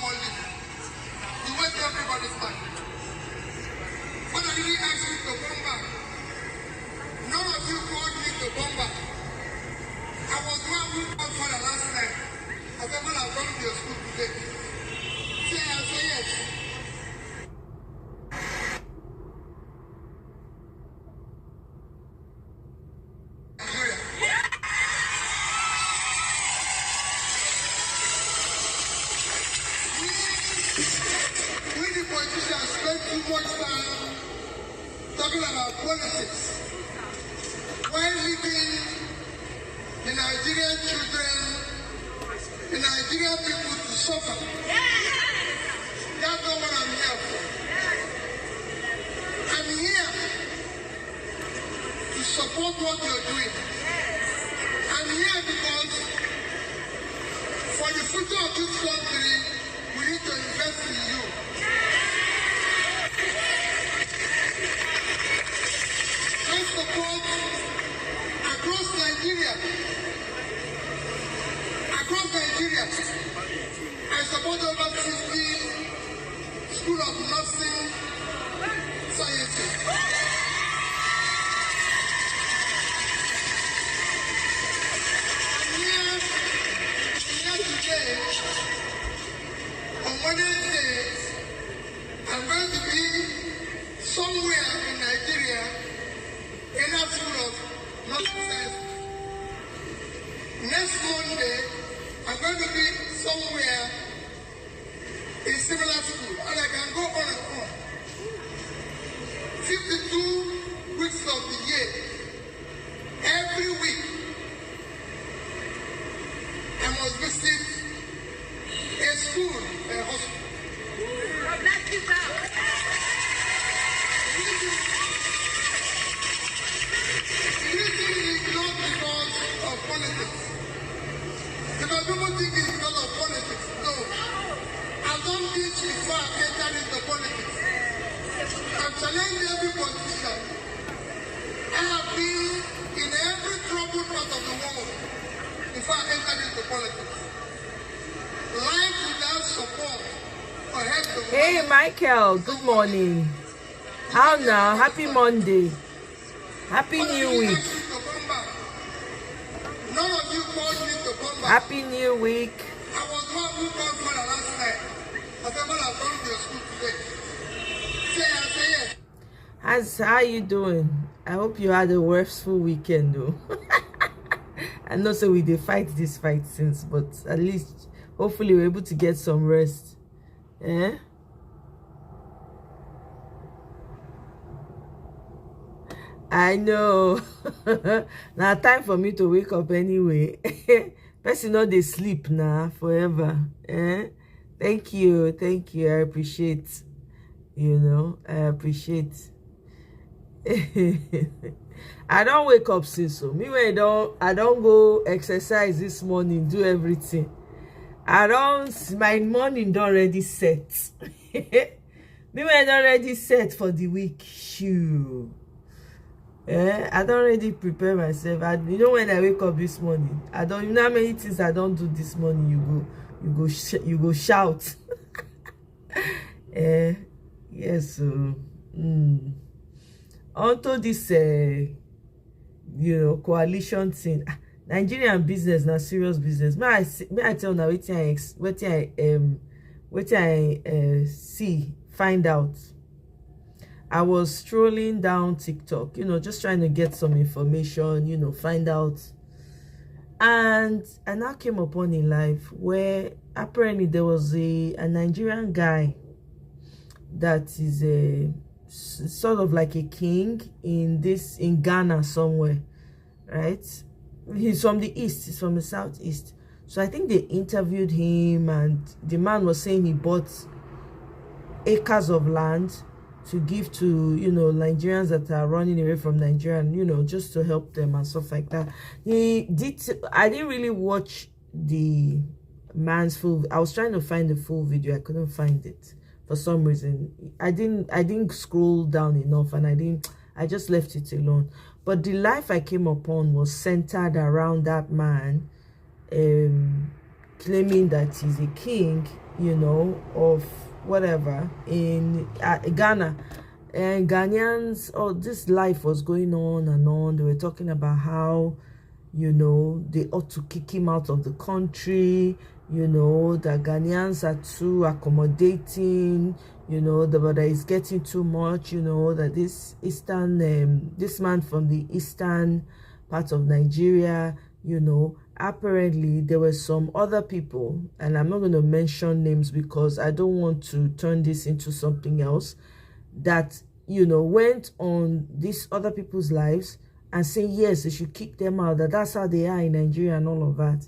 one leave. He went everybody's time. When I didn't ask you to come back, none of you called me to come back. I was the one who called for the last time. I said, well, I've gone to your school today. Say, I say yes. We the politicians spend too much time talking about politics. While leaving the Nigerian children, the Nigerian people to suffer. That's not what I'm here for. I'm here to support what you're doing. I'm here because for the future of this country, we need to invest in you. First of all, across Nigeria, I support over 50 School of Nursing Sciences. I'm here today. On Wednesday, I'm going to be somewhere in Nigeria in a school of nursing science. Next Monday, I'm going to be somewhere in similar school, and I can go on and on. 52 weeks of the year, every week, I must visit a school, a hospital. The reason is not because of politics. Because people think it's because of politics. No. I've done this before I entered into politics. I've challenged every politician. I have been in every troubled part of the world before I entered into politics. Life without support or help the world. Hey Michael, good morning. How now? Happy Monday. Happy New Week. None of you called me to come back. Happy New Week. I was the one who called for the last night. I said, well, I've gone to your school today. Say, I say yes. How you doing? I hope you had a restful weekend though. I know so we did fight this fight since, but at least hopefully we're able to get some rest. Eh? I know. Now time for me to wake up anyway. Person not they sleep now forever. Eh? Thank you. I appreciate. I appreciate. I don't wake up since so. Me when I don't go exercise this morning, do everything. My morning don't already set. Me when I already set for the week. Shoo. I don't already prepare myself. When I wake up this morning, I don't know how many things I don't do this morning. You go shout. Yes. Onto this coalition thing. Nigerian business na serious business. May I tell now what I see, find out. I was strolling down TikTok, just trying to get some information, find out. And I now came upon a live where apparently there was a Nigerian guy that is a sort of like a king in Ghana somewhere, right? He's from the east, he's from the southeast. So I think they interviewed him, and the man was saying he bought acres of land to give to Nigerians that are running away from Nigeria, just to help them and stuff like that. I didn't really watch the man's full. I was trying to find the full video. I couldn't find it for some reason. I didn't scroll down enough, and I just left it alone. But the life I came upon was centered around that man claiming that he's a king you know, of whatever in Ghana. And Ghanaians, oh, this life was going on and on. They were talking about how, you know, they ought to kick him out of the country, you know, that Ghanaians are too accommodating, you know, that is getting too much, you know, that this this man from the eastern part of Nigeria, you know, apparently there were some other people, and I'm not going to mention names because I don't want to turn this into something else, that, you know, went on these other people's lives and say, yes, they should kick them out, that's how they are in Nigeria and all of that.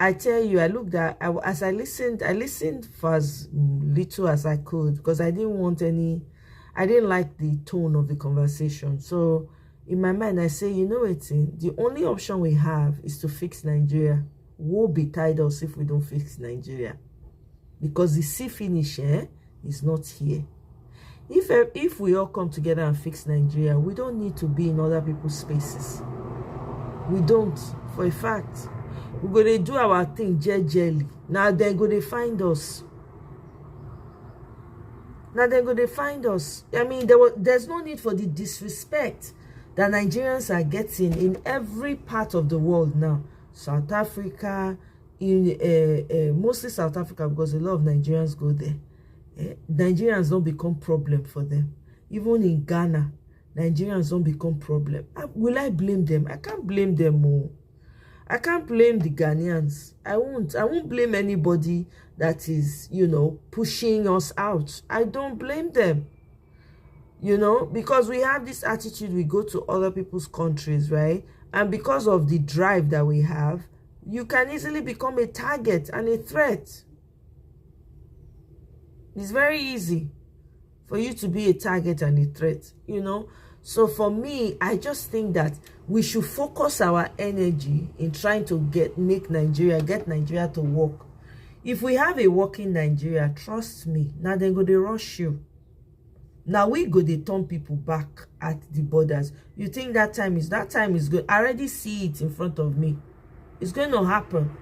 I tell you, I looked at, as I listened for as little as I could, because I didn't like the tone of the conversation. So in my mind, I say, you know what, the only option we have is to fix Nigeria. Woe betide us if we don't fix Nigeria. Because the sea finish is not here. If we all come together and fix Nigeria, we don't need to be in other people's spaces. We don't, for a fact. We're going to do our thing jelly. Now they're going to find us. I mean, there's no need for the disrespect that Nigerians are getting in every part of the world now. South Africa, mostly South Africa, because a lot of Nigerians go there. Nigerians don't become problem for them. Even in Ghana, Nigerians don't become problem. Will I blame them? I can't blame them more. I can't blame the Ghanaians. I won't blame anybody that is, you know, pushing us out. I don't blame them. You know, because we have this attitude, we go to other people's countries, right? And because of the drive that we have, you can easily become a target and a threat. It's very easy for you to be a target and a threat, you know. So for me, I just think that we should focus our energy in trying to get Nigeria to work. If we have a working Nigeria, trust me, now they're going to rush you. Now we go to turn people back at the borders. You think that time is good? I already see it in front of me. It's going to happen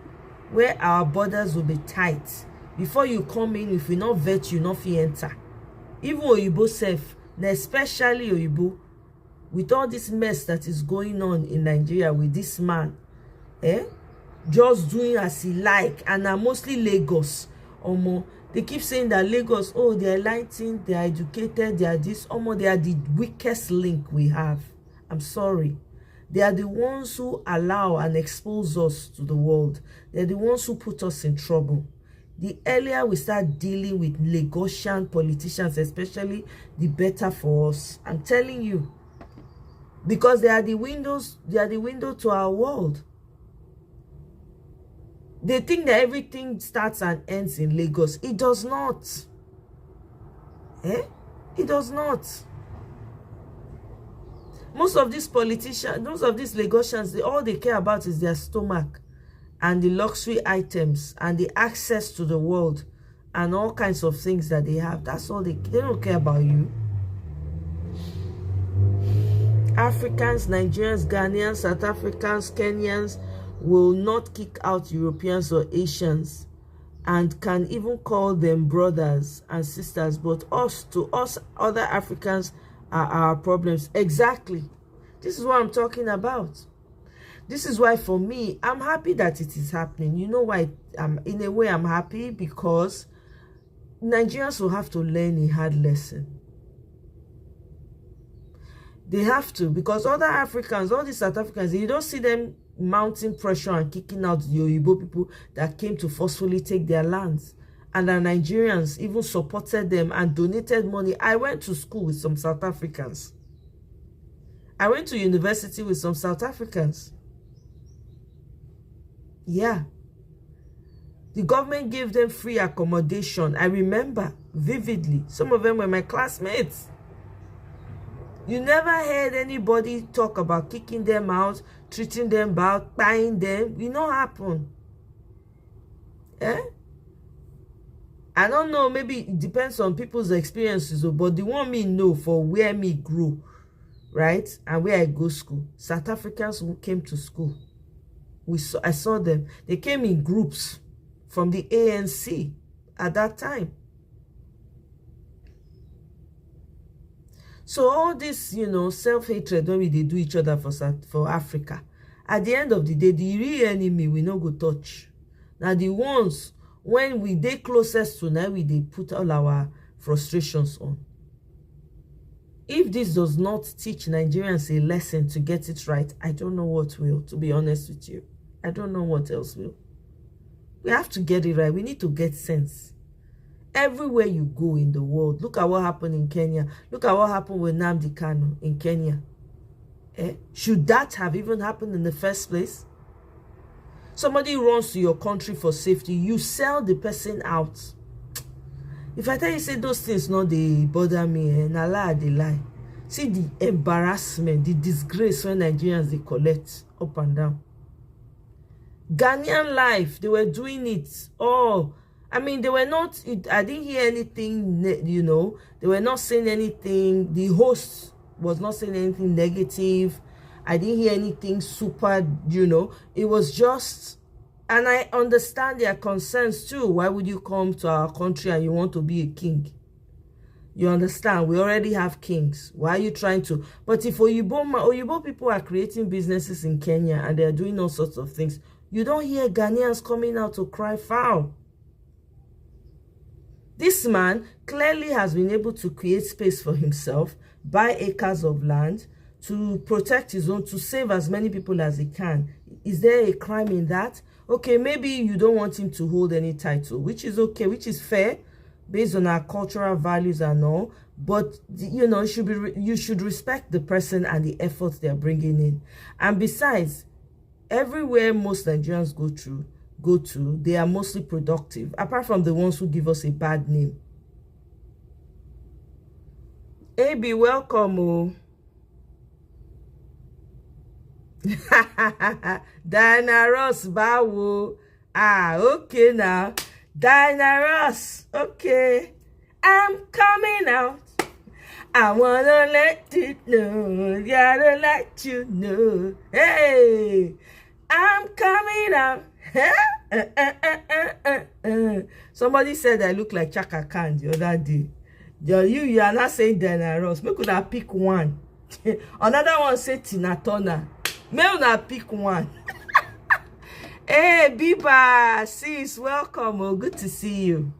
where our borders will be tight. Before you come in, if we not vet you, not fi enter. Even Oyibo self, especially Oyibo, with all this mess that is going on in Nigeria with this man, just doing as he like, and are mostly Lagos. They keep saying that Lagos, oh, they are enlightened, they are educated, they are this. They are the weakest link we have. I'm sorry. They are the ones who allow and expose us to the world. They are the ones who put us in trouble. The earlier we start dealing with Lagosian politicians, especially, the better for us. I'm telling you. Because they are the window to our world. They think that everything starts and ends in Lagos. It does not. It does not. Most of these politicians, most of these Lagosians, all they care about is their stomach and the luxury items and the access to the world and all kinds of things that they have. That's all they don't care about you. Africans, Nigerians, Ghanaians, South Africans, Kenyans will not kick out Europeans or Asians and can even call them brothers and sisters. But to us, other Africans are our problems. Exactly. This is what I'm talking about. This is why, for me, I'm happy that it is happening. You know why? In a way, I'm happy because Nigerians will have to learn a hard lesson. They have to, because other Africans, all these South Africans, you don't see them mounting pressure and kicking out the Oyibo people that came to forcefully take their lands. And the Nigerians even supported them and donated money. I went to school with some South Africans. I went to university with some South Africans. Yeah. The government gave them free accommodation. I remember vividly. Some of them were my classmates. You never heard anybody talk about kicking them out, treating them bad, buying them. It not happen. I don't know, maybe it depends on people's experiences, but the one me know for where me grew, right, and where I go school, South Africans who came to school, I saw them. They came in groups from the ANC at that time. So all this, self-hatred when we they do each other for Africa, at the end of the day, the real enemy we no go touch. Now the ones when we they closest to now, we they put all our frustrations on. If this does not teach Nigerians a lesson to get it right, I don't know what will, to be honest with you. I don't know what else will. We have to get it right. We need to get sense. Everywhere you go in the world, look at what happened in Kenya. Look at what happened with Nnamdi Kanu in Kenya. Should that have even happened in the first place? Somebody runs to your country for safety. You sell the person out. If I tell you, say those things, no, they bother me, and Allah, they lie. See the embarrassment, the disgrace when Nigerians, they collect up and down. Ghanaian life, they were doing it. Oh, I mean, they were not, I didn't hear anything, they were not saying anything. The host was not saying anything negative. I didn't hear anything super, it was just, and I understand their concerns too. Why would you come to our country and you want to be a king? You understand? We already have kings. Why are you trying to? But if Oyibo people are creating businesses in Kenya and they're doing all sorts of things, you don't hear Ghanaians coming out to cry foul. This man clearly has been able to create space for himself, buy acres of land, to protect his own, to save as many people as he can. Is there a crime in that? Okay, maybe you don't want him to hold any title, which is okay, which is fair, based on our cultural values and all. But, you should respect the person and the efforts they're bringing in. And besides, everywhere most Nigerians go to, they are mostly productive, apart from the ones who give us a bad name. AB, welcome. Oh. Diana Ross, bawo. Ah, okay now. Diana Ross, okay. I'm coming out. I wanna let you know. Gotta let you know. Hey, I'm coming out. Somebody said I look like Chaka Khan the other day. You are not saying Diana Ross. Maybe could I pick one? Another one said Tina Turner. Maybe not pick one. Hey, Biba, sis, welcome. Oh, good to see you.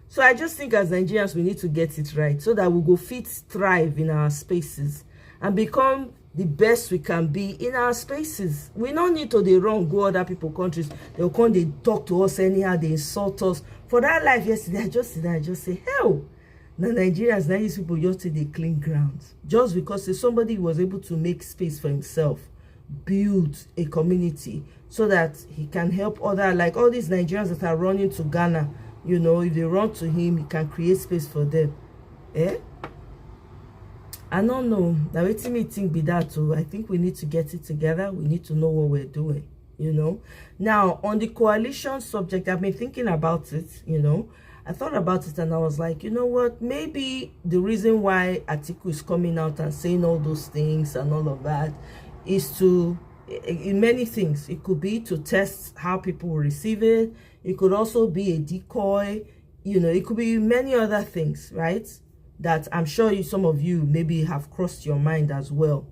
So I just think as Nigerians, we need to get it right so that we go fit thrive in our spaces and become the best we can be in our spaces. We don't need to go other people's countries. They'll come, they talk to us anyhow, they insult us. For that life yesterday, I just say, hell, the Nigerians, these people just say they clean grounds. Just because somebody was able to make space for himself, build a community so that he can help other, like all these Nigerians that are running to Ghana, if they run to him, he can create space for them. I don't know. That way me think be that too. I think we need to get it together. We need to know what we're doing, Now, on the coalition subject, I've been thinking about it, I thought about it and I was like, you know what? Maybe the reason why Atiku is coming out and saying all those things and all of that is to, in many things, it could be to test how people will receive it. It could also be a decoy, it could be many other things, right? That I'm sure some of you maybe have crossed your mind as well.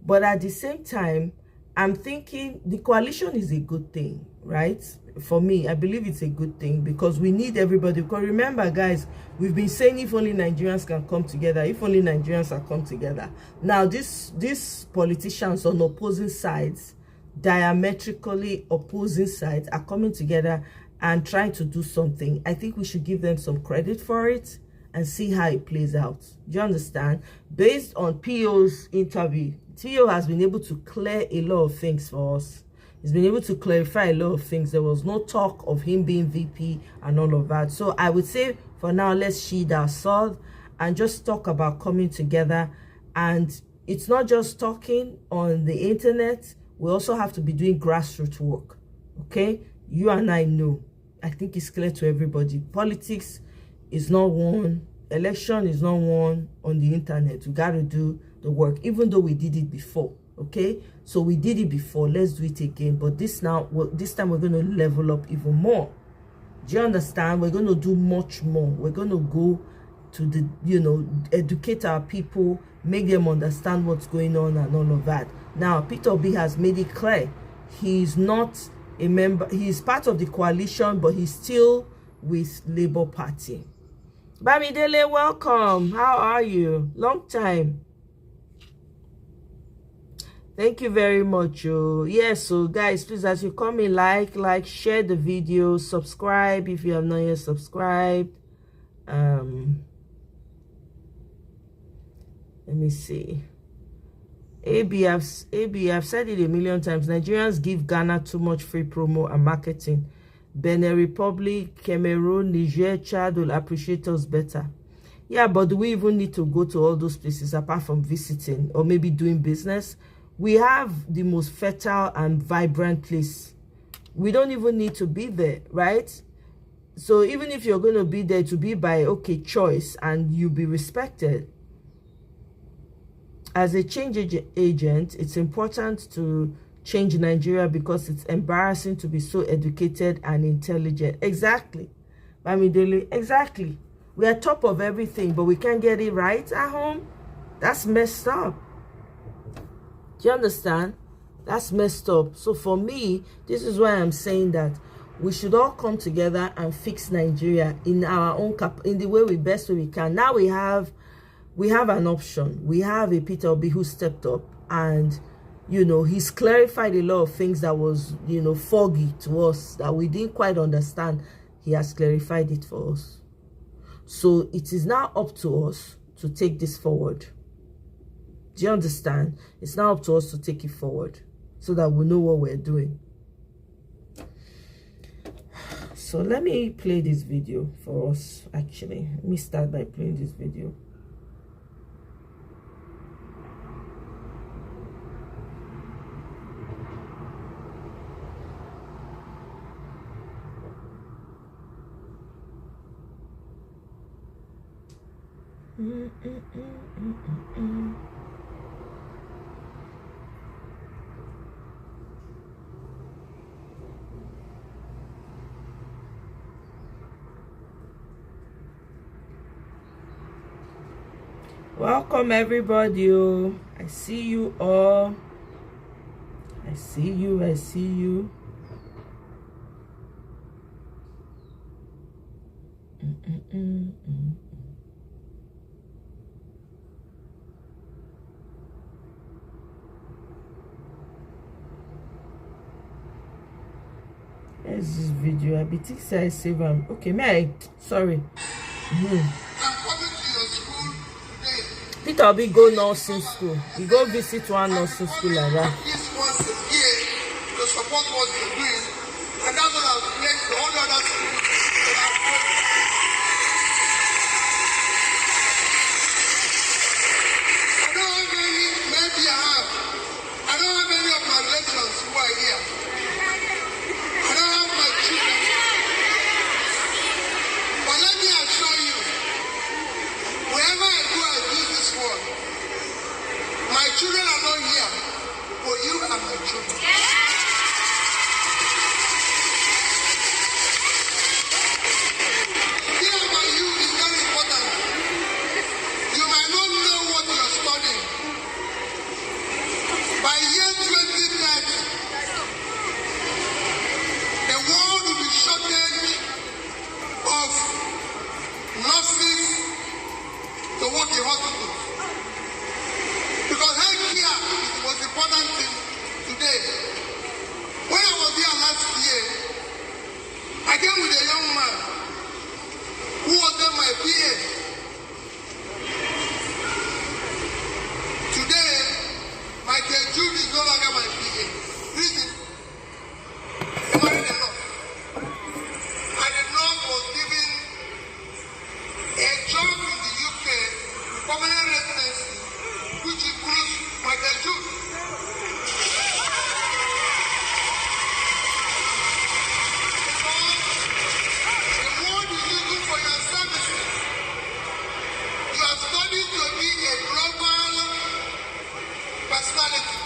But at the same time, I'm thinking the coalition is a good thing, right? For me, I believe it's a good thing because we need everybody. Because remember, guys, we've been saying if only Nigerians can come together, if only Nigerians can come together. Now, these politicians on opposing sides, diametrically opposing sides, are coming together and trying to do something. I think we should give them some credit for it and see how it plays out. Do you understand? Based on PO's interview, PO has been able to clear a lot of things for us. He's been able to clarify a lot of things. There was no talk of him being VP and all of that. So I would say for now, let's shield our sword and just talk about coming together. And it's not just talking on the internet. We also have to be doing grassroots work. Okay? You and I know. I think it's clear to everybody. Politics is not won. Election is not won on the internet. We got to do the work, even though we did it before. Okay, so we did it before, let's do it again. But this time we're going to level up even more. Do you understand? We're going to do much more. We're going to go to the, you know, educate our people, make them understand what's going on and all of that. Now, Peter Obi has made it clear he's not a member, he's part of the coalition, but he's still with Labour Party. Bamidele, welcome. How are you? Long time. Thank you very much. Yes, so guys, please, as you come in, like, share the video, subscribe if you have not yet subscribed. Let me see. AB, I've said it a million times. Nigerians give Ghana too much free promo and marketing. Benin Republic, Cameroon, Niger, Chad will appreciate us better. Yeah, but do we even need to go to all those places apart from visiting or maybe doing business? We have the most fertile and vibrant place. We don't even need to be there, right? So even if you're going to be there, to be by, okay, choice, and you'll be respected. As a change agent, it's important to change Nigeria because it's embarrassing to be so educated and intelligent. Exactly. Bamidele, exactly. We are top of everything, but we can't get it right at home. That's messed up. Do you understand? That's messed up. So for me, this is why I'm saying that we should all come together and fix Nigeria in our own in the way best way we can. Now we have an option. We have a Peter Obi who stepped up, and you know, he's clarified a lot of things that was, you know, foggy to us, that we didn't quite understand. He has clarified it for us. So it is now up to us to take this forward. Do you understand? It's now up to us to take it forward so that we know what we're doing. So let me play this video for us, actually. Let me start by playing this video. Welcome everybody. I see you all. I see you. There's this video. I be think I save them. Okay, sorry. Peter Obi go nursing school. He go visit one nursing school like that. This once a year to support what you're doing, and that's what I've pledged to all the other schools that I've put. I don't have any, maybe I have. I don't have any of my lecturers who are here. I don't have my children. But let me assure you, wherever I go, I do this work. My children are not here, but you are my children. Here about you is very important. You might not know what you are studying. By year 2030, the world will be shortage of nurses to work in hospitals. Because healthcare is the most important thing today. When I was here last year, I came with a young man who was then my PA. Today, Michael Jude is no longer my PA. Reason, he married a nurse. And the nurse was given a job in the UK, permanent residency, which includes Michael Jude. The world is looking for your services. You are studying to be a global personality.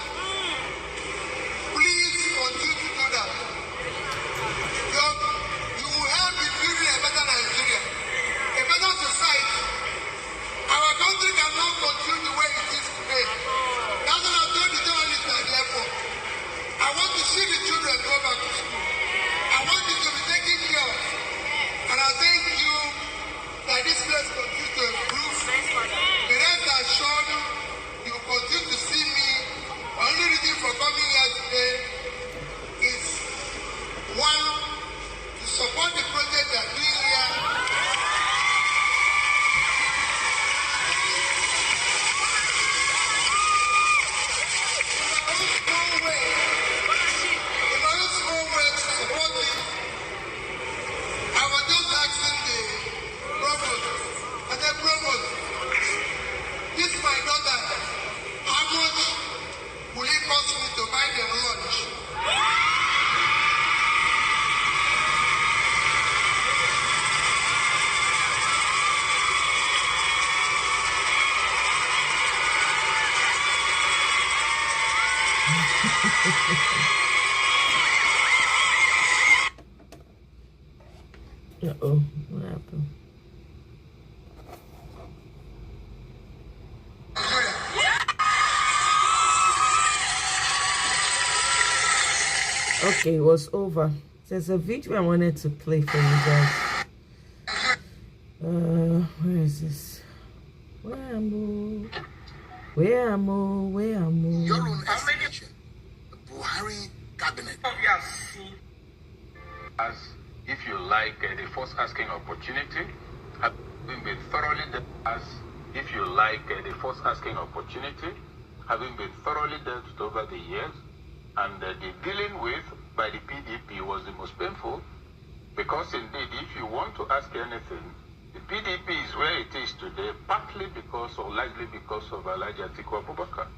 Uh-oh, what happened? Okay, it was over. There's a video I wanted to play for you guys. Where is this? Where am I? Your own estimation, the Buhari cabinet. As if you like the first asking opportunity, having been thoroughly as if you like the first asking opportunity, having been thoroughly dealt with over the years, and the dealing with by the PDP was the most painful, because indeed, if you want to ask anything, the PDP is where it is today, partly because or likely because of Alhaji Atiku Abubakar.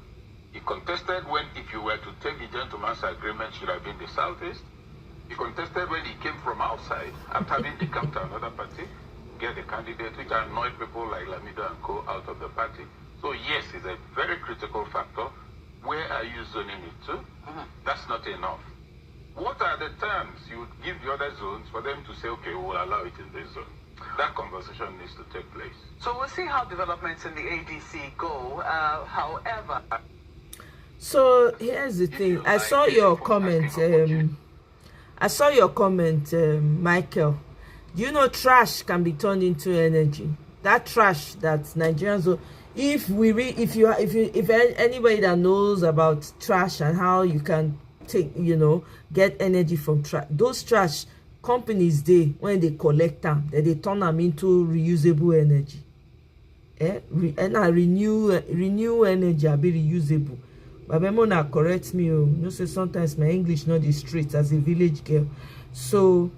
He contested when, if you were to take the gentleman's agreement, should have been the Southeast. He contested when he came from outside, after having decamped to another party, get a candidate which annoyed people like Lamido and co out of the party. So yes, it's a very critical factor. Where are you zoning it to? That's not enough. What are the terms you would give the other zones for them to say, okay, we'll allow it in this zone? That conversation needs to take place. So we'll see how developments in the ADC go. However... So here's the thing. I saw your comment. Michael. Do you know trash can be turned into energy? That trash that Nigerians... If anybody that knows about trash and how you can take, get energy from trash, those trash companies, when they collect them, they turn them into reusable energy. Renew energy will be reusable. But Mona correct me, say sometimes my English not the straight as a village girl. So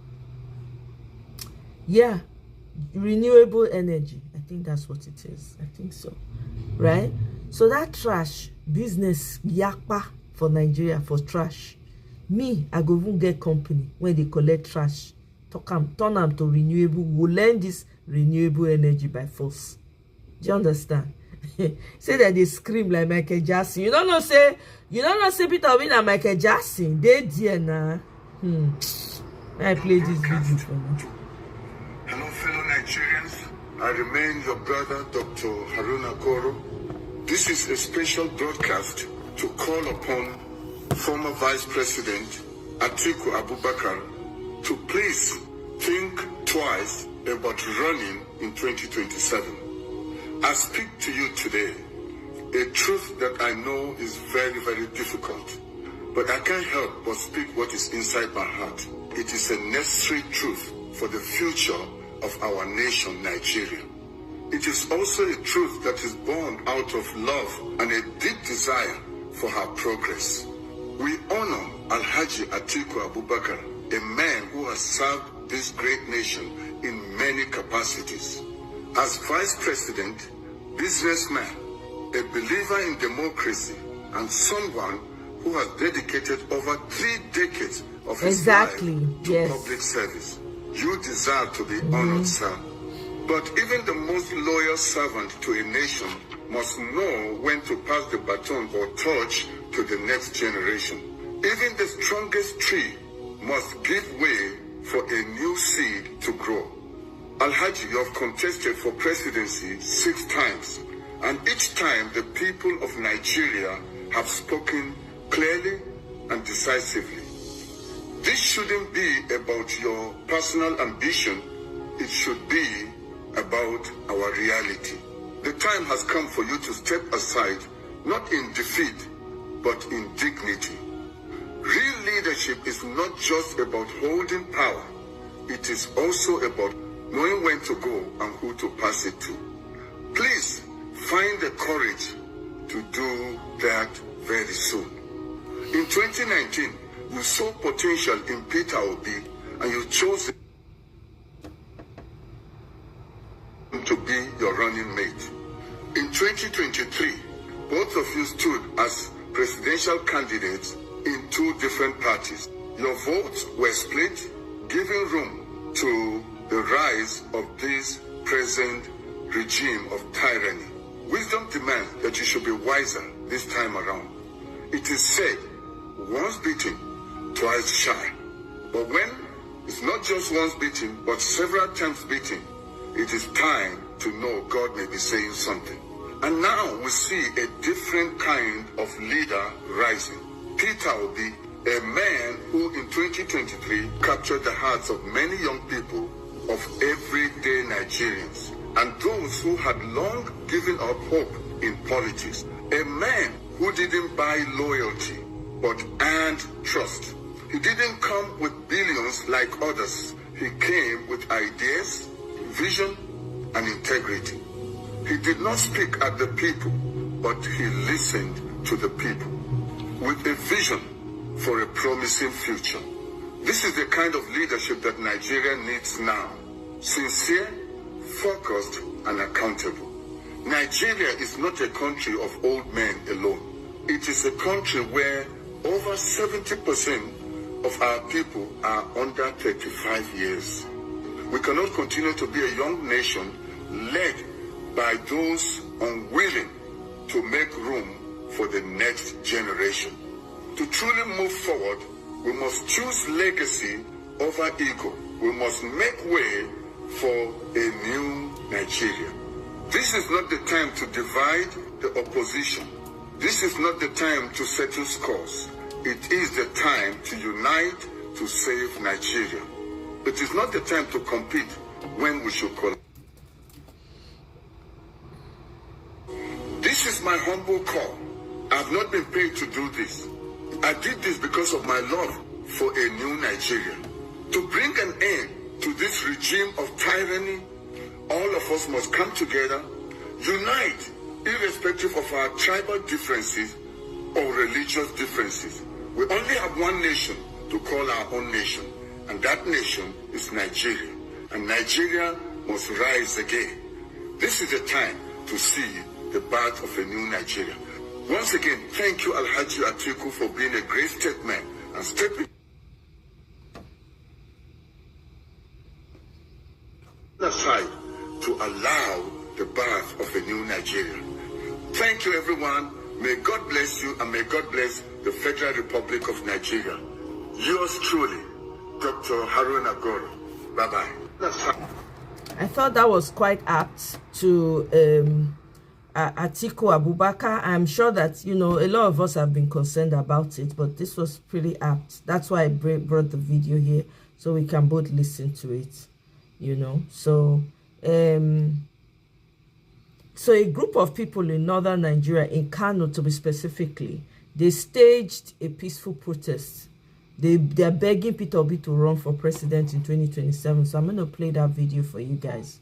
yeah, renewable energy. I think that's what it is. I think so. Right? So that trash business yakpa for Nigeria for trash. Me, I go even get company when they collect trash. Turn them to renewable. We'll learn this renewable energy by force. Do you understand? Say that they scream like Michael Jackson. You don't know say Peter Obi and Michael Jackson. They dear now. I play this video for you. Hello, fellow Nigerians. I remain your brother, Dr. Haruna Koro. This is a special broadcast to call upon former Vice President Atiku Abubakar to please think twice about running in 2027. I speak to you today a truth that I know is very, very difficult, but I can't help but speak what is inside my heart. It is a necessary truth for the future of our nation, Nigeria. It is also a truth that is born out of love and a deep desire for her progress. We honor Alhaji Atiku Abubakar, a man who has served this great nation in many capacities. As Vice President, businessman, a believer in democracy, and someone who has dedicated over 3 decades of his life to public service. You deserve to be honored, sir. But even the most loyal servant to a nation must know when to pass the baton or torch to the next generation. Even the strongest tree must give way for a new seed to grow. Alhaji, you have contested for presidency 6 times, and each time the people of Nigeria have spoken clearly and decisively. This shouldn't be about your personal ambition. It should be about our reality. The time has come for you to step aside, not in defeat, but in dignity. Real leadership is not just about holding power. It is also about knowing when to go and who to pass it to. Please find the courage to do that very soon. In 2019, you saw potential in Peter Obi and you chose him to be your running mate. In 2023, both of you stood as presidential candidates in 2 different parties. Your votes were split, giving room to the rise of this present regime of tyranny. Wisdom demands that you should be wiser this time around. It is said, once beaten, twice shy. But when It's not just once beaten, but several times beaten. It is time to know God may be saying something. And now we see a different kind of leader rising. Peter Obi, a man who in 2023 captured the hearts of many young people, of everyday Nigerians, and those who had long given up hope in politics. A man who didn't buy loyalty, but earned trust. He didn't come with billions like others. He came with ideas, vision, and integrity. He did not speak at the people, but he listened to the people with a vision for a promising future. This is the kind of leadership that Nigeria needs now. Sincere, focused, and accountable. Nigeria is not a country of old men alone. It is a country where over 70% of our people are under 35 years. We cannot continue to be a young nation led by those unwilling to make room for the next generation. To truly move forward, we must choose legacy over ego. We must make way for a new Nigeria. This is not the time to divide the opposition. This is not the time to settle scores. It is the time to unite to save Nigeria. It is not the time to compete when we should collaborate. This is my humble call. I have not been paid to do this. I did this because of my love for a new Nigeria. To bring an end to this regime of tyranny, all of us must come together, unite, irrespective of our tribal differences or religious differences. We only have one nation to call our own nation, and that nation is Nigeria. And Nigeria must rise again. This is the time to see the birth of a new Nigeria. Once again, thank you, Alhaji Atiku, for being a great statesman and stepping aside to allow the birth of a new Nigeria. Thank you, everyone. May God bless you, and may God bless the Federal Republic of Nigeria. Yours truly, Dr. Haruna Goro. Bye-bye. I thought that was quite apt to Atiku Abubakar. I'm sure that, you know, a lot of us have been concerned about it, but this was pretty apt. That's why I brought the video here, so we can both listen to it, you know. So so a group of people in northern Nigeria, in Kano to be specifically, they staged a peaceful protest. They're begging Peter Obi to run for president in 2027. So I'm going to play that video for you guys.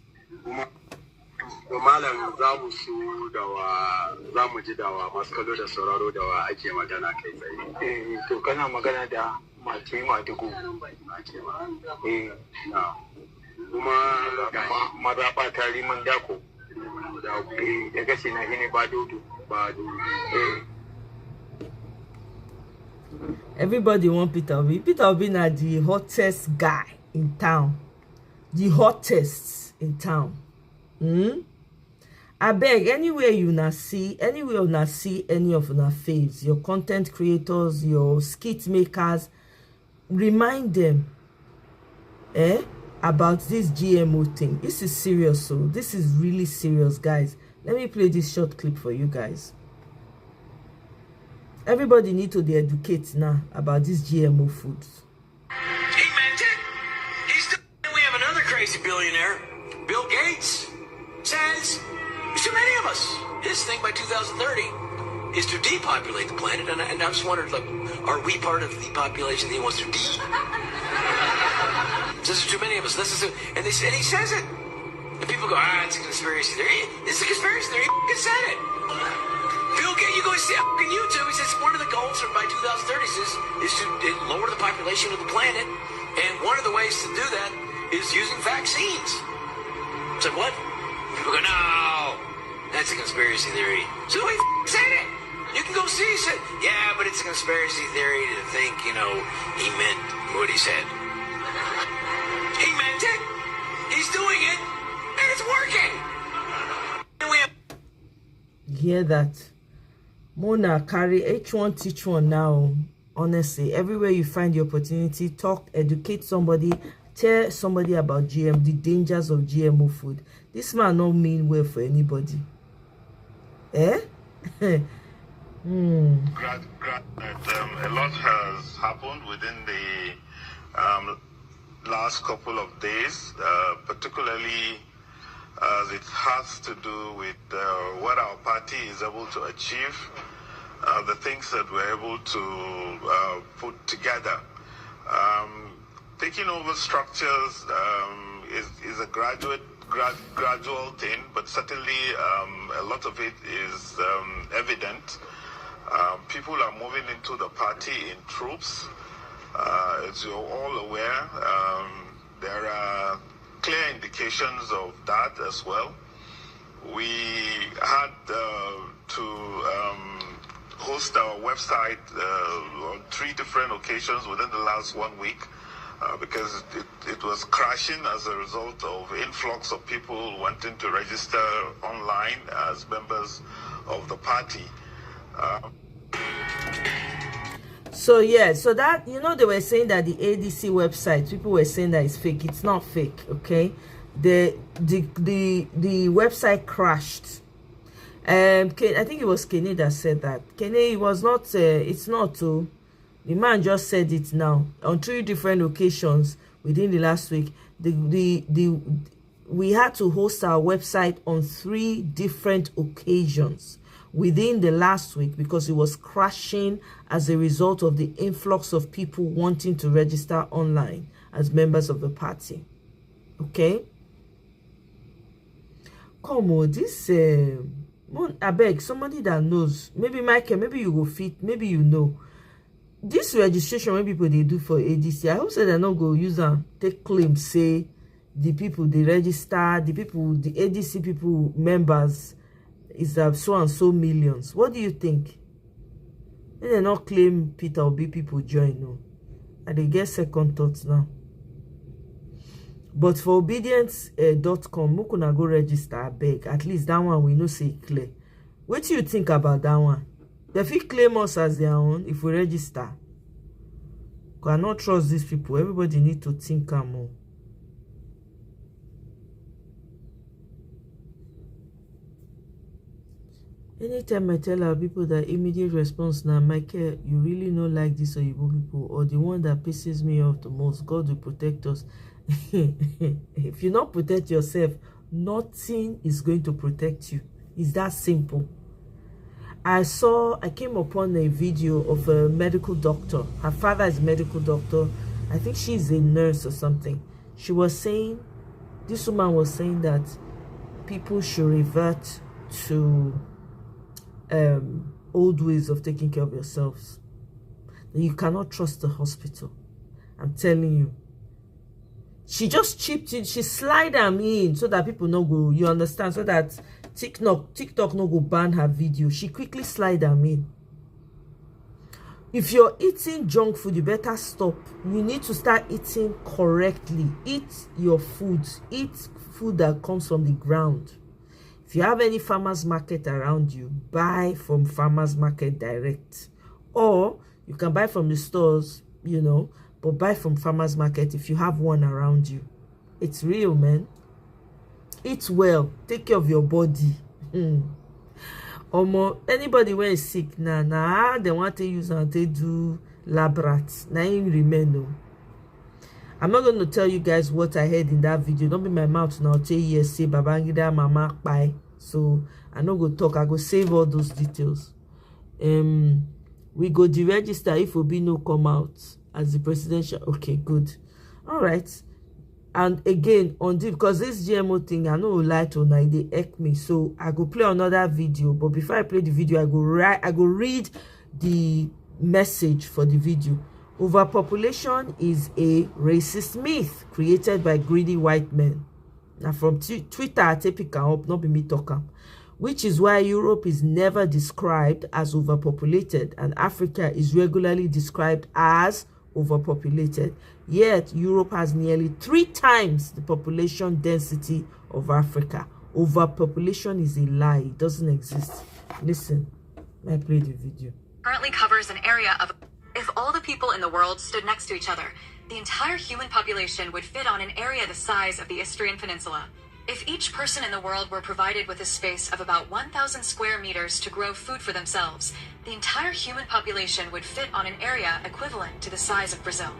Everybody want Peter Obi. Peter Obi na the hottest guy in town. The hottest in town. I beg, anywhere you na see any of una faves, your content creators, your skit makers, remind them about this GMO thing. This is serious, so this is really serious, guys. Let me play this short clip for you guys. Everybody need to educate now about these GMO foods. He meant it. We have another crazy billionaire, Bill Gates, says there's too many of us. His thing by 2030 is to depopulate the planet, and I just wondered, like, are we part of the population that he wants to Says there's too many of us. And he says it. And people go, it's a conspiracy theory. It's a conspiracy theory. He said it. Bill Gates, you go see on YouTube. He says one of the goals by 2030 is to lower the population of the planet, and one of the ways to do that is using vaccines. It's like, what? People go, no, that's a conspiracy theory. So he said it. You can go see. He said, yeah, but it's a conspiracy theory to think, he meant what he said. He meant it. He's doing it, and it's working. And we have. Hear that? Mona carry H1 teach one now. Honestly, everywhere you find the opportunity, talk, educate somebody, tell somebody about GM, the dangers of GMO food. This man not mean well for anybody. Eh? A lot has happened within the last couple of days, particularly as it has to do with what our party is able to achieve, the things that we're able to put together. Taking over structures is a gradual thing, but certainly a lot of it is evident. People are moving into the party in troops. As you're all aware, there are clear indications of that as well. We had to host our website on 3 different occasions within the last 1 week because it was crashing as a result of influx of people wanting to register online as members of the party. So yeah, so that, you know, they were saying that the ADC website, people were saying that it's fake. It's not fake, okay? The website crashed. I think it was Kenny that said that. Kenny, it was not. It's not too. The man just said it now on 3 different occasions within the last week. We had to host our website on 3 different occasions within the last week because it was crashing as a result of the influx of people wanting to register online as members of the party. Okay? Come on, this I beg somebody that knows. Maybe Michael, maybe you go fit, maybe you know. This registration when people they do for ADC, I hope so they're not go use and take claim, say the people they register, the ADC people members is so and so millions. What do you think? They not claim Peter Obi people join, no. And they get second thoughts now. But for obedience.com, we can go register, I beg. At least that one we know say clear. What do you think about that one? They feel claim us as their own if we register. Cannot trust these people. Everybody need to think more. Anytime I tell our people that immediate response now, Michael, you really don't like this or you people, or the one that pisses me off the most, God will protect us. If you not protect yourself, nothing is going to protect you. It's that simple. I came upon a video of a medical doctor. Her father is a medical doctor. I think she's a nurse or something. She was saying, this woman was saying that people should revert to old ways of taking care of yourselves. You cannot trust the hospital. I'm telling you. She just chipped in, she slide them in so that people no go, you understand, so that TikTok no go ban her video. She quickly slide them in. If you're eating junk food, you better stop. You need to start eating correctly. Eat your food. Eat food that comes from the ground. If you have any farmers market around you, buy from farmers market direct. Or you can buy from the stores, you know, but buy from farmers market if you have one around you. It's real, man. Eat well. Take care of your body. Anybody when is sick, they want to use and they do lab rats. Now you remain. I'm not going to tell you guys what I heard in that video. Don't be my mouth now. Tell you say Babangida Mama bye. So I not go talk. I go save all those details. We go deregister if Obi no come out as the presidential. Okay, good. All right. And again on this, because this GMO thing, I know lie to now they heck me. So I go play another video. But before I play the video, I go read the message for the video. Overpopulation is a racist myth created by greedy white men. Now from Twitter, I take it up, not be me talking. Which is why Europe is never described as overpopulated and Africa is regularly described as overpopulated. Yet Europe has nearly 3 times the population density of Africa. Overpopulation is a lie. It doesn't exist. Listen, I play the video. Currently covers an area of... If all the people in the world stood next to each other, the entire human population would fit on an area the size of the Istrian Peninsula. If each person in the world were provided with a space of about 1,000 square meters to grow food for themselves, the entire human population would fit on an area equivalent to the size of Brazil.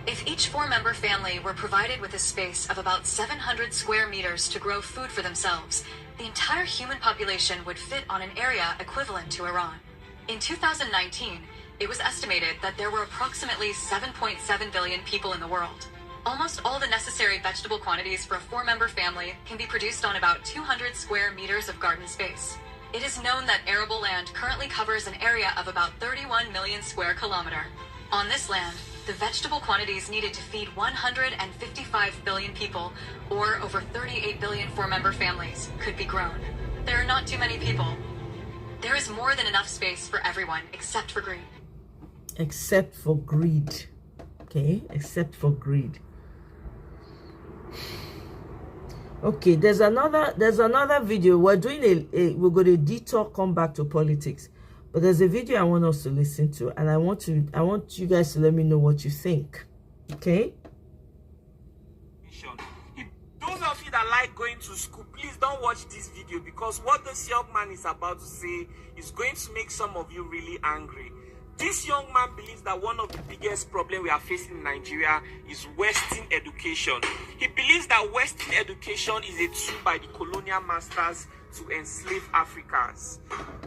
If each 4-member family were provided with a space of about 700 square meters to grow food for themselves, the entire human population would fit on an area equivalent to Iran. In 2019, it was estimated that there were approximately 7.7 billion people in the world. Almost all the necessary vegetable quantities for a 4-member family can be produced on about 200 square meters of garden space. It is known that arable land currently covers an area of about 31 million square kilometers. On this land, the vegetable quantities needed to feed 155 billion people, or over 38 billion 4-member families, could be grown. There are not too many people. There is more than enough space for everyone except for greed. Except for greed. Okay, except for greed. Okay, there's another video. We're doing we're going to detour, come back to politics. But there's a video I want us to listen to, and I want you guys to let me know what you think. Okay? Those of you that like going to school, please don't watch this video, because what this young man is about to say is going to make some of you really angry. This young man believes that one of the biggest problems we are facing in Nigeria is Western education. He believes that Western education is a tool by the colonial masters to enslave Africans.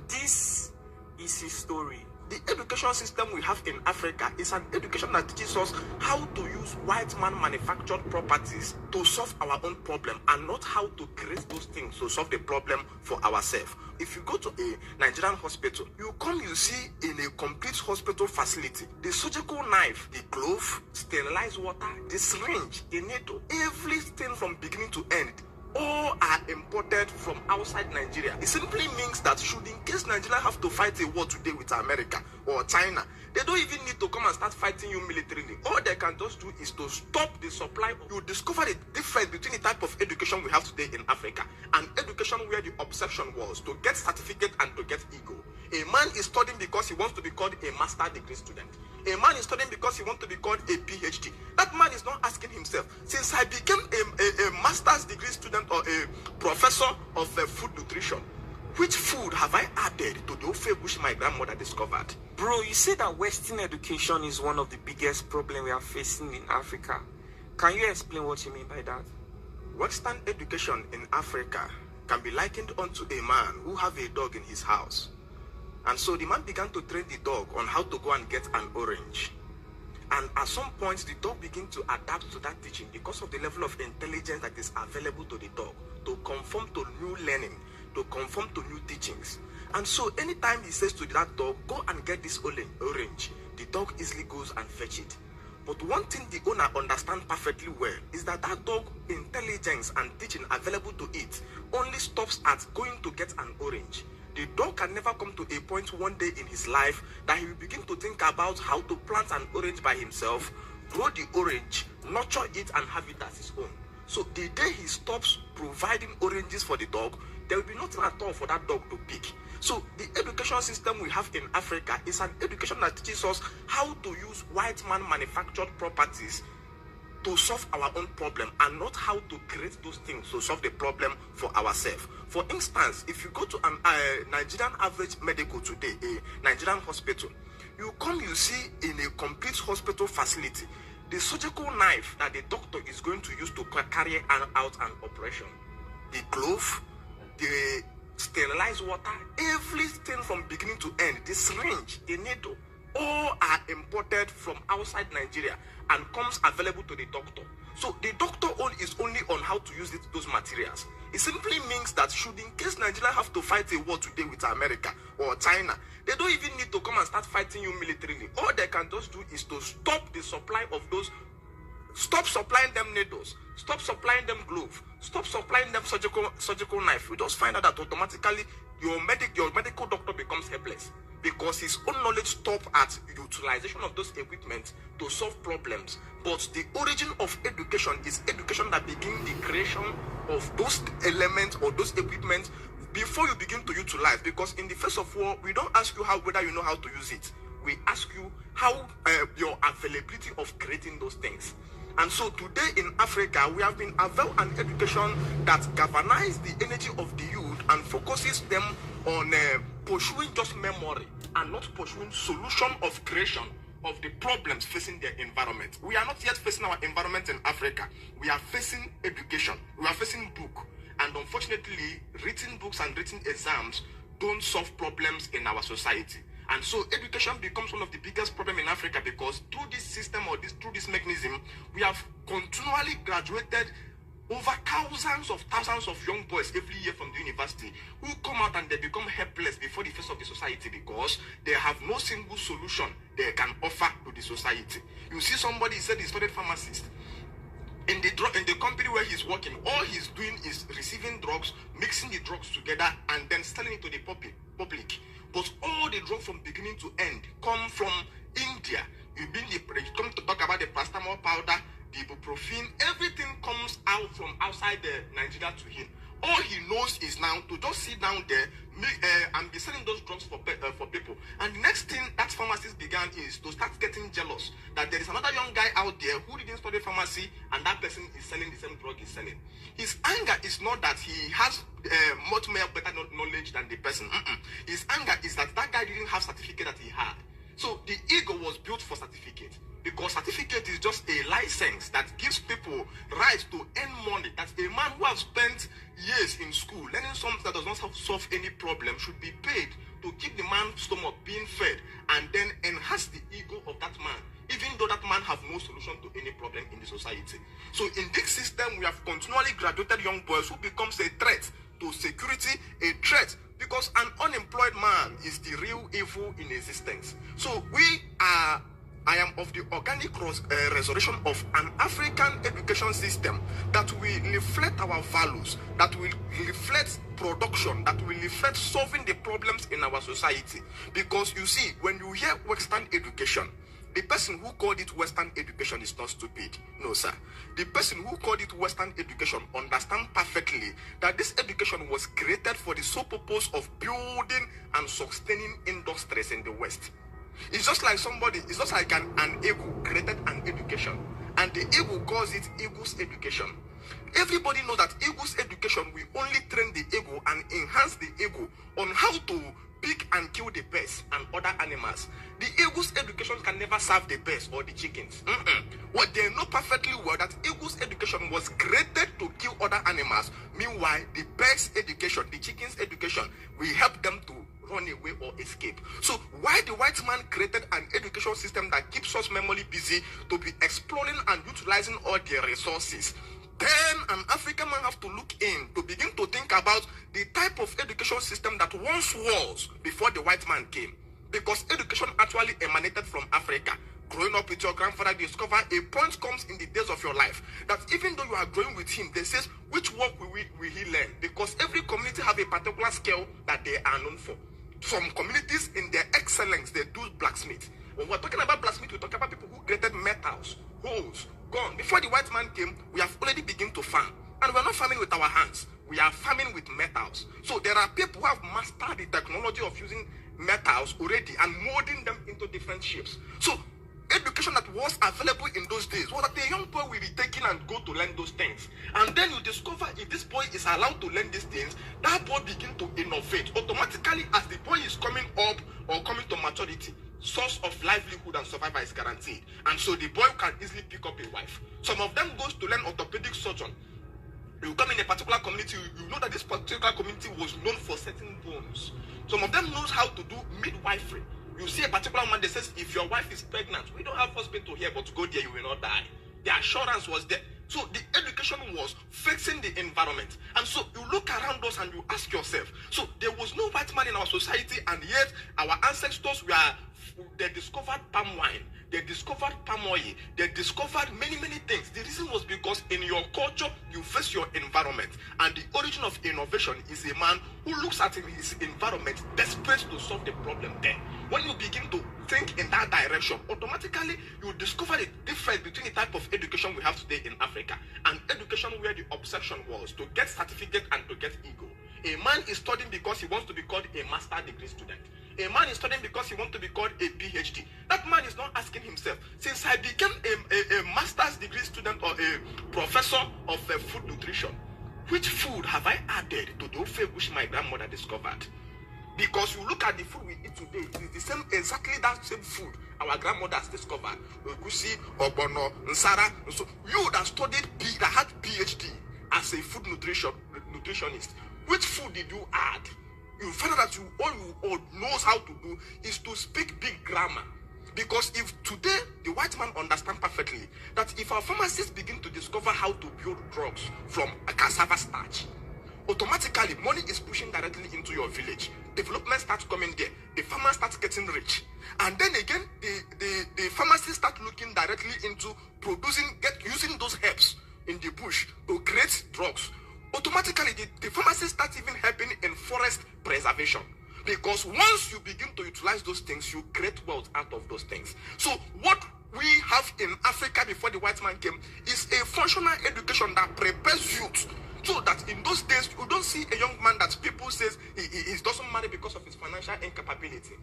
This is his story. The education system we have in Africa is an education that teaches us how to use white man manufactured properties to solve our own problem, and not how to create those things to solve the problem for ourselves. If you go to a Nigerian hospital, you see in a complete hospital facility, the surgical knife, the glove, sterilized water, the syringe, the needle, everything from beginning to end, all are imported from outside Nigeria. It simply means that should in case Nigeria have to fight a war today with America or China, they don't even need to come and start fighting you militarily. All they can just do is to stop the supply. You discover the difference between the type of education we have today in Africa and education where the obsession was to get certificate and to get ego. A man is studying because he wants to be called a master degree student. A man is studying because he wants to be called a PhD. That man is not asking himself, since I became a master's degree student or a professor of food nutrition, which food have I added to the ofe which my grandmother discovered? Bro, you say that Western education is one of the biggest problems we are facing in Africa. Can you explain what you mean by that? Western education in Africa can be likened unto a man who have a dog in his house. And so the man began to train the dog on how to go and get an orange. And at some point, the dog began to adapt to that teaching because of the level of intelligence that is available to the dog, to conform to new learning, to conform to new teachings. And so anytime he says to that dog, go and get this orange, the dog easily goes and fetch it. But one thing the owner understands perfectly well is that dog intelligence and teaching available to it only stops at going to get an orange. The dog can never come to a point one day in his life that he will begin to think about how to plant an orange by himself, grow the orange, nurture it, and have it as his own. So the day he stops providing oranges for the dog, there will be nothing at all for that dog to pick. So the education system we have in Africa is an education that teaches us how to use white man manufactured properties to solve our own problem, and not how to create those things to solve the problem for ourselves. For instance, if you go to a Nigerian average medical today, a Nigerian hospital, you see in a complete hospital facility, the surgical knife that the doctor is going to use to carry out an operation, the glove, the sterilized water, everything from beginning to end, the syringe, the needle, all are imported from outside Nigeria and comes available to the doctor. So the doctor is only on how to use those materials. It simply means that should in case Nigeria have to fight a war today with America or China, they don't even need to come and start fighting you militarily. All they can just do is to stop the supply of those, stop supplying them needles, stop supplying them gloves, stop supplying them surgical knife. You just find out that automatically your medical doctor becomes helpless, because his own knowledge stops at utilization of those equipment to solve problems. But the origin of education is education that begins the creation of those elements or those equipment before you begin to utilize. Because in the face of war, we don't ask you whether you know how to use it. we ask you how your availability of creating those things. And so today in Africa, we have been availed an education that galvanizes the energy of the youth and focuses them on pursuing just memory and not pursuing solution of creation of the problems facing their environment. We are not yet facing our environment in Africa. We are facing education. We are facing book. And unfortunately, written books and written exams don't solve problems in our society. And so education becomes one of the biggest problems in Africa, because through this system or through this mechanism, we have continually graduated over thousands of young boys every year from the university who come out and they become helpless before the face of the society because they have no single solution they can offer to the society. You see somebody said he studied pharmacist. In the company where he's working, all he's doing is receiving drugs, mixing the drugs together, and then selling it to the public. But all the drugs from beginning to end come from India. You come to talk about the paracetamol powder, the ibuprofen, everything comes out from outside Nigeria to him. All he knows is now to just sit down there and be selling those drugs for people. And the next thing that pharmacist began is to start getting jealous that there is another young guy out there who didn't study pharmacy and that person is selling the same drug he's selling. His anger is not that he has much more better knowledge than the person. His anger is that guy didn't have certificate that he had. So the ego was built for certificate, because certificate is just a license that gives people right to earn money. That a man who has spent years in school learning something that does not solve any problem should be paid to keep the man's stomach being fed and then enhance the ego of that man, even though that man have no solution to any problem in the society. So in this system, we have continually graduated young boys who becomes a threat to security, a threat, because an unemployed man is the real evil in existence. So I am of the organic resurrection of an African education system that will reflect our values, that will reflect production, that will reflect solving the problems in our society. Because you see, when you hear Western education, the person who called it Western education is not stupid. No, sir. The person who called it Western education understands perfectly that this education was created for the sole purpose of building and sustaining industries in the West. It's just like an ego created an education, and the ego calls it ego's education. Everybody knows that ego's education will only train the ego and enhance the ego on how to pick and kill the birds and other animals. The ego's education can never serve the birds or the chickens. What they know perfectly well that ego's education was created to kill other animals. Meanwhile, the birds' education, the chickens' education, will help them to run away or escape. So why the white man created an education system that keeps us mentally busy to be exploring and utilizing all their resources? Then an African man have to look in to begin to think about the type of education system that once was before the white man came. Because education actually emanated from Africa. Growing up with your grandfather, discover a point comes in the days of your life that even though you are growing with him, they says, which work will he learn? Because every community have a particular skill that they are known for. Some communities in their excellence, they do blacksmith. When we're talking about blacksmith, we're talking about people who created metals, hoes, gone. Before the white man came, we have already begun to farm. And we're not farming with our hands. We are farming with metals. So there are people who have mastered the technology of using metals already and molding them into different shapes. So education that was available in those days was that the young boy will be taken and go to learn those things. And then you discover if this boy is allowed to learn these things, that boy begin to innovate. Automatically, as the boy is coming up or coming to maturity, source of livelihood and survival is guaranteed. And so the boy can easily pick up a wife. Some of them goes to learn orthopedic surgeon. You come in a particular community, you know that this particular community was known for certain bones. Some of them knows how to do midwifery. You see a particular man that says, if your wife is pregnant, we don't have hospital here, but to go there, you will not die. The assurance was there. So the education was fixing the environment. And so you look around us and you ask yourself, so there was no white man in our society, and yet our ancestors they discovered palm wine, they discovered palm oil, they discovered many things. The reason was because in your culture, you face your environment. And the origin of innovation is a man who looks at his environment, desperate to solve the problem there. When you begin to think in that direction, automatically you discover the difference between the type of education we have today in Africa and education where the obsession was to get certificate and to get ego. A man is studying because he wants to be called a master degree student. A man is studying because he wants to be called a PhD. That man is not asking himself, since I became a master's degree student or a professor of food nutrition, which food have I added to the food which my grandmother discovered? Because you look at the food we eat today, it is the same, exactly that same food our grandmothers discovered. Ogusi, Ogbono, Nsara. So you that studied, that had PhD as a food nutritionist, which food did you add? You find out that all knows how to do is to speak big grammar. Because if today the white man understands perfectly that if our pharmacists begin to discover how to build drugs from a cassava starch, automatically money is pushing directly into your village. Development starts coming there. The farmer starts getting rich. And then again, the pharmacists start looking directly into using those herbs in the bush to create drugs. Automatically, the pharmacists start even helping in forest preservation. Because once you begin to utilize those things, you create wealth out of those things. So what we have in Africa before the white man came is a functional education that prepares youth. So that in those days, you don't see a young man that people says he doesn't marry because of his financial incapability.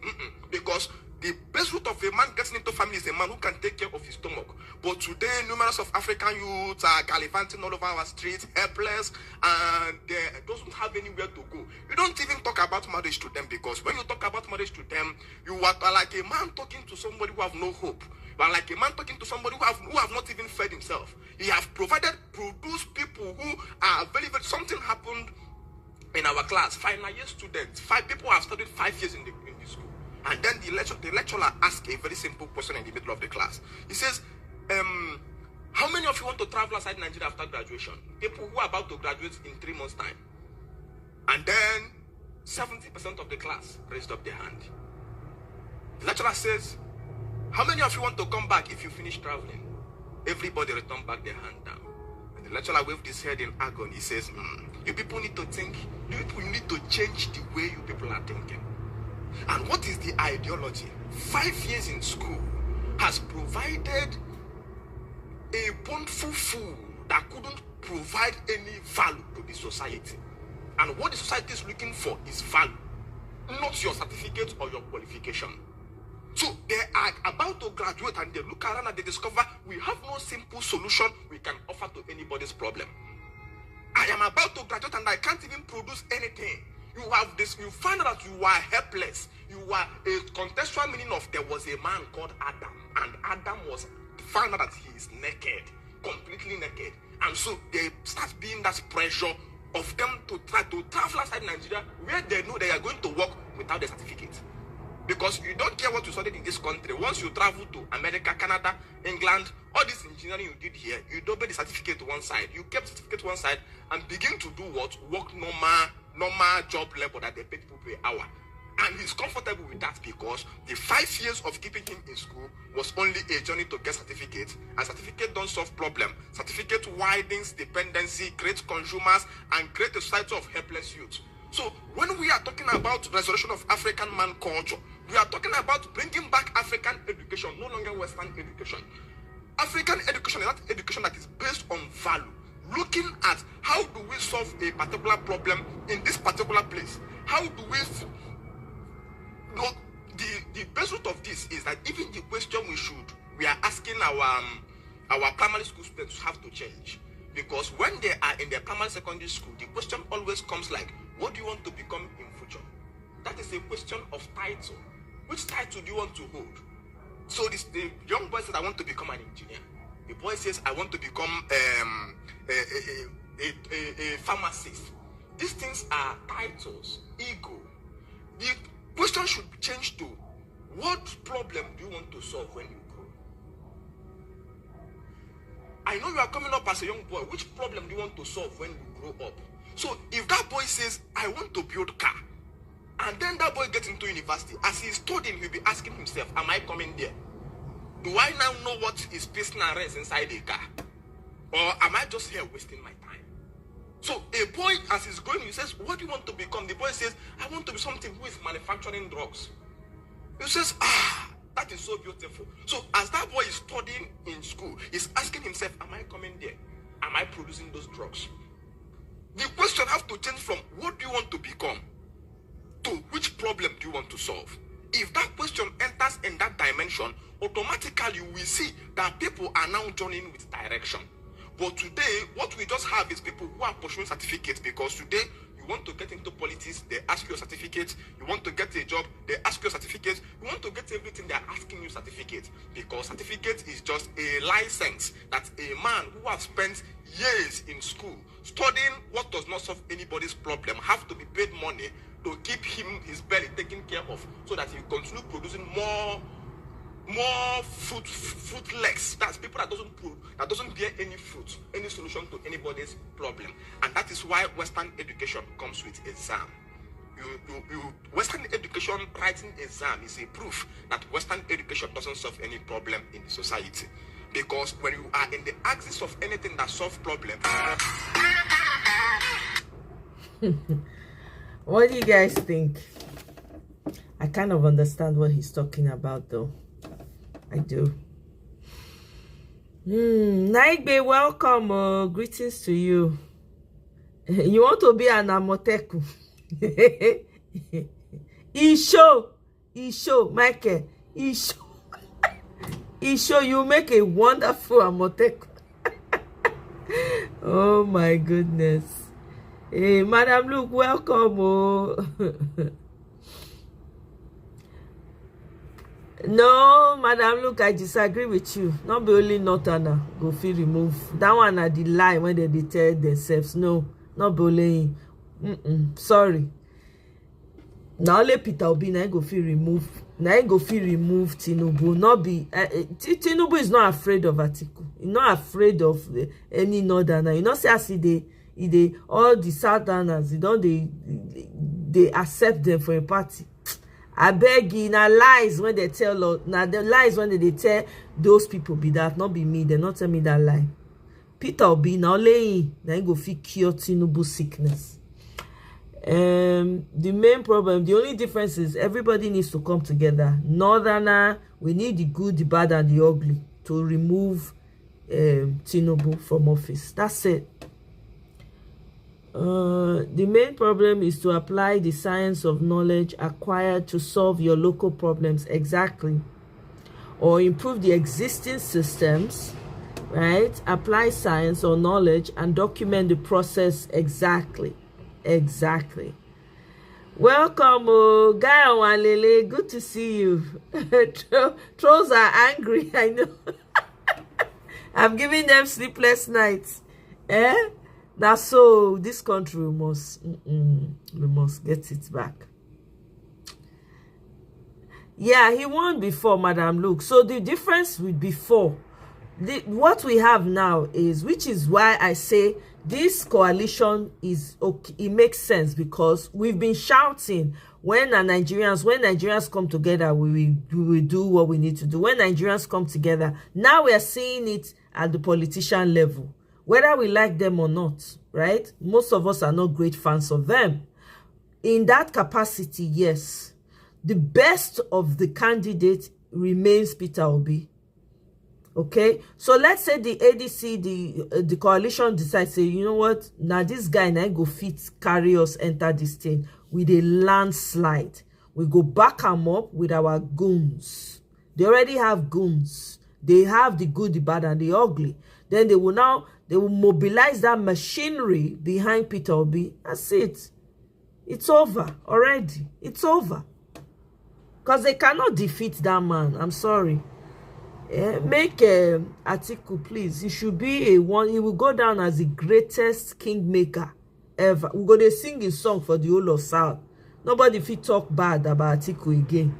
Because the best route of a man getting into family is a man who can take care of his stomach. But today, numerous of African youths are gallivanting all over our streets, helpless, and they doesn't have anywhere to go. You don't even talk about marriage to them, because when you talk about marriage to them, you are like a man talking to somebody who have no hope. But like a man talking to somebody who have not even fed himself. He have produced people who are very, very, something happened in our class, final year students. 5 people have studied 5 years in the school. And then the lecturer asked a very simple question in the middle of the class. He says, how many of you want to travel outside Nigeria after graduation? People who are about to graduate in 3 months' time. And then 70% of the class raised up their hand. The lecturer says, how many of you want to come back if you finish traveling? Everybody returned back their hand down. And the lecturer waved his head in agony. He says, you people need to think, you people need to change the way you people are thinking. And what is the ideology? 5 years in school has provided a bountiful food that couldn't provide any value to the society. And what the society is looking for is value, not your certificate or your qualification. So they are about to graduate and they look around and they discover we have no simple solution we can offer to anybody's problem. I am about to graduate and I can't even produce anything. You have this, you find out that you are helpless. You are a contextual meaning of there was a man called Adam, and Adam was found out that he is naked, completely naked. And so they start being that pressure of them to try to travel outside Nigeria where they know they are going to work without the certificate. Because you don't care what you studied in this country. Once you travel to America, Canada, England, all this engineering you did here, you don't put the certificate to one side. You kept the certificate to one side and begin to do what? Work normal job level that they pay people per hour. And he's comfortable with that because the 5 years of keeping him in school was only a journey to get certificate. And certificate don't solve problem. Certificate widens dependency, creates consumers, and creates a society of helpless youth. So when we are talking about restoration of African man culture, we are talking about bringing back African education, no longer Western education. African education is that education that is based on value. Looking at how do we solve a particular problem in this particular place? How do we... The best root of this is that even the question we are asking our primary school students have to change. Because when they are in their primary secondary school, the question always comes like, what do you want to become in future? That is a question of title. Which title do you want to hold? So the young boy says, I want to become an engineer. The boy says, I want to become a pharmacist. These things are titles, ego. The question should be changed to, what problem do you want to solve when you grow? I know you are coming up as a young boy. Which problem do you want to solve when you grow up? So if that boy says, I want to build car, and then that boy gets into university, as he's studying, he'll be asking himself, am I coming there? Do I now know what is piston and rest inside a car? Or am I just here wasting my time? So a boy, as he's going, he says, what do you want to become? The boy says, I want to be something who is manufacturing drugs. He says, that is so beautiful. So as that boy is studying in school, he's asking himself, am I coming there? Am I producing those drugs? The question has to change from what do you want to become to which problem do you want to solve? If that question enters in that dimension, automatically you will see that people are now joining with direction. But today, what we just have is people who are pursuing certificates, because today you want to get into politics, they ask you a certificate. You want to get a job, they ask you a certificate. You want to get everything, they're asking you certificate. Because certificate is just a license that a man who has spent years in school studying what does not solve anybody's problem have to be paid money to keep him his belly taken care of, so that he continue producing more fruitless. That's people that doesn't bear any fruit, any solution to anybody's problem. And that is why Western education comes with exam. Western education writing exam is a proof that Western education doesn't solve any problem in the society. Because when you are in the axis of anything that solves problem. What do you guys think? I kind of understand what he's talking about, though. I do. Naigbe, welcome. Greetings to you. You want to be an Amoteku? Isho, Michael. Isho, you make a wonderful Amoteku. Oh my goodness. Hey, Madam Luke, welcome. No, Madam Luke, I disagree with you. Not be only Northerner go feel remove. That one are the lie when they tell themselves. No, not be only. Sorry. Now only Peter Obi na go feel remove. Na go feel remove Tinubu. Not be Tinubu is not afraid of Atiku. He's not afraid of any Northerner. You know, say as they all the Southerners, they accept them for a party. I beg you, na lies when they tell, now the lies when they tell those people be that, not be me. They not tell me that lie. Peter Obi now laying, now go fit cure Tinubu sickness. The main problem, the only difference is everybody needs to come together. Northerner, we need the good, the bad, and the ugly to remove Tinubu from office. That's it. The main problem is to apply the science of knowledge acquired to solve your local problems exactly, or improve the existing systems, right? Apply science or knowledge and document the process exactly. Welcome, Guy Wanlele. Good to see you. Trolls are angry, I know. I'm giving them sleepless nights. Now, so this country we must get it back. Yeah, he won before, Madam Luke. So the difference with before, what we have now is, which is why I say this coalition is okay. It makes sense because we've been shouting when Nigerians come together, we will do what we need to do. When Nigerians come together, now we are seeing it at the politician level. Whether we like them or not, right? Most of us are not great fans of them. In that capacity, yes. The best of the candidate remains Peter Obi. Okay? So let's say the ADC, the coalition decides, say, you know what? Now this guy now go fit carry us enter this thing with a landslide. We go back them up with our goons. They already have goons. They have the good, the bad, and the ugly. Then they will mobilize that machinery behind Peter Obi. That's it. It's over already. It's over. Because they cannot defeat that man. I'm sorry. Make Atiku, please. He should be one. He will go down as the greatest kingmaker ever. We're going to sing his song for the whole of South. Nobody fit talk bad about Atiku again.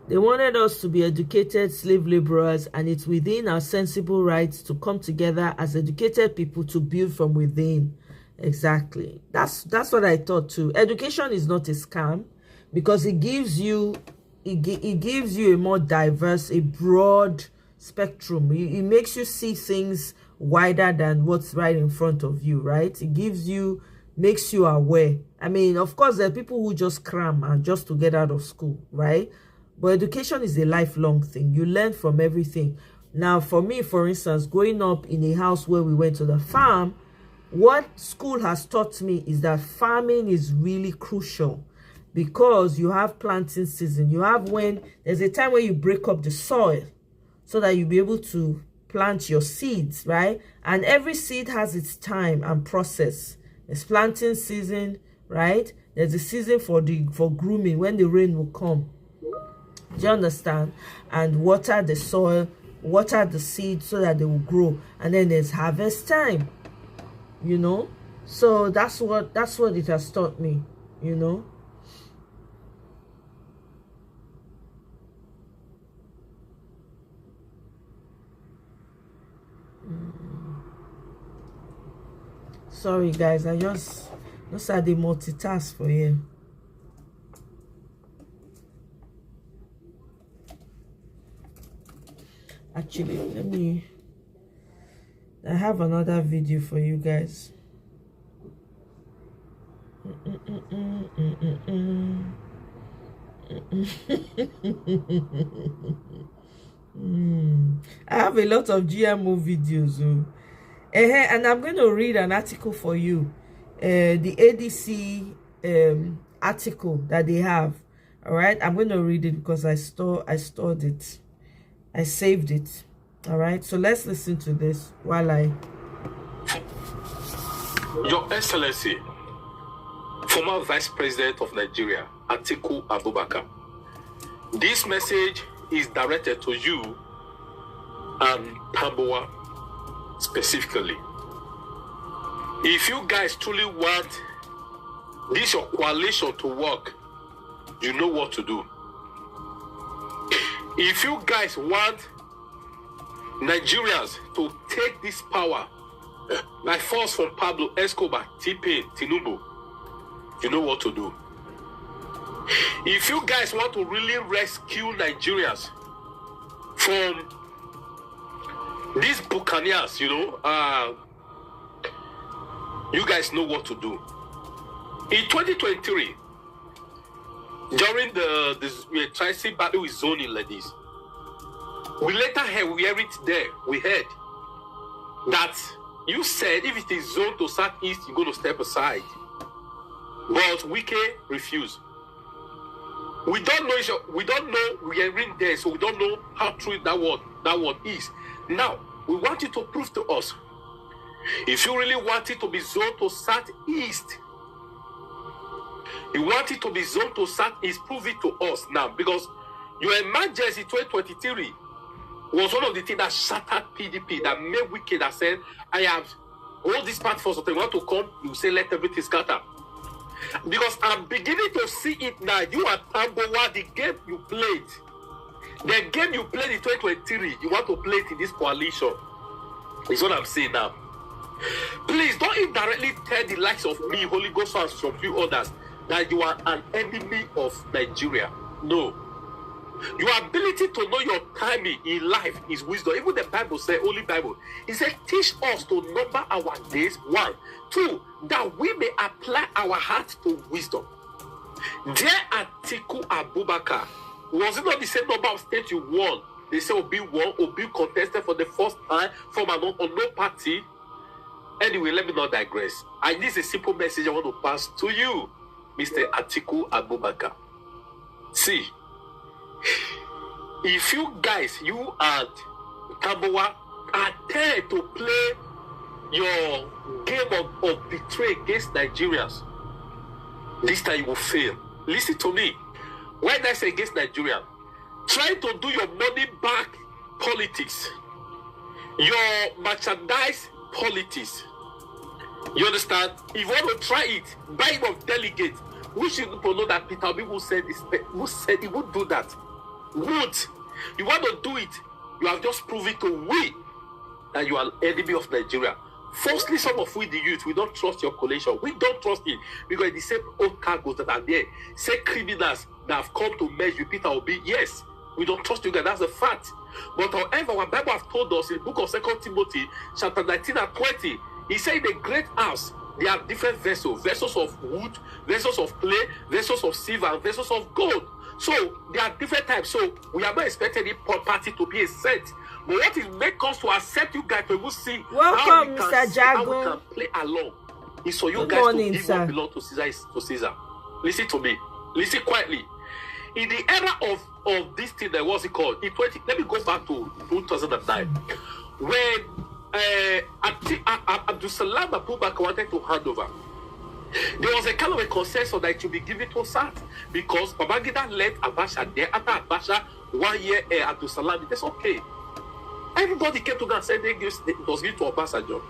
They wanted us to be educated slave laborers, and it's within our sensible rights to come together as educated people to build from within. Exactly. That's what I thought too. Education is not a scam because it gives you a more diverse, a broad spectrum. It makes you see things wider than what's right in front of you, right? It makes you aware. I mean, of course, there are people who just cram and just to get out of school, right? But education is a lifelong thing. You learn from everything. Now, for me, for instance, growing up in a house where we went to the farm, what school has taught me is that farming is really crucial. because you have planting season. You have when there's a time where you break up the soil so that you'll be able to plant your seeds, right? And every seed has its time and process. There's planting season, right? There's a season for grooming, when the rain will come. Do you understand? And water the soil, water the seed so that they will grow. And then there's harvest time, you know. So that's what it has taught me, you know. Sorry guys, I just had the multitask for you. Actually, I have another video for you guys. I have a lot of GMO videos. And I'm going to read an article for you. The ADC article that they have. All right, I'm going to read it because I stored it. I saved it. All right, so let's listen to this while I... Your Excellency, former Vice President of Nigeria, Atiku Abubakar. This message is directed to you and Tambuwa specifically. If you guys truly want this your coalition to work, you know what to do. If you guys want Nigerians to take this power like force from Pablo Escobar, T-Pain, Tinubu, you know what to do. If you guys want to really rescue Nigerians from these buccaneers, you know, you guys know what to do. In 2023, during the Tri-State battle with zoning like this, we later heard, we heard that you said if it is zoned to southeast, you're going to step aside. But Wike refused. We don't know we are in there, so we don't know how true that word is. Now, we want you to prove to us. If you really want it to be zoned to southeast, you want it to be zoned to southeast, prove it to us now. Because your emergency 2023 was one of the things that shattered PDP, that made Wike that said, I have all these parts for something. Want to come, you say let everything scatter. Because I'm beginning to see it now. You are Tambowa, the game you played. The game you played in 2023, you want to play it in this coalition. Is what I'm saying now. Please don't indirectly tell the likes of me, Holy Ghost, and some few others that you are an enemy of Nigeria. No. Your ability to know your timing in life is wisdom. Even the Bible says, Holy Bible, it says, teach us to number our days. 1, 2, that we may apply our heart to wisdom. Dear Atiku Abubakar, was it not the same number of states you won? They say Obi won, Obi contested for the first time from an unknown party. Anyway, let me not digress. This is a simple message I want to pass to you, Mr. Atiku Abubakar. See, if you guys, you and Tambowa, are there to play your game of betray against Nigerians, this time you will fail. Listen to me. When I say against Nigeria, try to do your money back politics, your merchandise politics. You understand? If you want to try it, buy him of delegates. We should know that Peter Obi who said he would do that. Would you want to do it? You have just proven to we that you are an enemy of Nigeria. Firstly, some of we, the youth, we don't trust your coalition. We don't trust it because the same old cargoes that are there, say criminals that have come to merge with Peter Obi. Yes, we don't trust you guys. That's a fact. But however, our Bible has told us in the book of 2 Timothy, chapter 19 and 20, he said in the great house, there are different vessels. Vessels of wood, vessels of clay, vessels of silver, and vessels of gold. So there are different types. So we are not expecting any party to be a set. But what is make us to accept you guys to see welcome, Mr. Jago. How we can play along is for you guys to give what belongs to Caesar. Listen to me. Listen quietly. In the era of this thing, what's it called? Let me go back to 2009, when Abdul Salam Abubakar wanted to hand over. There was a kind of a consensus that it should be given to SAT because Babangida left Abacha there. After Abacha, 1 year Abdul Salam, that's okay. Everybody came together and said it was given to Obasanjo.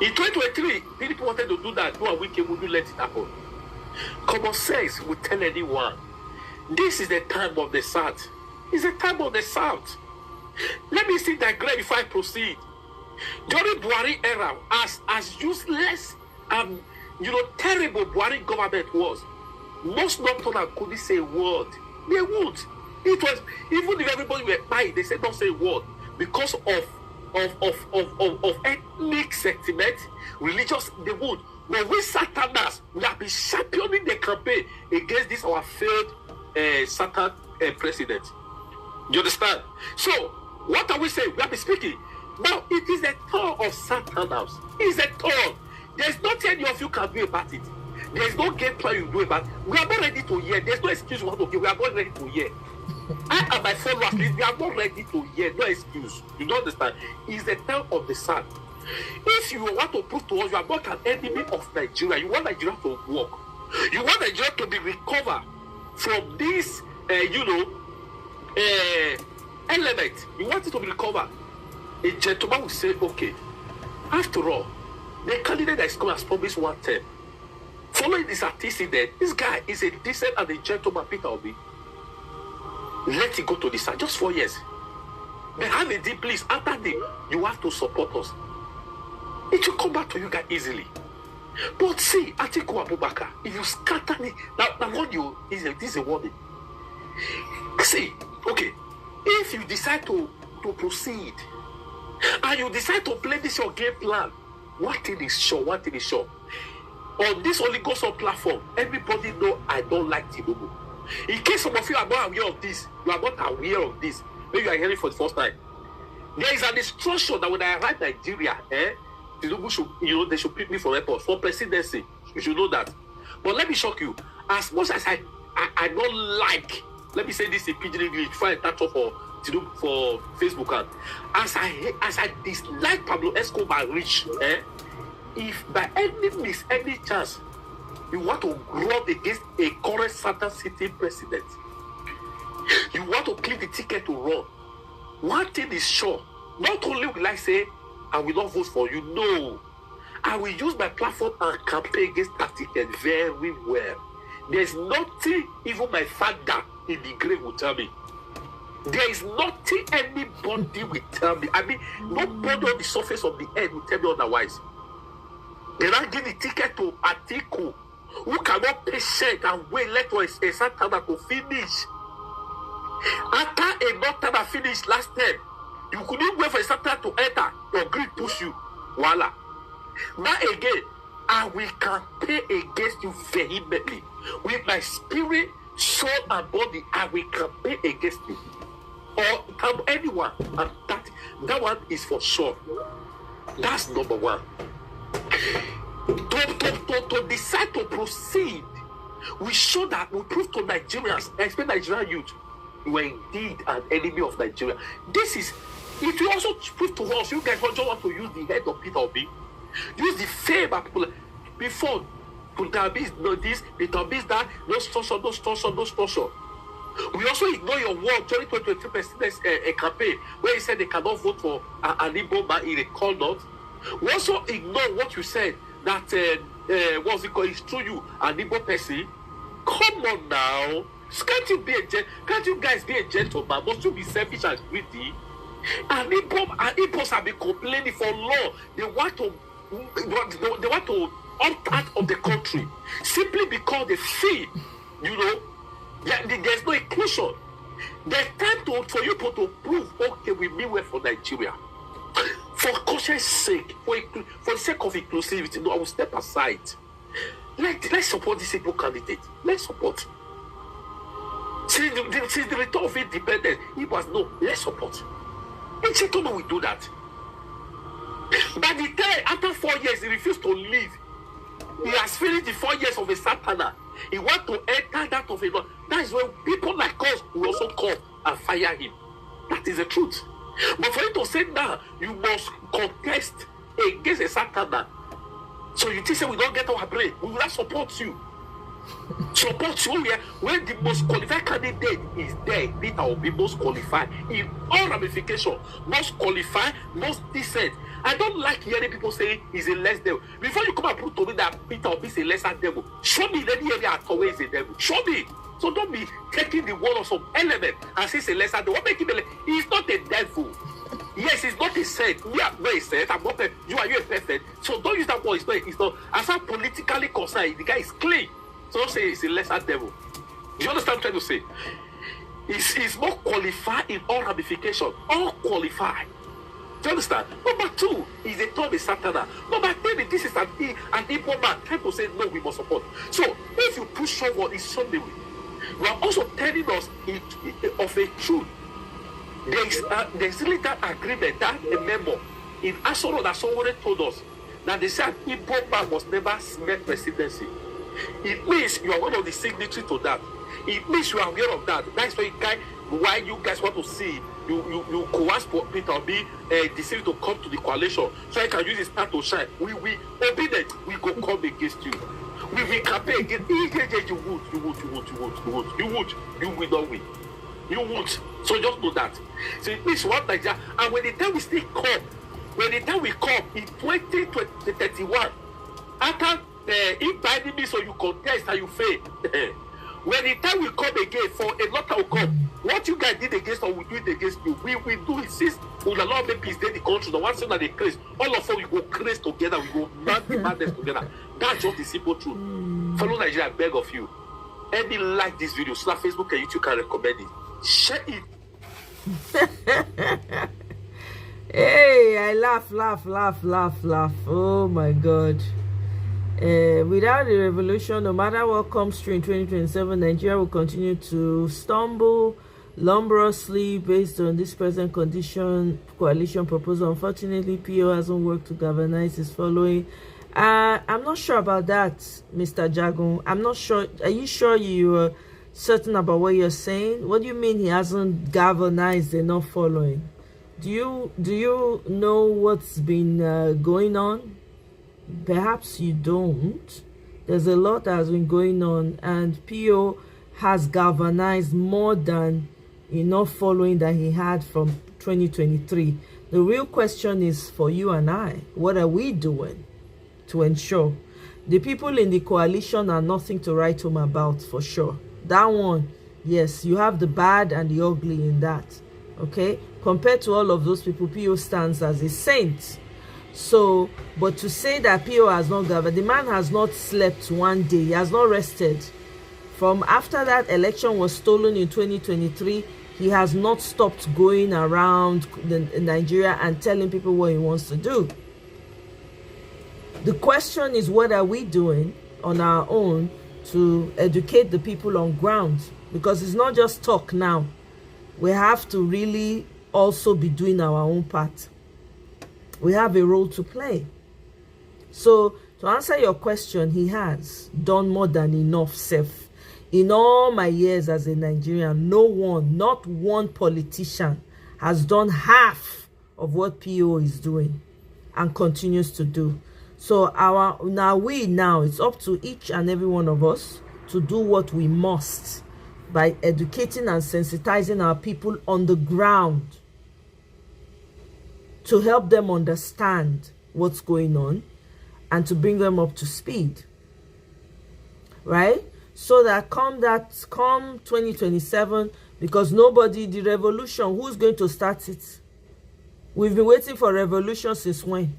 In 2023, people wanted to do that. No, we would you let it happen? Common sense would tell anyone, this is the time of the South. It's the time of the South. Let me see that grade before I proceed. During Buhari era, as useless and terrible Buhari government was, most Northerners couldn't say a word. They would. It was even if everybody were buying, they said don't say a word because of ethnic sentiment, religious. They would. But we Satanás, we have been championing the campaign against this our failed Satan president. You understand? So what are we saying? We have been speaking. Now it is a turn of Satanás. It's a turn. There's nothing any of you can do about it. There's no game plan you do about it. We are not ready to hear. There's no excuse we want to give. We are not ready to hear. I and my followers, we are not ready to hear. No excuse. You don't understand? It's the time of the sun. If you want to prove to us you are not an enemy of Nigeria, you want Nigeria to work. You want Nigeria to be recovered from this, element. You want it to be recovered. A gentleman will say, okay, after all, the candidate that is coming has promised 1 term. Following this antecedent, this guy is a decent and a gentleman, Peter Obi. Let it go to the side, just 4 years. But have a deal, please. After that, you have to support us. It will come back to you guys easily. But see, Atiku Abubakar, if you scatter it, now what you is this is a warning. See, okay, if you decide to proceed and you decide to play this your game plan, one thing is sure. On this Holy Ghost platform, everybody know I don't like Tinubu. In case some of you are not aware of this, you are not aware of this, maybe you are hearing for the first time. There is an instruction that when I arrive in Nigeria, Tinubu should, they should pick me for airport, for presidency. You should know that. But let me shock you. As much as I don't like, let me say this in pidgin English before I start off for Tinubu for Facebook ad. As I dislike Pablo Escobar rich, if by any means, any chance, you want to run against a current Satan City president, you want to click the ticket to run, one thing is sure, not only will I say, I will not vote for you, no, I will use my platform and campaign against that ticket very well. There's nothing even my father in the grave will tell me. There is nothing anybody will tell me. I mean, nobody on the surface of the earth will tell me otherwise. They not give the ticket to Atiku, who cannot patient and wait let a certain time to finish. After a not time finish last time, you couldn't wait for a certain time to enter. Your greed push you. Voila. Now again, I will campaign against you vehemently. With my spirit, soul, and body, I will campaign against you. Or anyone. And that one is for sure. That's number one. To decide to proceed, we show that we prove to Nigerians, especially Nigerian youth, you are indeed an enemy of Nigeria. It will also prove to us, you guys don't want to use the head of Peter Obi, use the fame of people before. Peter Obi is not this, Peter Obi is that, no structure. We also ignore your word during 2023 president's campaign, where he said they cannot vote for an Igbo man in a call not. We also ignore what you said that what's it called? It's true you an Igbo person. Come on now, can't you guys be a gentleman? Must you be selfish and greedy? And Igbos have been complaining for long. They want to opt out of the country simply because they feel, there's no inclusion. There's time for you to prove, okay, we mean well for Nigeria. For conscience sake, for the sake of inclusivity, no, I will step aside. Let's support this Igbo candidate. Let's support. Since the return of independence, it was no, let's support. A gentleman will do that. By the time, after 4 years, he refused to leave. He has finished the 4 years of a satana. He want to enter that of a law. That is when people like us will also come and fire him. That is the truth. But for you to say now, you must contest against a certain man. So you think say we don't get our brain, we will not support you. Support you when the most qualified candidate is there. Peter will be most qualified in all ramifications, most qualified, most decent. I don't like hearing people say he's a less devil. Before you come and prove to me that Peter Obi is a lesser devil, show me any area at all is a devil. Show me. So don't be taking the word of some element and say it's a lesser devil. What make him he's not a devil. Yes, he's not a saint. We are not a saint. I'm not a, you are a perfect. So don't use that word. It's not. As far politically concerned, the guy is clean. So don't say he's a lesser devil. Do you understand what I'm trying to say? He's more qualified in all ramifications. All qualified. Do you understand? Number two, he's a Tommy Santana. Number three, this is an Igbo man trying to say no, we must support. So if you push someone in some way, you are also telling us of a truth. There's little agreement that a member in Asoro that someone told us that they said Igbo man was never met presidency. It means you are one of the signatories to that. It means you are aware of that. That's why you guys want to see you coerce Peter Obi decide to come to the coalition so I can use his star to shine. We obedient. We go come against you. We campaign against you would not win. You won't. So just know that. So it means what like that. And when the time we still come, when the time we come in 2031, after if Biden means so you contest and you fail. When the time will come again for a lot will come, what you guys did against us, we do it against you. We do it since we will allow make peace in the country. The one thing that they craze, all of us we go craze together, we go mad the madness together. That's just the simple truth. Fellow Nigeria, I beg of you. Any like this video, so that Facebook and YouTube can recommend it. Share it. Hey, I laugh. Oh my God. Without the revolution, no matter what comes through in 2027, Nigeria will continue to stumble lumberously based on this present coalition proposal. Unfortunately, PO hasn't worked to galvanize his following. I'm not sure about that, Mr. Jagun. I'm not sure. Are you sure you are certain about what you're saying? What do you mean he hasn't galvanized enough following? Do you know what's been going on? Perhaps you don't. There's a lot that has been going on, and PO has galvanized more than enough following that he had from 2023. The real question is for you and I, what are we doing to ensure the people in the coalition are nothing to write home about? For sure, that one, yes, you have the bad and the ugly in that. Okay, compared to all of those people, PO stands as a saint. So, but to say that PO has not governed, the man has not slept one day, he has not rested. From after that election was stolen in 2023, he has not stopped going around Nigeria and telling people what he wants to do. The question is, what are we doing on our own to educate the people on ground? Because it's not just talk now. We have to really also be doing our own part. We have a role to play. So, to answer your question, he has done more than enough self. In all my years as a Nigerian, not one politician has done half of what PO is doing and continues to do. So, now it's up to each and every one of us to do what we must by educating and sensitizing our people on the ground, to help them understand what's going on and to bring them up to speed, right? So that come 2027, because the revolution, who's going to start it? We've been waiting for revolution since when?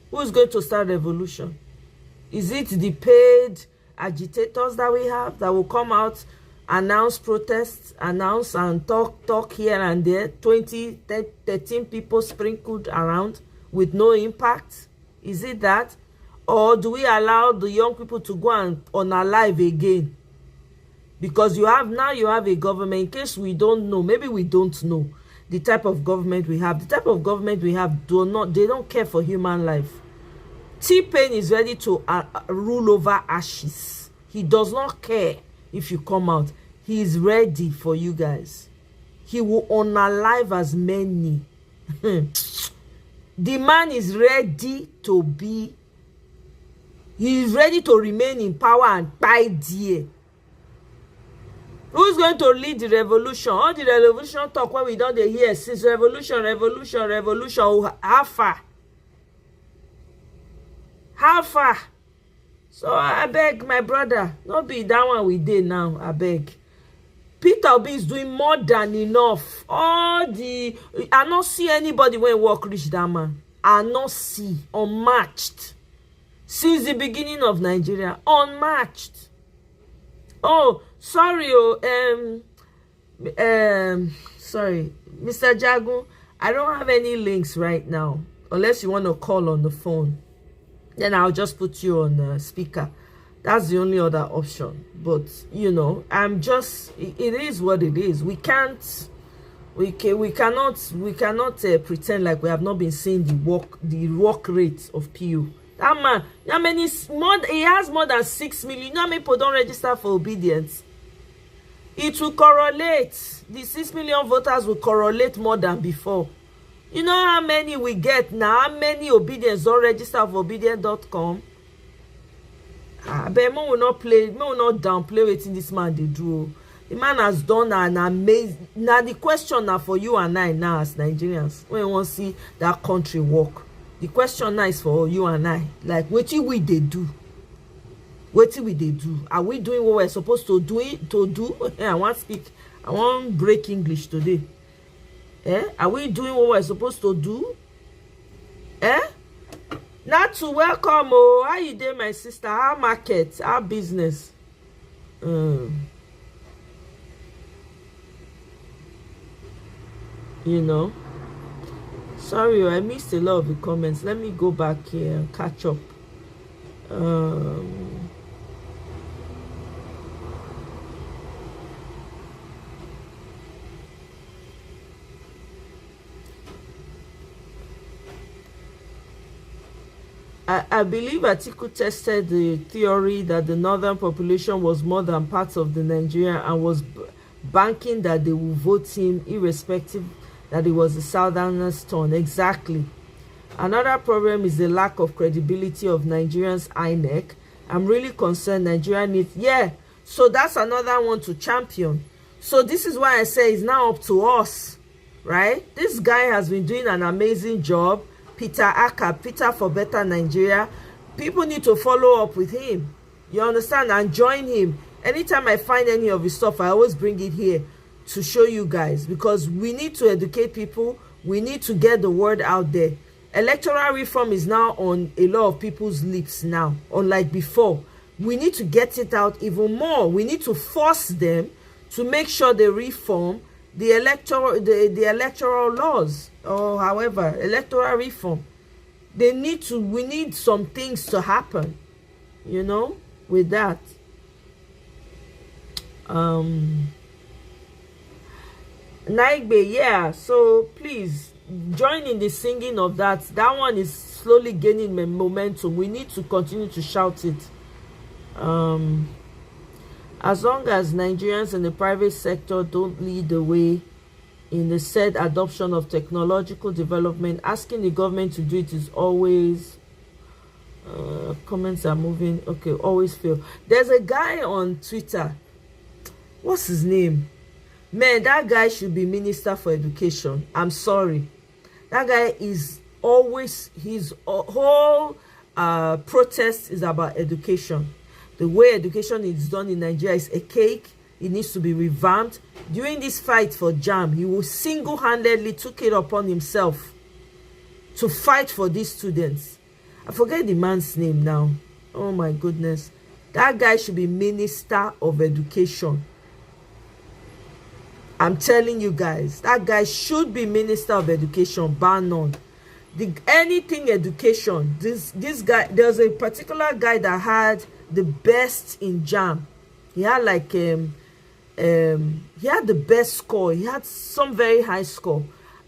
Who's going to start revolution? Is it the paid agitators that we have that will come out, announce protests, announce and talk here and there, 13 people sprinkled around with no impact? Is it that? Or do we allow the young people to go and unalive again? Because you have a government, in case we don't know, maybe we don't know the type of government we have. The type of government we have, they don't care for human life. T-Pain is ready to rule over ashes. He does not care if you come out. He is ready for you guys. He will unalive as many. The man is ready to be. He is ready to remain in power and die there. Who is going to lead the revolution? All the revolution talk when we don't hear since revolution. Oh, how far? How far? So I beg my brother, not be that one we did now. I beg. Peter Obi is doing more than enough. I not see anybody when work reach that man. I not see unmatched since the beginning of Nigeria. Unmatched. Oh, sorry. Sorry, Mr. Jagu. I don't have any links right now, unless you want to call on the phone. Then I'll just put you on speaker. That's the only other option. But you know, it is what it is. We cannot pretend like we have not been seeing the work rate of PU. That man, he has more than 6 million. You know how many people don't register for obedience? It will correlate. The 6 million voters will correlate more than before. You know how many we get now? How many obedience don't register for obedient.com? But will not downplay what this man they do. The man has done an amazing. Now the question now for you and I now as Nigerians, when we want to see that country work, the question now is for you and I. Like, what do we do? What do we do? Are we doing what we're supposed to do? I want break English today. Are we doing what we're supposed to do? Not to welcome. Oh, how you doing, my sister? Our market, our business. You know. Sorry, I missed a lot of the comments. Let me go back here and catch up. I believe Atiku tested the theory that the northern population was more than parts of the Nigeria and was banking that they will vote him irrespective that it was the southerners' turn. Exactly. Another problem is the lack of credibility of Nigerians' INEC. I'm really concerned Nigeria needs. Yeah, so that's another one to champion. So this is why I say it's now up to us, right? This guy has been doing an amazing job. Peter for Better Nigeria. People need to follow up with him. You understand? And join him. Anytime I find any of his stuff, I always bring it here to show you guys, because we need to educate people. We need to get the word out there. Electoral reform is now on a lot of people's lips now, unlike before. We need to get it out even more. We need to force them to make sure they reform the electoral laws, or however, electoral reform. We need some things to happen, you know, with that. Naigbe, yeah, so please join in the singing of that. That one is slowly gaining momentum. We need to continue to shout it. As long as Nigerians in the private sector don't lead the way in the said adoption of technological development, asking the government to do it is always comments are moving. Okay, always fail. There's a guy on Twitter. What's his name? Man, that guy should be Minister for Education. I'm sorry. That guy is always, his whole protest is about education. The way education is done in Nigeria is a cake. It needs to be revamped. During this fight for JAM, he will single-handedly took it upon himself to fight for these students. I forget the man's name now. Oh my goodness. That guy should be Minister of Education. I'm telling you guys, that guy should be Minister of Education, bar none. Anything education. This guy, there's a particular guy that had the best in JAM. He had like he had the best score. He had some very high score,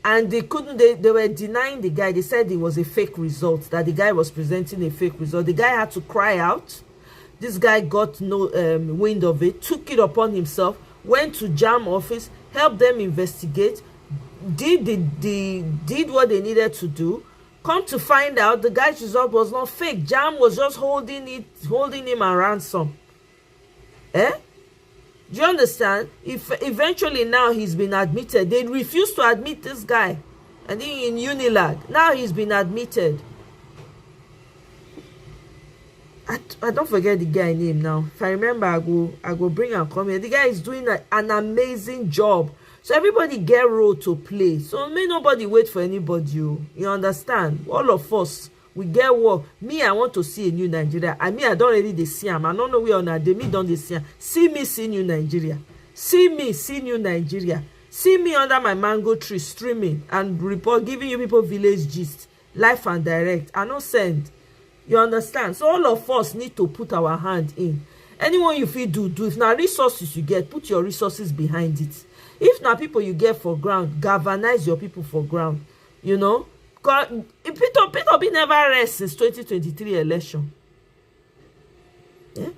and they were denying the guy. They said it was a fake result, that the guy was presenting a fake result. The guy had to cry out. This guy got no wind of it, took it upon himself, went to JAM office, helped them investigate, did what they needed to do. Come to find out, the guy's result was not fake. JAM was just holding him at ransom. Do you understand? If eventually now he's been admitted, they refused to admit this guy, and in Unilag, now he's been admitted. I don't forget the guy name now. If I remember, I go bring and come here. The guy is doing an amazing job. So everybody get role to play. So may nobody wait for anybody. You understand? All of us, we get work. Me, I want to see a new Nigeria. I don't already see him. I don't know where on that. Me don't see him. See me, see new Nigeria. See me, see new Nigeria. See me under my mango tree streaming and report, giving you people village gist, live and direct. I no send. You understand? So all of us need to put our hand in. Anyone you feel do. If now resources you get, put your resources behind it. If now people you get for ground, galvanize your people for ground. You know? Peter be never rest since 2023 election. Yeah?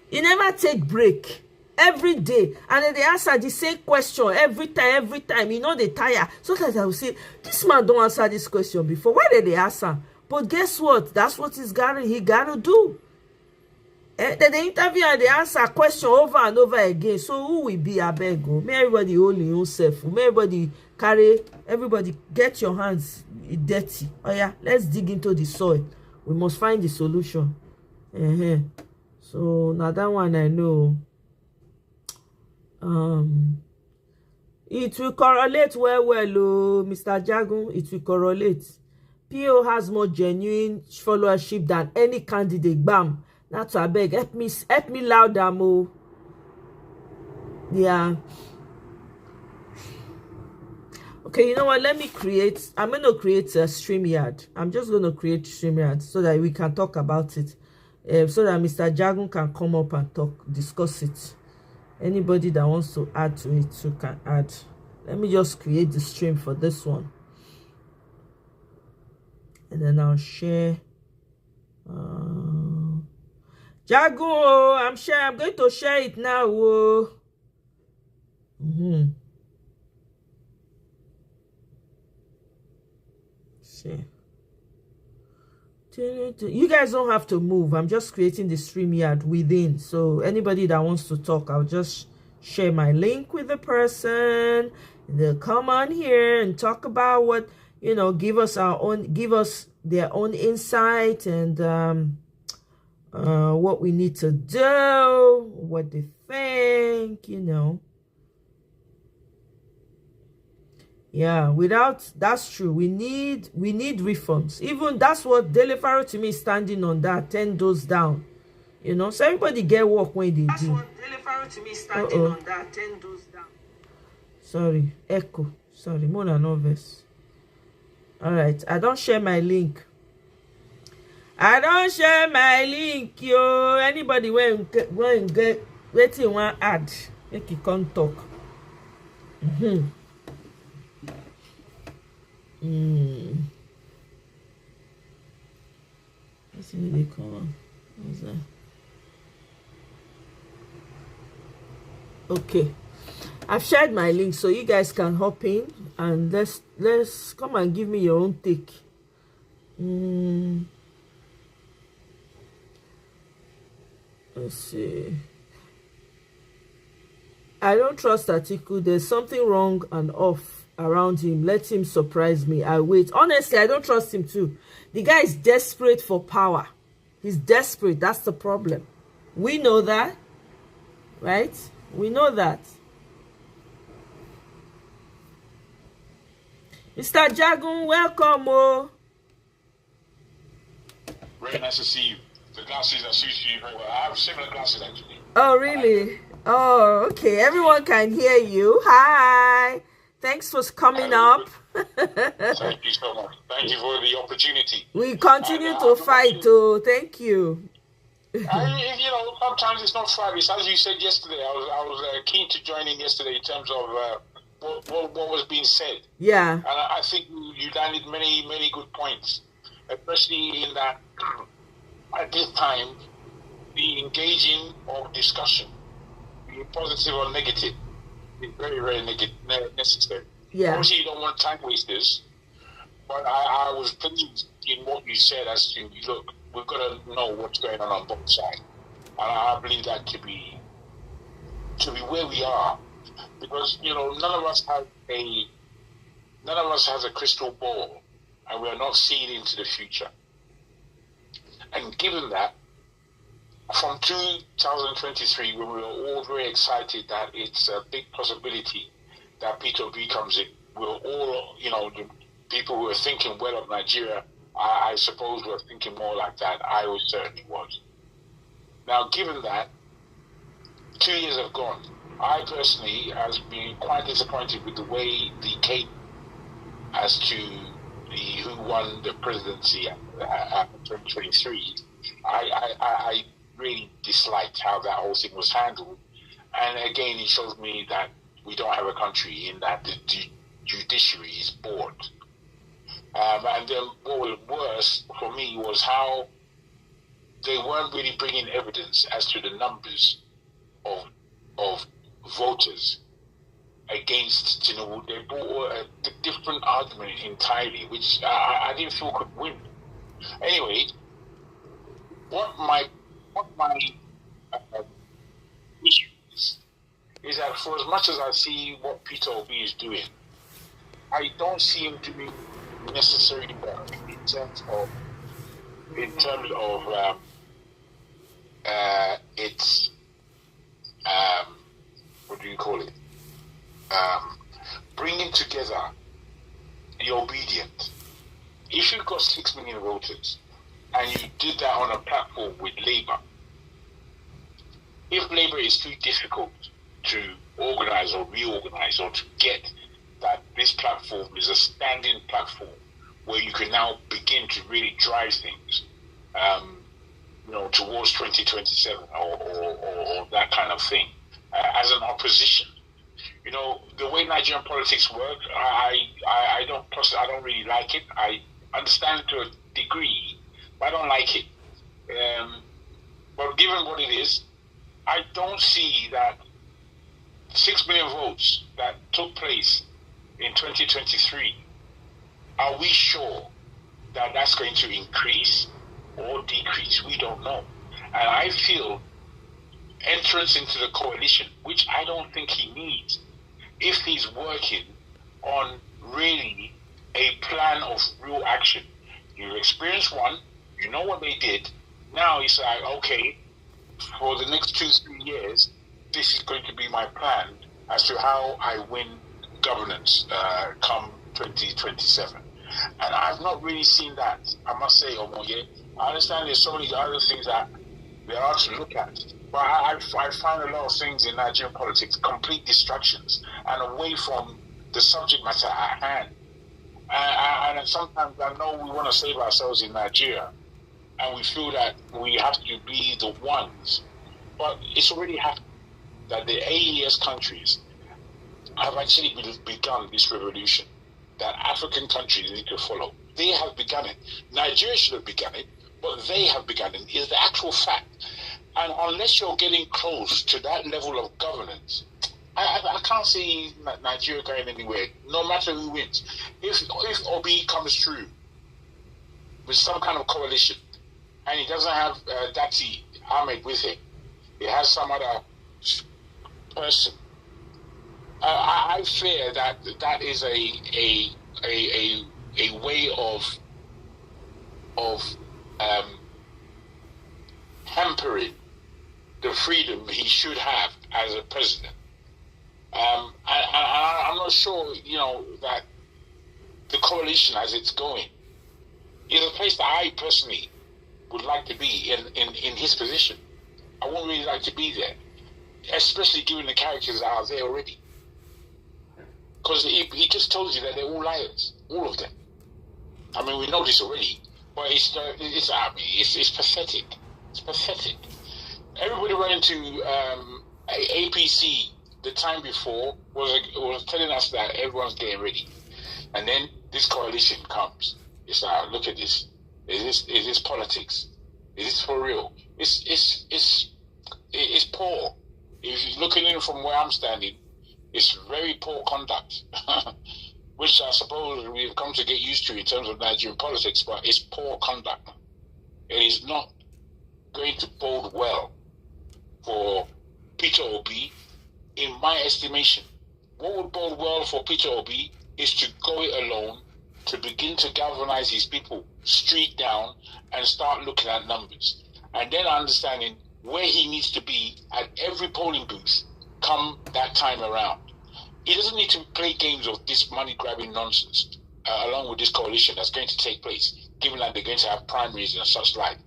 He never take break. Every day. And then they answer the same question every time. You know they tire. Sometimes I will say, this man don't answer this question before. Why did they answer? But guess what? That's what he gotta do. Then they interview and they answer question over and over again. So who will be a beggar? May everybody hold yourself. May everybody get your hands dirty. Oh yeah, let's dig into the soil. We must find the solution. So now that one I know. It will correlate well, Mr. Jagun. It will correlate. PO has more genuine followership than any candidate. Bam. That's I beg. Help me louder, Mo. Yeah. Okay, you know what? I'm going to create a StreamYard. I'm just going to create StreamYard so that we can talk about it. So that Mr. Jagun can come up and discuss it. Anybody that wants to add to it, so can add. Let me just create the stream for this one. And then I'll share. Jago, I'm going to share it now. Share. You guys don't have to move. I'm just creating the StreamYard within. So anybody that wants to talk, I'll just share my link with the person. They'll come on here and talk about what, give us their own insight and what we need to do, what they think, Yeah, that's true. We need reforms. Even that's what Delefaro to me is standing on, that 10 doors down. So everybody get work when they do. That's what Delefaro to me is standing on, that 10 doors down. Sorry, echo. Sorry, Mona Novice. All right, I don't share my link. Yo. Anybody when get waiting one ad, make it come talk. Let's see what they call them. What's that? Okay, I've shared my link so you guys can hop in and let's come and give me your own take. Let's see. I don't trust Atiku. There's something wrong and off around him. Let him surprise me. I wait. Honestly, I don't trust him too. The guy is desperate for power. He's desperate. That's the problem. We know that, right? We know that. Mr. Jagun, welcome. Very nice to see you. The glasses that suits you very well. I have similar glasses actually. Oh, really? Oh, okay. Everyone can hear you. Hi. Thanks for coming up. Thank you so much. Thank you for the opportunity. We continue to fight too. Thank you. Sometimes it's not fight. It's as you said yesterday. I was keen to join in yesterday in terms of what was being said. Yeah. And I think you landed many good points, especially in that at this time, the engaging of discussion, be positive or negative, is very, very necessary. Yeah. Obviously, you don't want time wasters, but I was pleased in what you said as to, look, we've got to know what's going on both sides. And I believe that to be where we are. Because, none of us has a crystal ball, and we are not seeing into the future. And given that, from 2023, when we were all very excited that it's a big possibility that Peter Obi comes in, we're all, the people who are thinking well of Nigeria, I suppose were thinking more like that. I certainly was. Now, given that, 2 years have gone. I personally has been quite disappointed with the way the case as to who won the presidency at 2023. I really disliked how that whole thing was handled. And again, it shows me that we don't have a country, in that the judiciary is bored. And then what was worse for me was how they weren't really bringing evidence as to the numbers of voters against Tinubu. They brought a different argument entirely, which I didn't feel could win. Anyway, what my issue is that for as much as I see what Peter Obi is doing, I don't see him to be necessarily well in terms of it's what do you call it? Bringing together the obedient. If you've got 6 million voters and you did that on a platform with Labour, if Labour is too difficult to organise or reorganise, or to get that this platform is a standing platform where you can now begin to really drive things, towards 2027 or that kind of thing, as an opposition. The way Nigerian politics work, I don't really like it. I understand it to a degree, but I don't like it. But given what it is, I don't see that 6 million votes that took place in 2023, are we sure that that's going to increase or decrease? We don't know. And I feel entrance into the coalition, which I don't think he needs, if he's working on really a plan of real action. You experienced one, you know what they did. Now it's like, okay, for the next 2-3 years, this is going to be my plan as to how I win governance come 2027. And I've not really seen that, I must say, Omoye. I understand there's so many other things that there are to look at. But I find a lot of things in Nigerian politics complete distractions and away from the subject matter at hand. And sometimes I know we want to save ourselves in Nigeria, and we feel that we have to be the ones. But it's already happened that the AES countries have actually begun this revolution that African countries need to follow. They have begun it. Nigeria should have begun it, but they have begun it. It's the actual fact. And unless you're getting close to that level of governance, I can't see Nigeria going anywhere, no matter who wins. If Obi comes through with some kind of coalition, and he doesn't have Dati Ahmed with him, he has some other person, I fear that is a way of hampering the freedom he should have as a president. And I'm not sure, that the coalition as it's going is a place that I personally would like to be in his position. I wouldn't really like to be there, especially given the characters that are there already. Because he just told you that they're all liars, all of them. I mean, we know this already, but it's pathetic. It's pathetic. Everybody went into APC the time before was telling us that everyone's getting ready, and then this coalition comes. It's like, look at this. Is this politics? It is for real. It's poor. If you're looking in from where I'm standing, it's very poor conduct, which I suppose we've come to get used to in terms of Nigerian politics, but it's poor conduct. It is not going to bode well for Peter Obi, in my estimation. What would bode well for Peter Obi is to go it alone, to begin to galvanize his people street down and start looking at numbers. And then understanding where he needs to be at every polling booth come that time around. He doesn't need to play games of this money-grabbing nonsense along with this coalition that's going to take place, given that they're going to have primaries and such like.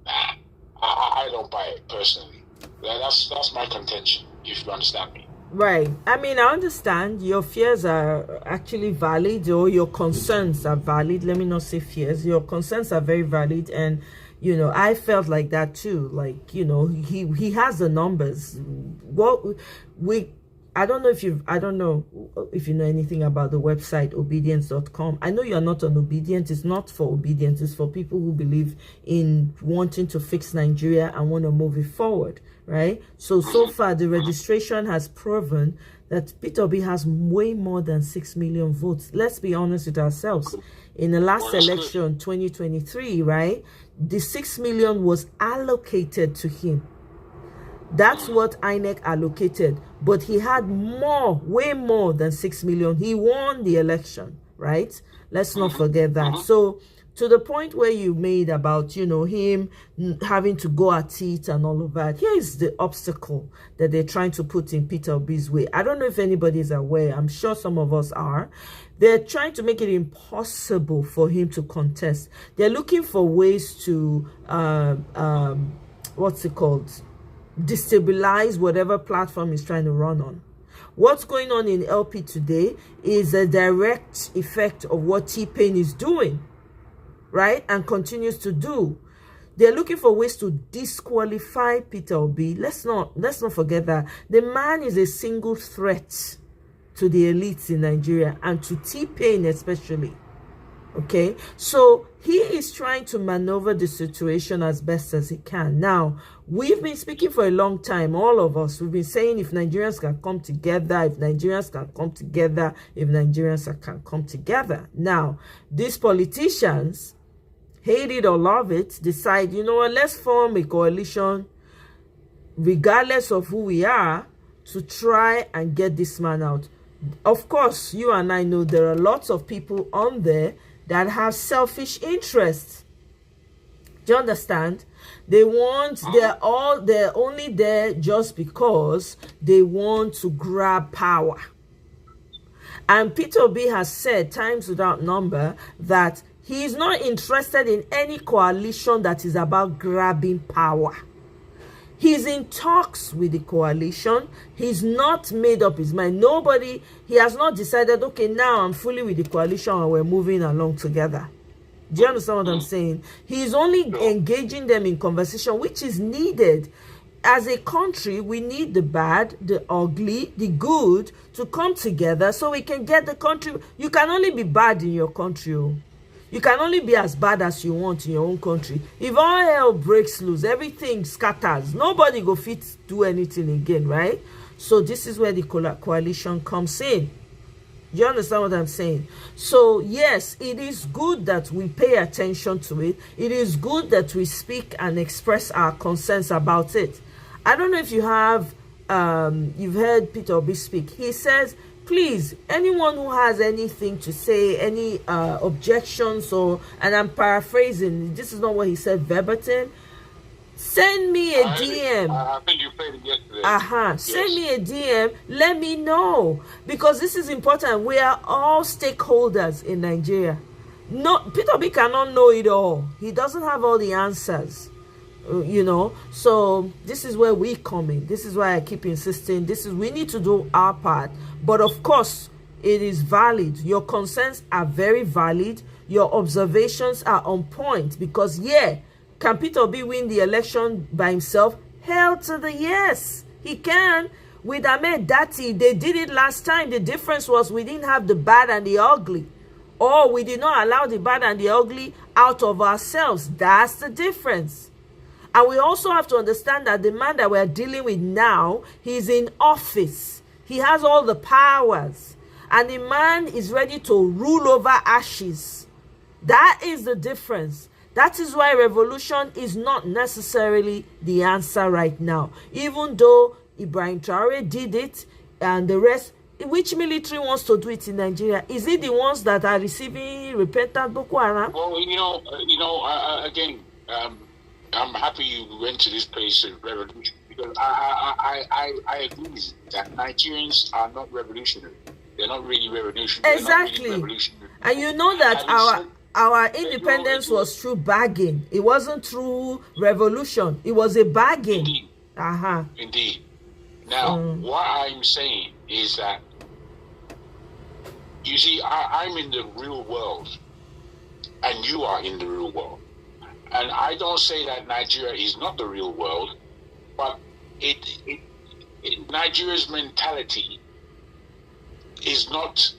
Nah, I don't buy it personally. That's my contention, if you understand me. Right. I mean, I understand your fears are actually valid, or your concerns are valid. Let me not say fears. Your concerns are very valid, and you know, I felt like that too. Like, you know, he has the numbers. I don't know if you know anything about the website obedience.com. I know you're not on Obedience. It's not for Obedience. It's for people who believe in wanting to fix Nigeria and want to move it forward, right? So far, the registration has proven that Peter Obi has way more than 6 million votes. Let's be honest with ourselves. In the last election, 2023, right, the 6 million was allocated to him. That's what INEC allocated, but he had way more than 6 million. He won the election, right? Let's not forget that. So to the point where you made about, you know, him having to go at it and all of that, here is the obstacle that they're trying to put in Peter Obi's way. I don't know if anybody is aware. I'm sure some of us are. They're trying to make it impossible for him to contest. They're looking for ways to, what's it called? Destabilize whatever platform he's trying to run on. What's going on in LP today is a direct effect of what T-Pain is doing, right? And continues to do. They're looking for ways to disqualify Peter Obi. Let's not forget that the man is a single threat to the elites in Nigeria and to T-Pain especially. Okay, so he is trying to maneuver the situation as best as he can. Now, we've been speaking for a long time, all of us. We've been saying if Nigerians can come together, if Nigerians can come together, if Nigerians can come together. Now, these politicians, hate it or love it, decide, you know what, let's form a coalition, regardless of who we are, to try and get this man out. Of course, you and I know there are lots of people on there that have selfish interests. Do you understand? They're only there just because they want to grab power. And Peter Obi has said times without number that he's not interested in any coalition that is about grabbing power. He's in talks with the coalition. He's not made up his mind. He has not decided, okay, now I'm fully with the coalition and we're moving along together. Do you understand what I'm saying? He's only engaging them in conversation, which is needed. As a country, we need the bad, the ugly, the good to come together so we can get the country. You can only be bad in your country. You can only be as bad as you want in your own country. If all hell breaks loose, everything scatters, nobody go fit do anything again, right? So this is where the coalition comes in. Do you understand what I'm saying? So yes, it is good that we pay attention to it. It is good that we speak and express our concerns about it. I don't know if you have, you've heard Peter Obi speak. He says, please, anyone who has anything to say, any objections, and I'm paraphrasing, this is not what he said verbatim, send me a DM. I think you played it yesterday. Yes. Send me a DM. Let me know. Because this is important. We are all stakeholders in Nigeria. No, Peter Obi cannot know it all. He doesn't have all the answers. You know, so this is where we come in. This is why I keep insisting. We need to do our part. But of course, it is valid. Your concerns are very valid. Your observations are on point. Because, can Peter Obi win the election by himself? Hell to the yes. He can. With Ahmed Dati, they did it last time. The difference was we didn't have the bad and the ugly. Or we did not allow the bad and the ugly out of ourselves. That's the difference. And we also have to understand that the man that we're dealing with now, he's in office. He has all the powers. And the man is ready to rule over ashes. That is the difference. That is why revolution is not necessarily the answer right now. Even though Ibrahim Traore did it and the rest, which military wants to do it in Nigeria? Is it the ones that are receiving repentant Boko Haram? Well, again, I'm happy you went to this place of revolution, because I agree that Nigerians are not revolutionary. They're not really revolutionary. Exactly. Really revolutionary. And you know that our independence was through bargain. It wasn't through revolution. It was a bargain. Indeed. Indeed. Now, what I'm saying is that, you see, I'm in the real world, and you are in the real world. And I don't say that Nigeria is not the real world, but Nigeria's mentality is not,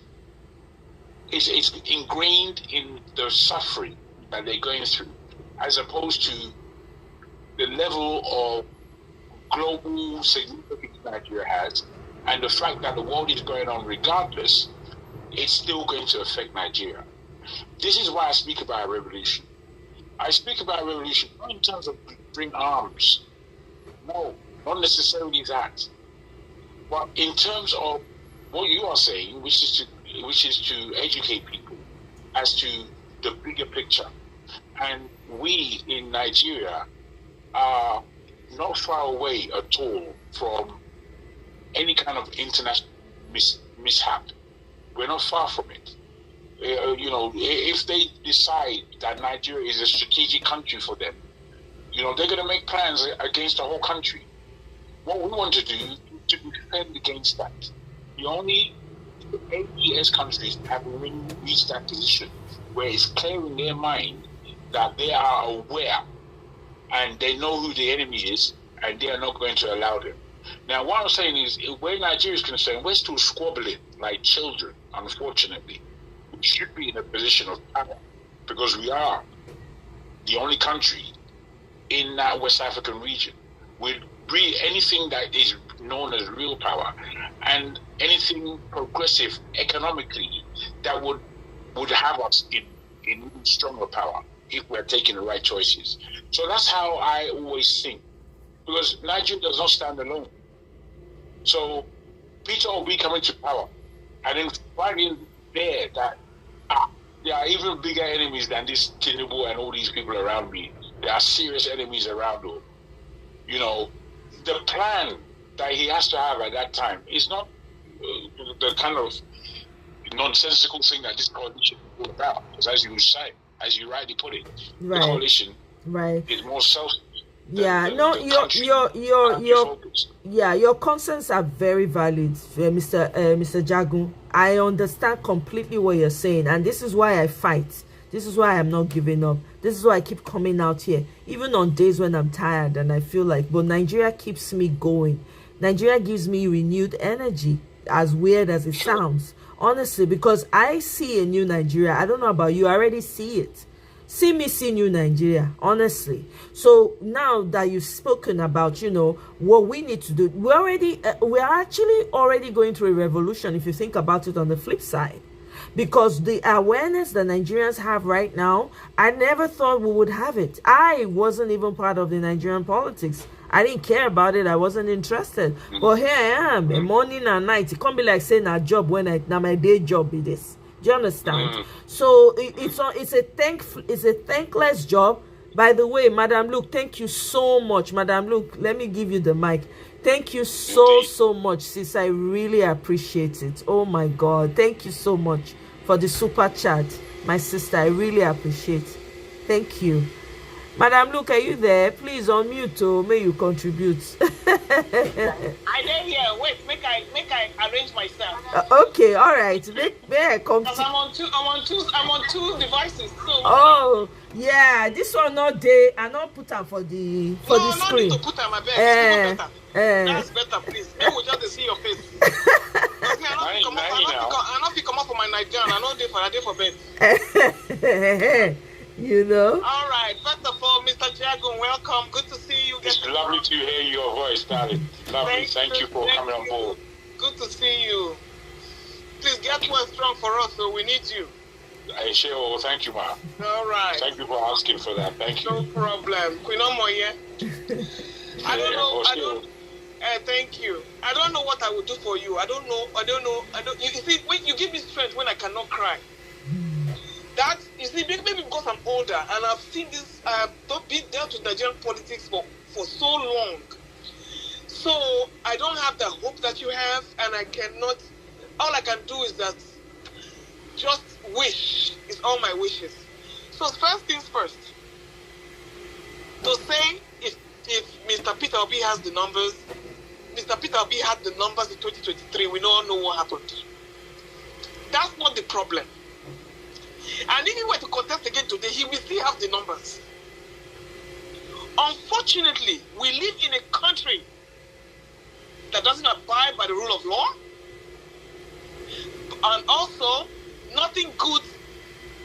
it's ingrained in the suffering that they're going through, as opposed to the level of global significance Nigeria has, and the fact that the world is going on regardless, it's still going to affect Nigeria. This is why I speak about a revolution. I speak about a revolution not in terms of bring arms. No, not necessarily that. But in terms of what you are saying, which is to educate people as to the bigger picture. And we in Nigeria are not far away at all from any kind of international mishap. We're not far from it. If they decide that Nigeria is a strategic country for them, they're going to make plans against the whole country. What we want to do is to defend against that. The only AES countries have really reached that position where it's clear in their mind that they are aware and they know who the enemy is, and they are not going to allow them. Now, what I'm saying is, where Nigeria is concerned, we're still squabbling like children, unfortunately. We should be in a position of power, because we are the only country in that West African region with anything that is known as real power, and anything progressive economically that would have us in even stronger power if we're taking the right choices. So that's how I always think, because Nigeria does not stand alone. So Peter Obi coming to power and then finding there that there are even bigger enemies than this Tinubu and all these people around me. There are serious enemies around them. The plan that he has to have at that time is not the kind of nonsensical thing that this coalition is all about. Because as you rightly put it, the coalition is more selfish. Your concerns are very valid, Mr. Jagun. I understand completely what you're saying, and this is why I fight. This is why I'm not giving up. This is why I keep coming out here, even on days when I'm tired and I feel like, but Nigeria keeps me going. Nigeria gives me renewed energy, as weird as it sounds, honestly, because I see a new Nigeria. I don't know about you, I already see it. See me see new Nigeria, honestly. So now that you've spoken about, what we need to do, we're actually already going through a revolution, if you think about it on the flip side. Because the awareness that Nigerians have right now, I never thought we would have it. I wasn't even part of the Nigerian politics. I didn't care about it. I wasn't interested. But here I am, morning and night. It can't be like saying a job when now my day job is this. Do you understand? So it's a thankless job. By the way, Madam Luke, thank you so much. Madam Luke, let me give you the mic. Thank you so much, sis. I really appreciate it. Oh my God. Thank you so much for the super chat, my sister. I really appreciate it. Thank you. Madam Luke, are you there? Please unmute to may you contribute. I didn't hear. Wait, make I arrange myself. Okay, all right. May I come? Because I'm on two devices. So yeah, this one not there. I not put them for the screen. No, not need to put them. My bed. That's better, please. Maybe we'll just see your face. I not come up for my nightgown. I know they for bed. All right. First of all, Mr. Jagun, welcome. Good to see you. It's lovely to hear your voice, darling. Lovely. Thank you for coming on board. Good to see you. Please get well strong for us, so we need you. I sure will. Thank you, ma. All right. Thank you for asking for that. Thank you. No problem. Queen Omoye. I don't know. Thank you. I don't know what I would do for you. I don't know. You see, when you give me strength when I cannot cry. That, you see, maybe because I'm older and I've seen this, don't be dealt with Nigerian politics for so long. So I don't have the hope that you have, and I cannot, all I can do is that just wish is all my wishes. So first things first, to say if Mr. Peter Obi has the numbers, Mr. Peter Obi had the numbers in 2023, we all know what happened. That's not the problem. And if he were to contest again today, he will still have the numbers. Unfortunately, we live in a country that doesn't abide by the rule of law. And also, nothing good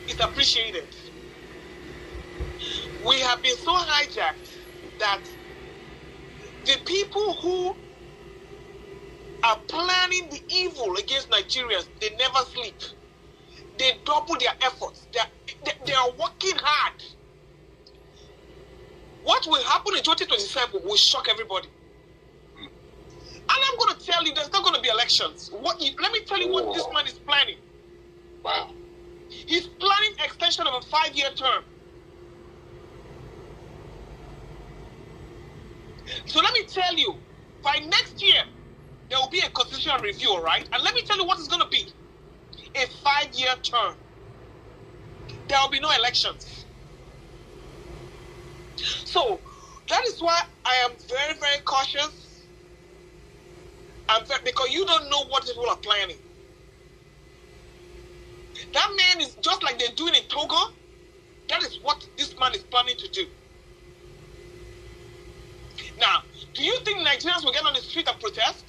is appreciated. We have been so hijacked that the people who are planning the evil against Nigerians, they never sleep. They double their efforts. They are working hard. What will happen in 2027 will shock everybody. And I'm going to tell you, there's not going to be elections. Let me tell you what this man is planning. Wow. He's planning extension of a 5-year term. So let me tell you, by next year, there will be a constitutional review, right? And let me tell you what it's going to be. A 5-year term. There will be no elections. So that is why I am very, very cautious. Because you don't know what people are planning. That man is just like they're doing in Togo. That is what this man is planning to do. Now, do you think Nigerians will get on the street and protest?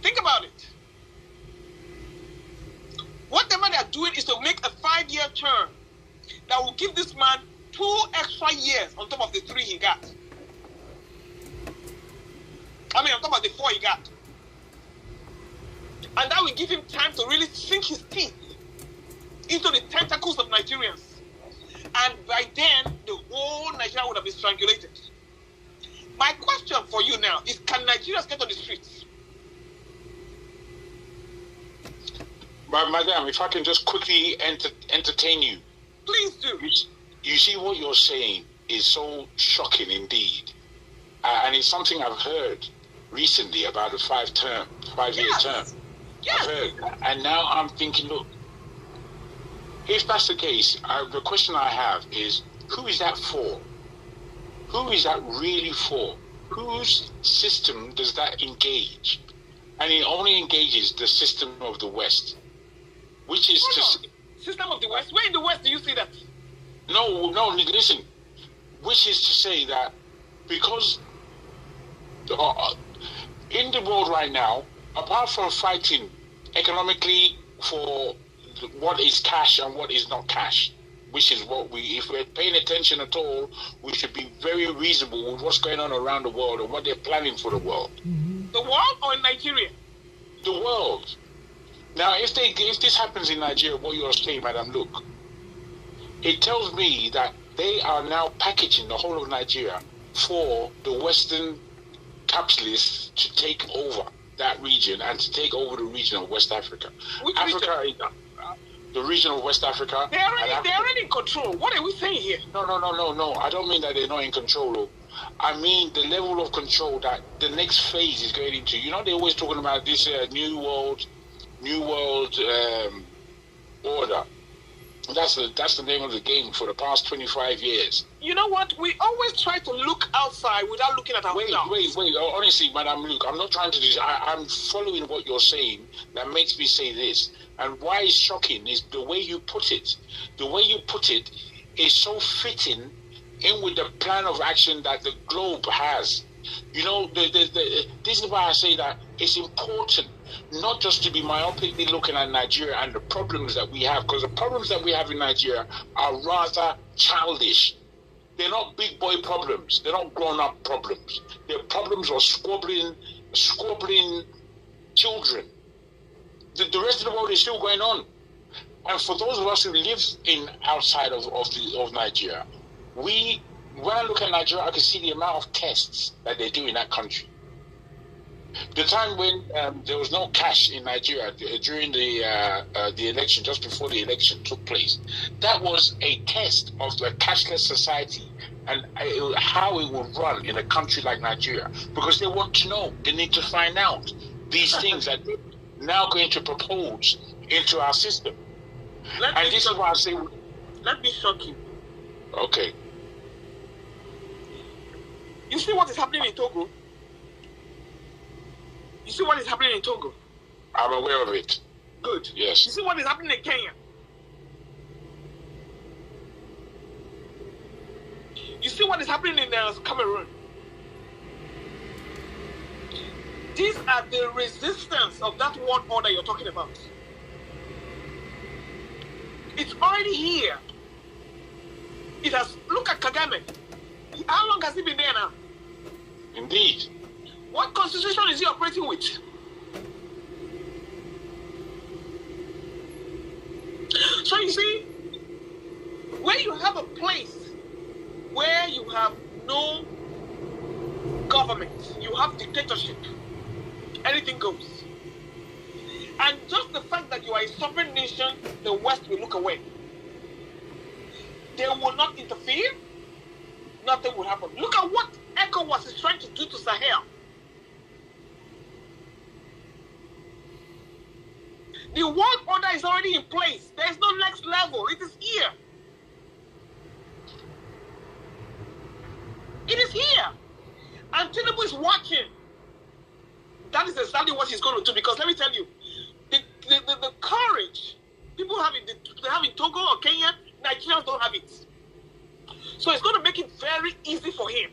Think about it. Whatever they're doing is to make a 5-year term that will give this man 2 extra years on top of the 3 he got. On top of the 4 he got. And that will give him time to really sink his teeth into the tentacles of Nigerians. And by then, the whole Nigeria would have been strangulated. My question for you now is, can Nigerians get on the streets? But madam, if I can just quickly entertain you. Please do. You see what you're saying is so shocking indeed. And it's something I've heard recently about the 5-year term. Yes. I've heard. And now I'm thinking, look, if that's the case, the question I have is, who is that for? Who is that really for? Whose system does that engage? And it only engages the system of the West, which is system of the West? Where in the West do you see that? No, listen. Which is to say that because in the world right now, apart from fighting economically for what is cash and what is not cash, which is what if we're paying attention at all, we should be very reasonable with what's going on around the world and what they're planning for the world. Mm-hmm. The world or in Nigeria? The world. Now, if this happens in Nigeria, what you're saying, madam, look, it tells me that they are now packaging the whole of Nigeria for the Western capitalists to take over that region and to take over the region of West Africa. The region of West Africa. They're already in control. What are we saying here? No. I don't mean that they're not in control. I mean the level of control that the next phase is going into. You know, they're always talking about this new world order. That's the name of the game for the past 25 years. You know what? We always try to look outside without looking at ourselves. Wait. Honestly, madam, look, I'm not trying to do this. I'm following what you're saying. That makes me say this. And why it's shocking is the way you put it. The way you put it is so fitting in with the plan of action that the globe has. You know, this is why I say that it's important not just to be myopically looking at Nigeria and the problems that we have, because the problems that we have in Nigeria are rather childish. They're not big boy problems. They're not grown-up problems. They're problems of squabbling children. The rest of the world is still going on. And for those of us who live outside of Nigeria, when I look at Nigeria, I can see the amount of tests that they do in that country. The time when there was no cash in Nigeria during the election, just before the election took place, that was a test of the cashless society and how it will run in a country like Nigeria, because they want to know, they need to find out these things that they're now going to propose into our system. And this is why I say, let me shock you. Okay. You see what is happening in Togo? You see what is happening in Togo? I'm aware of it. Good. Yes. You see what is happening in Kenya? You see what is happening in Cameroon? These are the resistance of that one order you're talking about. It's already here. It has. Look at Kagame. How long has he been there now? Indeed. What constitution is he operating with? So you see, when you have a place where you have no government, you have dictatorship, anything goes. And just the fact that you are a sovereign nation, the West will look away. They will not interfere. Nothing will happen. Look at what ECOWAS is trying to do to Sahel. The world order is already in place. There is no next level. It is here. It is here. And Tinubu is watching. That is exactly what he's going to do, because let me tell you, the courage people have in Togo or Kenya, Nigerians don't have it. So it's going to make it very easy for him.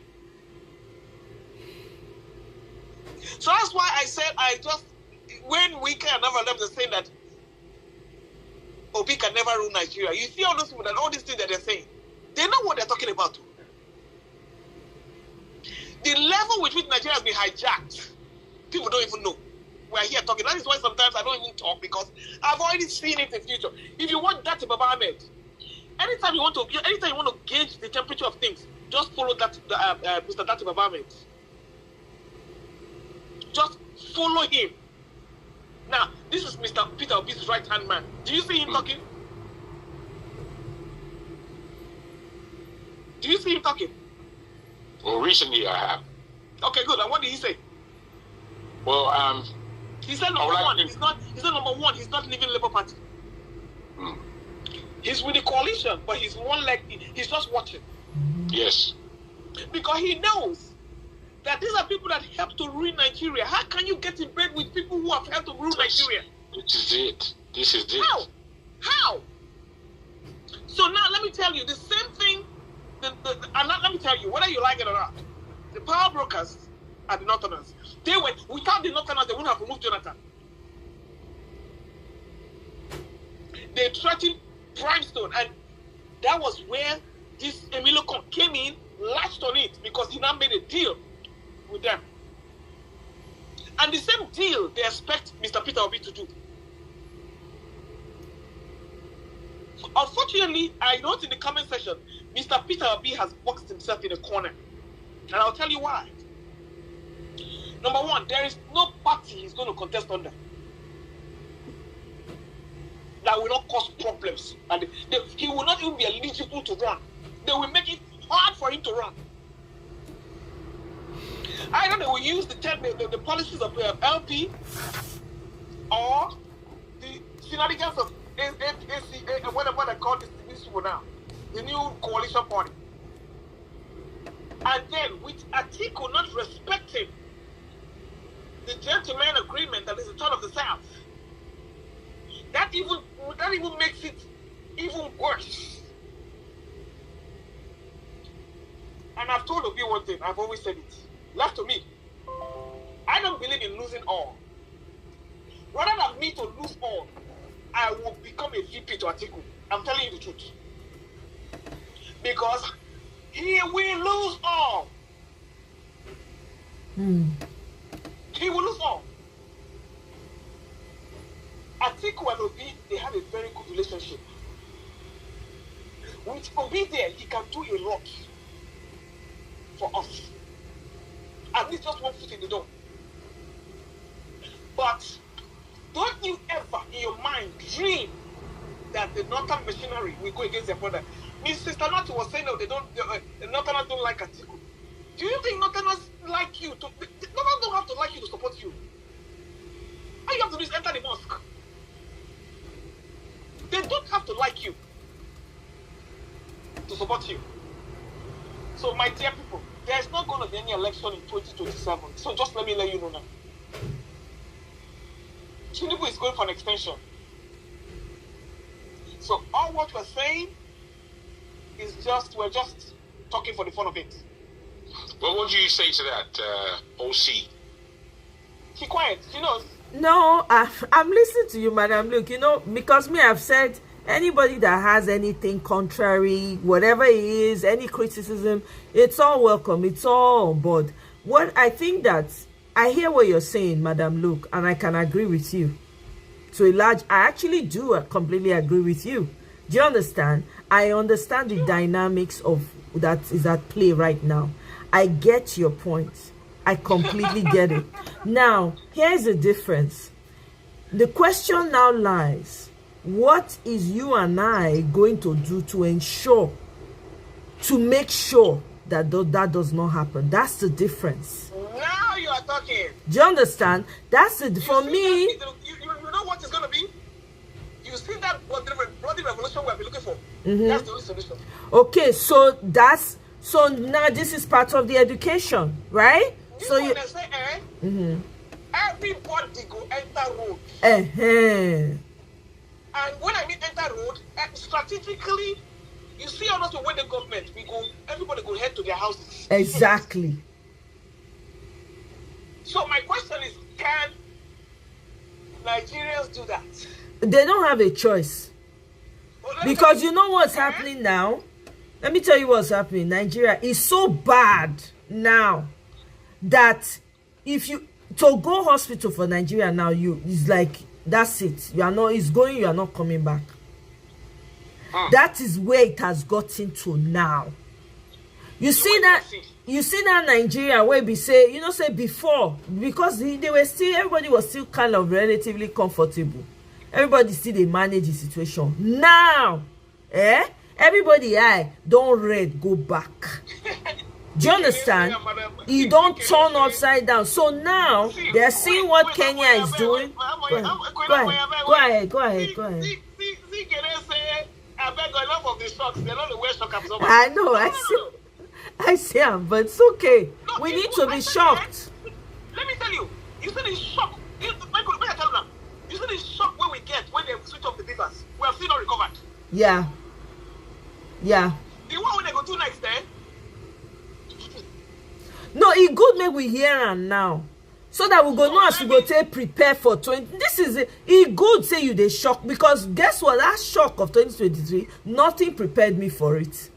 So that's why I said when we can never left the saying that Obi can never rule Nigeria. You see all those people that all these things that they're saying, they know what they're talking about. The level with which Nigeria has been hijacked, people don't even know. We're here talking. That is why sometimes I don't even talk, because I've already seen it in the future. If you want that Baba Ahmed, anytime you want to gauge the temperature of things, just follow that Mr. Dati Baba Ahmed. Just follow him. Now, this is Mr. Peter Obi's right-hand man. Do you see him talking? Do you see him talking? Well, recently I have. Okay, good. And what did he say? Well, he said number one. He's not number one. He's not leaving Labour Party. He's with the coalition, but he's one leg. He's just watching. Yes. Because he knows that these are people that help to ruin Nigeria. How can you get in bed with people who have helped to ruin Nigeria? This is it. This is it. How? So now let me tell you the same thing. Let me tell you, whether you like it or not, the power brokers are the Northerners. Without the Northerners, they wouldn't have removed Jonathan. They threatened Primestone, and that was where this Emilio Con came in, latched on it, because he now made a deal with them. And the same deal they expect Mr. Peter Obi to do. Unfortunately, I wrote in the comment section, Mr. Peter Obi has boxed himself in a corner. And I'll tell you why. Number one, there is no party he's going to contest under that will not cause problems. And he will not even be eligible to run. They will make it hard for him to run. Either they will use the policies of LP or the shenanigans of whatever they call these people now, the new coalition party. And then with Atiku not respecting the gentleman agreement that is the turn of the South, that even makes it even worse. And I've told Obi one thing, I've always said it. Left to me, I don't believe in losing all. Rather than me to lose all, I will become a VP to Atiku. I'm telling you the truth. Because he will lose all. He will lose all. Atiku and Obi, they have a very good relationship. With Obi there, he can do a lot for us. At least just one foot in the door. But don't you ever in your mind dream that the Northern machinery will go against their brother. Mrs. Tanati was saying that the Northerners don't like Atiku. Do you think Northerners like you? Northerners don't have to like you to support you. All you have to do is enter the mosque. They don't have to like you to support you. So, my dear people, there's not going to be any election in 2027. So just let you know now. Tinubu is going for an extension. So all what we're saying is we're just talking for the fun of it. Well, what do you say to that, OC? Keep quiet, she knows. No, I'm listening to you, Madam Luke. Because I've said anybody that has anything contrary, whatever it is, any criticism, it's all welcome. It's all on board. What I think that I hear what you're saying, Madam Luke, and I can agree with you. To a large, I actually do completely agree with you. Do you understand? I understand the dynamics of that is at play right now. I get your point. I completely get it. Now, here's the difference. The question now lies, what is you and I going to do to make sure that that does not happen? That's the difference. Now you are talking. Do you understand? That's it. For me, you know what it's going to be? You see that bloody revolution we've been looking for. That's the only solution. Okay, so now this is part of the education, right? So you say, everybody go enter road. And when I mean enter road, strategically, you see how not when the government everybody go head to their houses. Exactly. So my question is, can Nigerians do that? They don't have a choice. Because you know what's happening now? Let me tell you what's happening. Nigeria is so bad now that if you to go hospital for Nigeria now, it's like that's it. You are not coming back. That is where it has gotten to now. You see that Nigeria where we say, say before, because everybody was still kind of relatively comfortable. Everybody still they manage the situation. Now, everybody don't read go back. Do you understand? You don't turn upside down. So now they're seeing what Kenya is doing. Go ahead. I know. I see him, but it's okay. We need to be shocked. Let me tell you. You said it's shock. You said it's shock when we get when they switch off the beavers. We have still not recovered. Yeah. The one when they go do next day. No, it good make we hear am now. So that we go know as we go take prepare for 20. This is it good say you they shock, because guess what? That shock of 2023, nothing prepared me for it.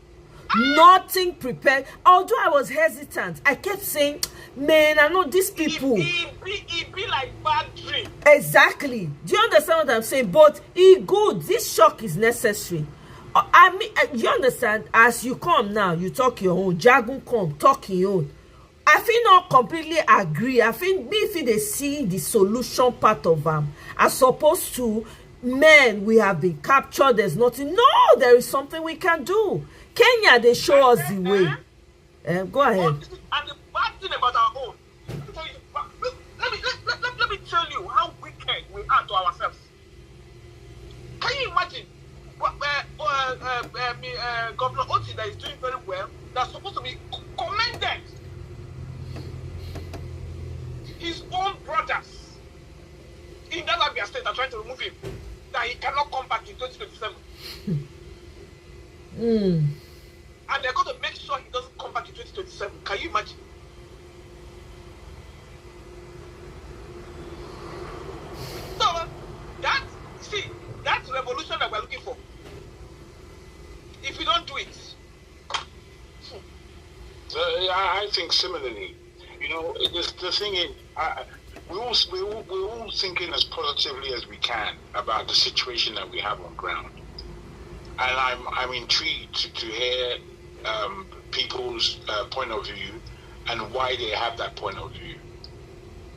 Nothing prepared. Although I was hesitant, I kept saying, man, I know these people. It be like bad dream. Exactly. Do you understand what I'm saying? But it good. This shock is necessary. I mean, you understand? As you come now, you talk your own. Jagun come, talk your own. I feel not completely agree. I think if they see the solution part of them, as opposed to, men, we have been captured, there's nothing. No, there is something we can do. Kenya, they show us the way. Go ahead. And the bad thing about our own, let me tell you how wicked we are to ourselves. Can you imagine Governor Oti that is doing very well, that's supposed to be commended? His own brothers in that Abia state are trying to remove him, that he cannot come back in 2027. And they're going to make sure he doesn't come back in 2027. Can you imagine? So I think similarly. You know, the thing is, we're all thinking as positively as we can about the situation that we have on ground, and I'm intrigued to hear people's point of view and why they have that point of view.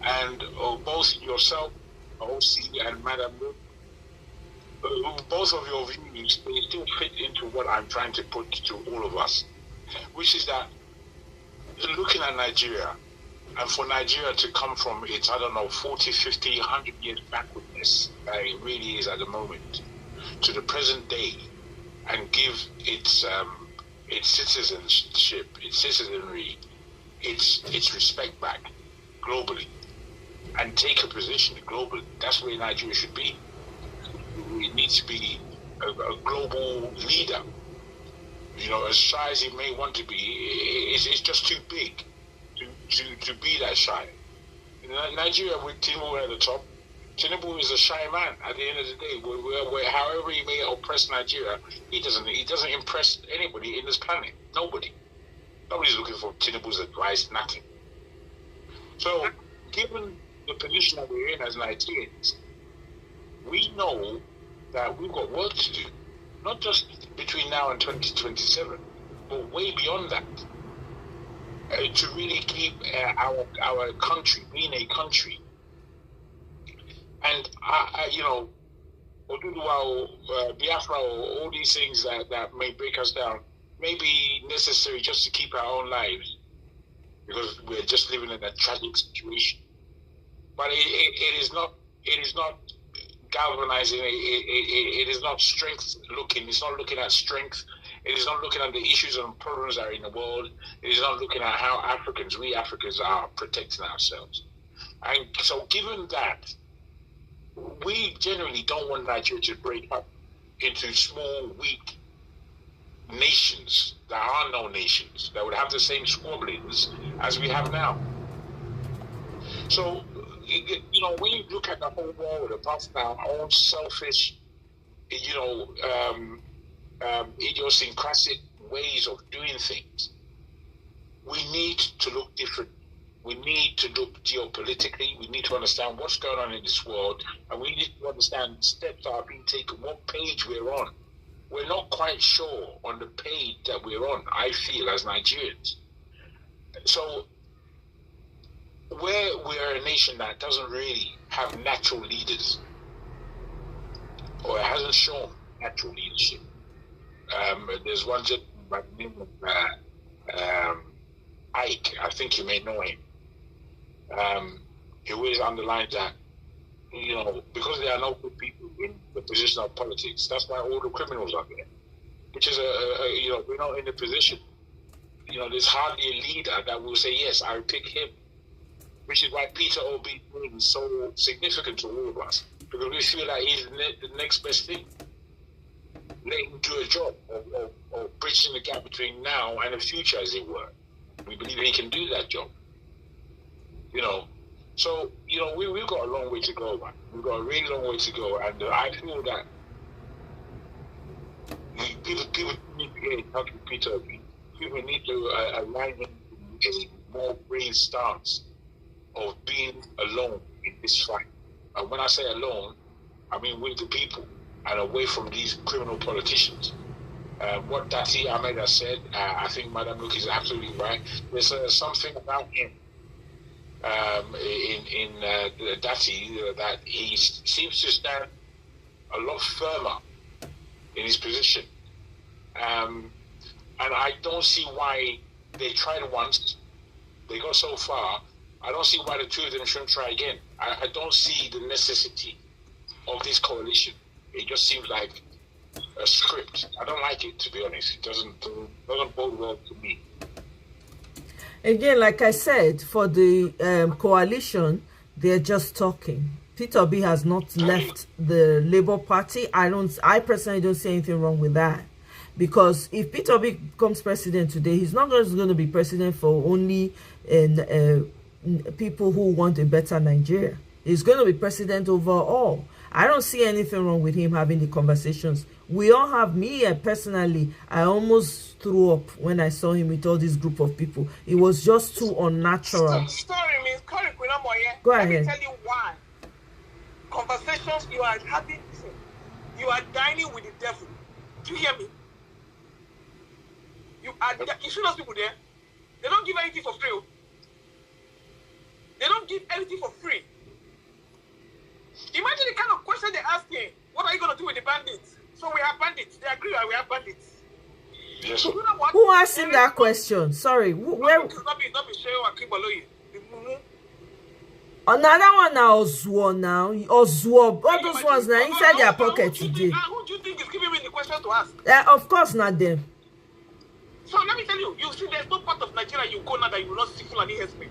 And both yourself, OC, and Madam, both of your views, they still fit into what I'm trying to put to all of us, which is that looking at Nigeria, and for Nigeria to come from its, 40, 50, 100 years backwardness that it really is at the moment, to the present day, and give its citizenship, its citizenry, its respect back globally, and take a position globally. That's where Nigeria should be. It needs to be a global leader. You know, as shy as it may want to be, it's just too big to be that shy. In Nigeria, with Tinubu at the top, Tinubu is a shy man. At the end of the day, however he may oppress Nigeria, he doesn't impress anybody in this planet. Nobody's looking for Tinubu's advice. Nothing. So, given the position that we're in as Nigerians, we know that we've got work to do, not just between now and 2027, but way beyond that, to really keep our country being a country. And you know, Oduduwa, Biafra, all these things that may break us down may be necessary just to keep our own lives, because we're just living in a tragic situation. But it is not galvanizing. It is not strength looking. It's not looking at strength. It is not looking at the issues and problems that are in the world. It is not looking at how we Africans are protecting ourselves. And so, given that, we generally don't want Nigeria to break up into small, weak nations that are no nations, that would have the same squabblings as we have now. So, you know, when you look at the whole world, apart from our own selfish, you know, idiosyncratic ways of doing things, we need to look different. We need to look geopolitically. We need to understand what's going on in this world, and we need to understand steps that are being taken, what page we're on. We're not quite sure on the page that we're on, I feel, as Nigerians. So, where we're a nation that doesn't really have natural leaders, or it hasn't shown natural leadership. There's one gentleman by the name of Ike, I think you may know him. He always underlines that, you know, because there are no good people in the position of politics, that's why all the criminals are there. Which is you know, we're not in a position. You know, there's hardly a leader that will say, yes, I'll pick him. Which is why Peter Obi is so significant to all of us, because we feel like he's the next best thing. Let him do a job or bridging the gap between now and the future, as it were. We believe he can do that job. You know, so, you know, we've got a long way to go, man. We've got a really long way to go, and I feel that people need to get talking to Peter Obi. People need to align him in a more brave stance of being alone in this fight. And when I say alone, I mean with the people and away from these criminal politicians. What Dati Ahmed has said, I think Madam Luke is absolutely right. There's something about him in Dati that he seems to stand a lot firmer in his position. And I don't see why they tried once, they got so far. I don't see why the two of them shouldn't try again. I don't see the necessity of this coalition. It just seems like a script. I don't like it, to be honest. It doesn't bode well to me. Again, like I said, for the coalition, they're just talking. Peter Obi has not left the Labour Party. I personally don't see anything wrong with that. Because if Peter Obi becomes president today, he's not just going to be president for only people who want a better Nigeria. He's going to be president overall. I don't see anything wrong with him having the conversations We all have, me personally, I almost threw up when I saw him with all this group of people. It was just too unnatural. Go ahead. Let me tell you why. Conversations you are having, you are dining with the devil. Do you hear me? You see those people there? They don't give anything for free. They don't give anything for free. Imagine the kind of question they're asking. What are you going to do with the bandits? So we have bandits. They agree that we have bandits. Yes. So you know what? Who asked him that question? Sorry. Where? Another one now, Oswald now. Oswald. All those ones now inside their pocket today. Who do you think is giving me the question to ask? Of course not them. So let me tell you, you see there's no part of Nigeria you go now that you will not see Fulani herdsmen.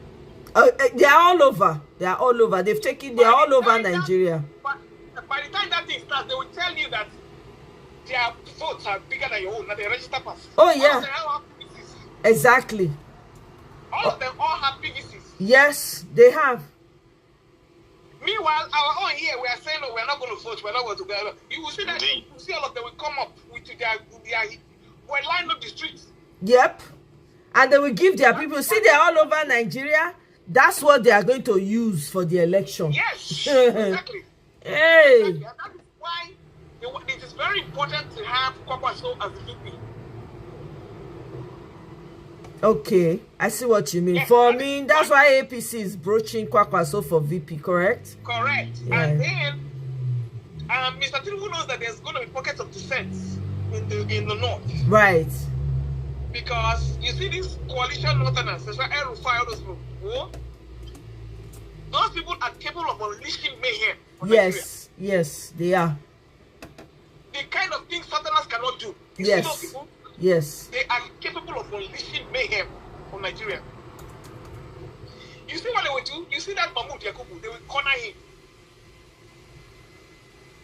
They are all over. They are all over. They've taken. They are all over Nigeria. But by the time that thing starts, they will tell you that their votes are bigger than your own. That they register pass. Oh yeah. Exactly. All of them all have PVCs. Yes, they have. Meanwhile, our own here, we are saying, no, we're not going to vote. We're not going to go. You will see that. You will see all of them will come up with their will line up the streets. Yep. And they will give their people. See, they're all over Nigeria. That's what they are going to use for the election. Yes, exactly. Hey. Exactly. And that is why it is very important to have Kwakwaso as the VP. Okay, I see what you mean. Yes, for me, that's why APC is broaching Kwakwaso for VP, correct? Correct. Yeah. And then, Mr. Tinubu knows that there's going to be pockets of dissent in the north. Right. Because you see these coalition northerners, especially all those people, those people are capable of unleashing mayhem. Yes, yes, they are. The kind of things southerners cannot do. You yes. see those people? Yes. They are capable of unleashing mayhem on Nigeria. You see what they will do? You see that Mahmoud Yakubu, they will corner him.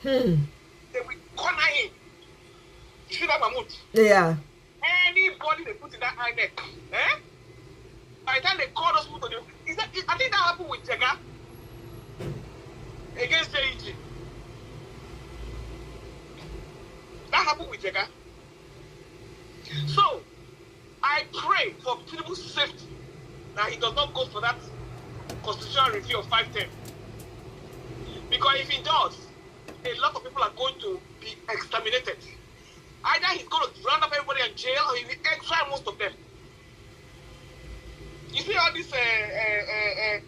They will corner him. You see that Mahmoud? Yeah. Anybody they put in that high neck, by the time they call those people to do, I think that happened with Jega against JEG. That happened with Jega. So, I pray for Tinubu's safety that he does not go for that constitutional review of 510. Because if he does, a lot of people are going to be exterminated. Either he's going to round up everybody in jail or he will exile most of them. You see all this, my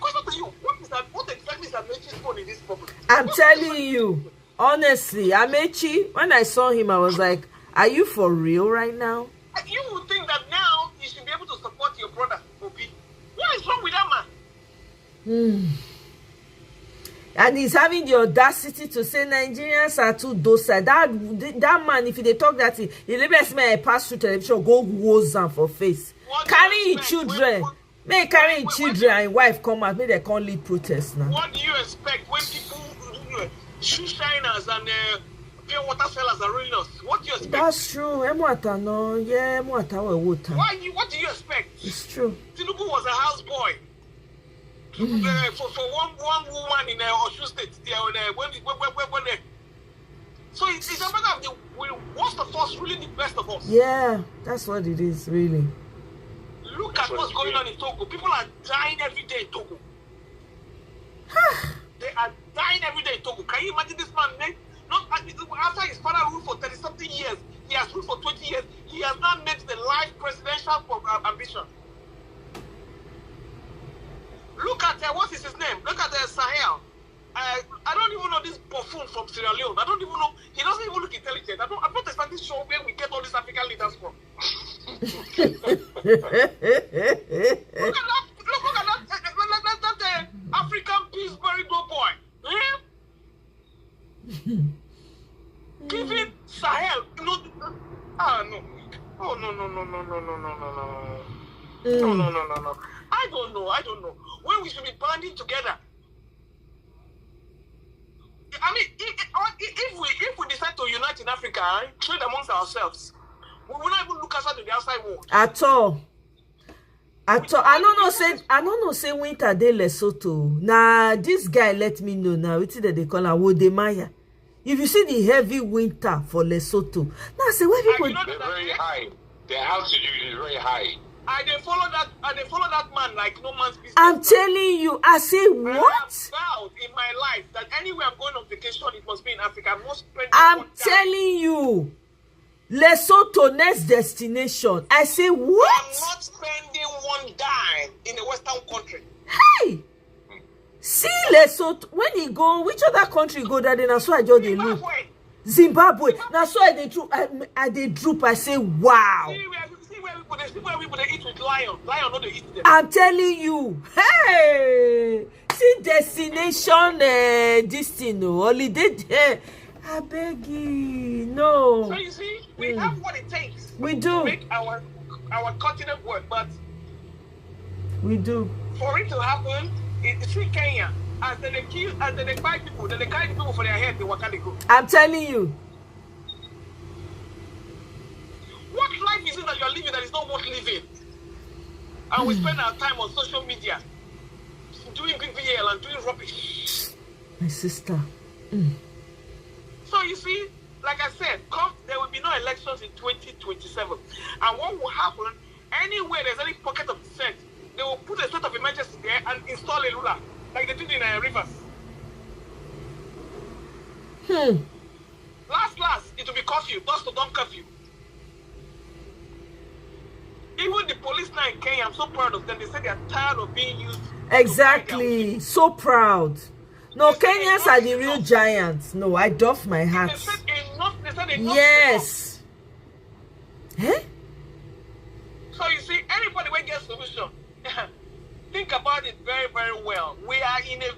question to you, what exactly is Amechi's phone in this problem? I'm telling you, honestly, Amechi, when I saw him, I was like, are you for real right now? You would think that now you should be able to support your brother, Obi. What is wrong with that man? And he's having the audacity to say Nigerians are too docile. That man, if they talk that, he let me pass through television, go woes and for face. Carrying children. May carrying children and wife come out, may they can't lead protests now. What do you expect when people shoe shiners and pure water sellers are ruining us? What do you expect? That's true. What do you expect? It's true. Tinubu was a houseboy. For one woman in Osun State, so it's a matter of the worst of us ruling the best of us. Yeah, that's what it is, really. Look at what's going on in Togo. People are dying every day in Togo. They are dying every day in Togo. Can you imagine this man? After his father ruled for 30-something years, he has ruled for 20 years. He has not met the life presidential ambition. Look at what's his name? Look at Sahel. I don't even know this buffoon from Sierra Leone. I don't even know. He doesn't even look intelligent. I'm not expecting to show where we get all these African leaders from. Look at that African Pillsbury Go boy. Giving Sahel. No. No. Oh, no. I don't know. When we should be banding together. I mean, if we decide to unite in Africa, trade amongst ourselves, we will not even look outside to the outside world. At all. I don't know say winter dey Lesotho. Nah, this guy let me know now. It's that they call him Wodemaya. If you see the heavy winter for Lesotho, now say where people they're very high. Their altitude is very high. And they follow that man like no man's business. I'm telling you, I say what? I am proud in my life that anywhere I'm going on vacation, it must be in Africa. I'm telling you, Lesotho next destination. I say what? I'm not spending one dime in a Western country. Hey, see Lesotho when he go, which other country go that? Then I saw I just dey look. Zimbabwe. Now so I dey droop. I say wow. See where people they eat with lion. Lion not they eat them. I'm telling you. Hey, see destination. This thing, no holiday. I beg you, no. So you see, we have what it takes. We do to make our continent work, but we do. For it to happen, it's in Kenya. As they kill, as they buy people, they carry people for their head. They walk and they go. I'm telling you. What life is it that you're living that is not worth living? And we spend our time on social media doing BBL and doing rubbish. My sister. So you see, like I said, there will be no elections in 2027. And what will happen, anywhere there's any pocket of dissent, they will put a state of emergency there and install a ruler, like they did in Rivers. Last, it will be curfew, dust to dump curfew. Even the police now in Kenya, I'm so proud of them. They said they are tired of being used. Exactly. So proud. No, Kenyans are the real giants. No, I doff my hat. They said enough. Yes. Eh? So you see, anybody will get solution. Think about it very, very well. We are in a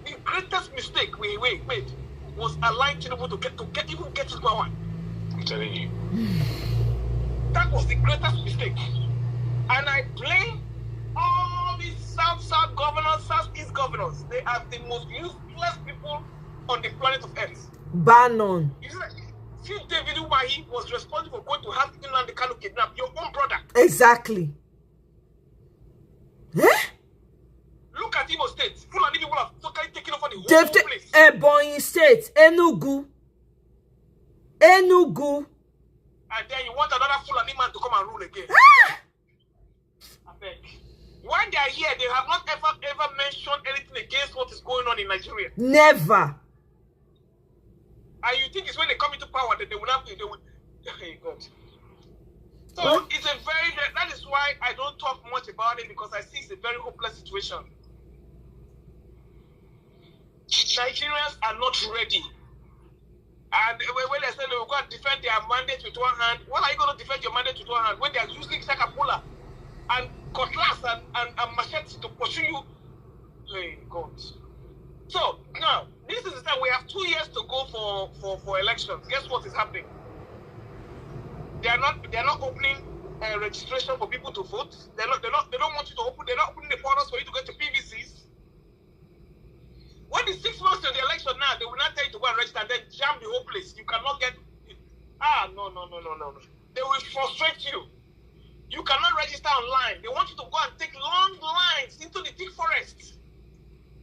the greatest mistake we made was allowing Tinubu to get to power. I'm telling you. That was the greatest mistake. And I blame all these South governors, Southeast governors. They are the most useless people on the planet of Earth. Bannon. See, David Umahi was responsible for going to have Nnamdi Kanu kidnap your own brother. Exactly. Eh? Look at Imo State. Fulani people have totally taken over the whole place. Ebonyi State. Enugu. And then you want another Fulani man to come and rule again. I beg. When they are here, they have not ever mentioned anything against what is going on in Nigeria. Never. And you think it's when they come into power that they will not be, hey God. So it's that is why I don't talk much about it, because I see it's a very hopeless situation. Nigerians are not ready. And when they say they will go and defend their mandate with one hand, what are you going to defend your mandate with one hand when they are using Sakapula and cutlass and machete to pursue you? Hey God. So now, this is the time we have 2 years to go for elections. Guess what is happening? They are not opening registration for people to vote. They don't want you to open. They're not opening the portals for you to get to PVCs. When it's 6 months to the election now, they will not tell you to go and register and then jam the whole place. You cannot get it. No. They will frustrate you. You cannot register online. They want you to go and take long lines into the thick forest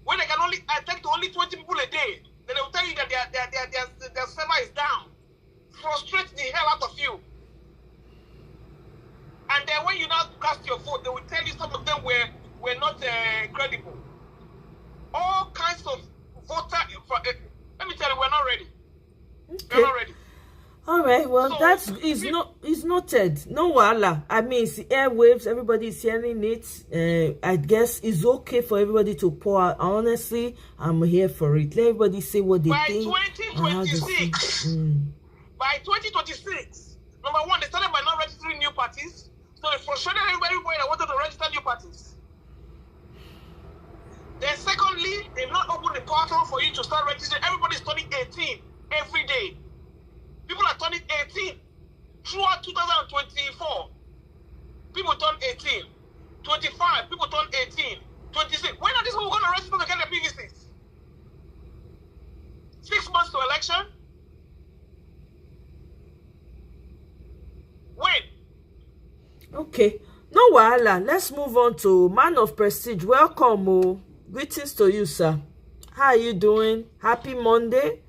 when they can only attend to only 20 people a day. Then they will tell you that their server is down. Frustrate the hell out of you. And then when you now cast your vote, they will tell you some of them were not credible. All kinds of voter. Let me tell you, we're not ready. Okay. We're not ready. All right. Well, so, is noted. No wahala. I mean, it's the airwaves. Everybody is hearing it. I guess it's okay for everybody to pour out. Honestly, I'm here for it. Let everybody say what they think. By 2026, number one, they started by not registering new parties. So they frustrated everybody that wanted to register new parties. Then secondly, they've not opened the portal for you to start registering. Everybody's turning 18 every day. People are turning 18 throughout 2024. People turn 18. 25, people turn 18. 26. When are these people going to register to get their PVCs? 6 months to election? When? Okay. No wahala. Let's move on to Man of Prestige. Welcome, Greetings to you, sir. How are you doing? Happy Monday.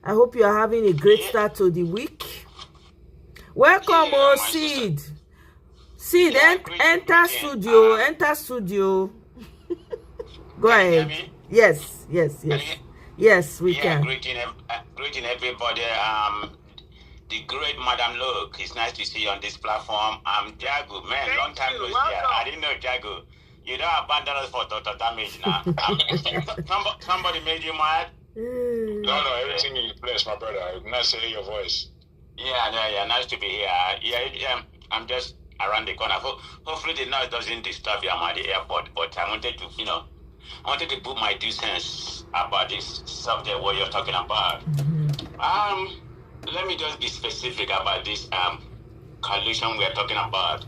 I hope you are having a great start to the week. Welcome, Sid. Sid, enter studio. Enter studio. Go ahead. Yes, we can. Greeting everybody. The great Madam Luke, it's nice to see you on this platform. I'm Jago, man. Thank long time no see. I didn't know Jago. You don't abandon us for total damage now. Somebody made you mad? No, everything is in place, my brother. Nice to hear your voice. Yeah, nice to be here. I'm just around the corner. Hopefully the noise doesn't disturb you. I'm at the airport, but I wanted to put my 2 cents about this subject what you're talking about. Let me just be specific about this coalition we're talking about.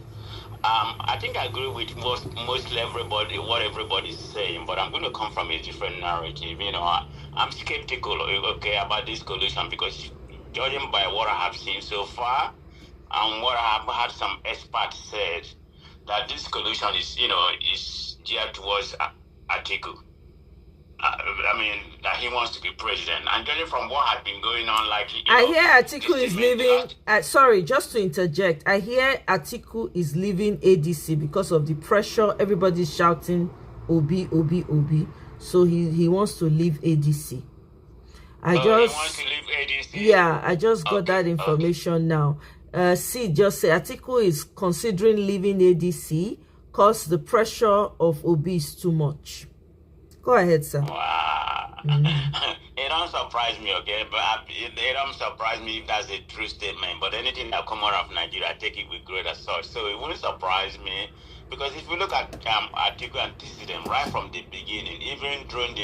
I think I agree with mostly everybody, what everybody's saying, but I'm going to come from a different narrative. I'm skeptical, about this coalition because judging by what I have seen so far and what I have had some experts said, that this coalition is geared towards Atiku. That he wants to be president. And judging from what has been going on, I hear Atiku is leaving. Sorry, just to interject. I hear Atiku is leaving ADC because of the pressure. Everybody's shouting, Obi, Obi, Obi. So he wants to leave ADC. He wants to leave ADC? Yeah, I just got that information now. See, just say Atiku is considering leaving ADC because the pressure of Obi is too much. Go ahead, sir. Wow. It don't surprise me, okay? But it don't surprise me if that's a true statement. But anything that comes out of Nigeria, I take it with great assault. So it wouldn't surprise me. Because if you look at Atiku antecedent right from the beginning, even during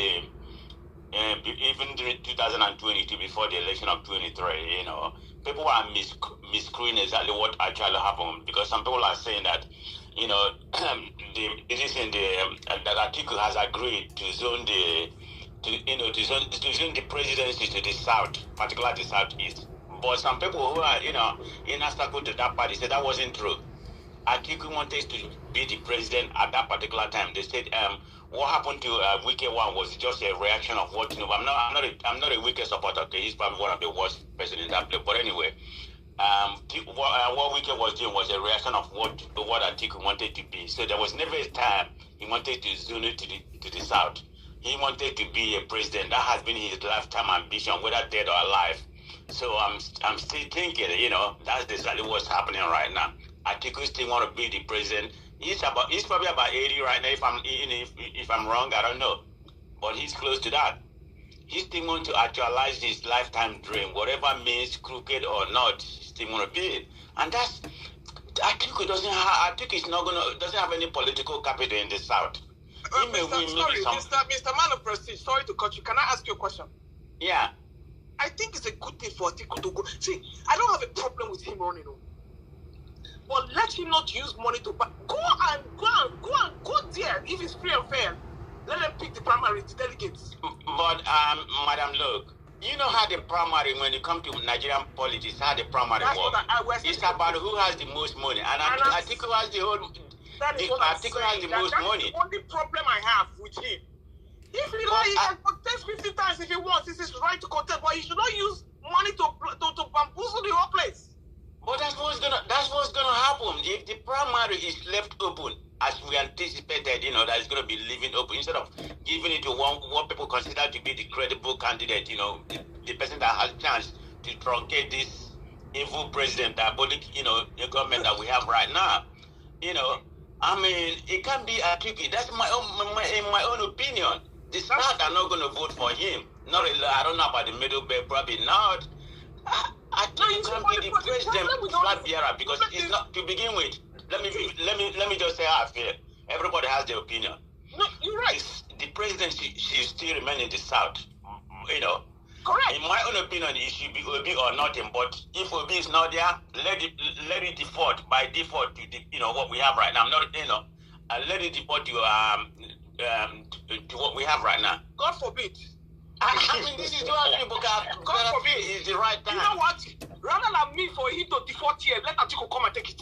2022, before the election of 23, people are miscrewing exactly what actually happened. Because some people are saying that that Atiku has agreed to zone the presidency to the south, particularly the southeast. But some people who are in obstacle to that party said that wasn't true. Atiku wanted to be the president at that particular time. They said what happened to Wike one was just a reaction of what I'm not a Wike supporter. Okay, he's probably one of the worst presidents that play. But anyway. What Wike was doing was a reaction of what Atiku wanted to be. So there was never a time he wanted to zone it to the south. He wanted to be a president. That has been his lifetime ambition, whether dead or alive. So I'm still thinking, that's exactly what's happening right now. Atiku still want to be the president. He's probably about 80 right now. If I'm wrong, I don't know, but he's close to that. He still want to actualize his lifetime dream, whatever means, crooked or not. He still want to be it, and that's. Atiku doesn't have any political capital in the south. Mr. Man of Prestige, sorry to cut you. Can I ask you a question? Yeah. I think it's a good thing for Atiku to go. See, I don't have a problem with him running, but let him not use money to buy. Go there. If it's free and fair, let them pick the primary delegates. But Madam Luke, you know how the primary, when you come to Nigerian politics, how the primary works. It's about who has the most money, and Atiku has the whole. Atiku has the most money. That's the only problem I have with him. If he can contest 50 times if he wants. This is right to contest, but he should not use money to bamboozle the whole place. But that's what's gonna happen if the primary is left open, as we anticipated. That is gonna be leaving open instead of giving it to what people consider to be the credible candidate. The person that has chance to truncate this evil president, diabolic, government that we have right now. It can't be Atiku. That's in my own opinion. The South are not going to vote for him. Not really, I don't know about the middle belt, probably not. Atiku can't be the president flag bearer because it's not. To begin with, let me just say how I feel. Everybody has their opinion. No, you're right. The presidency should still remain in the South. Correct. In my own opinion, it should be Obi or nothing. But if Obi is not there, let it default by default to what we have right now. Let it default to what we have right now. God forbid. This is what people got. God forbid is the right time. You know what? Rather than me for him to default here, let Atiku come and take it.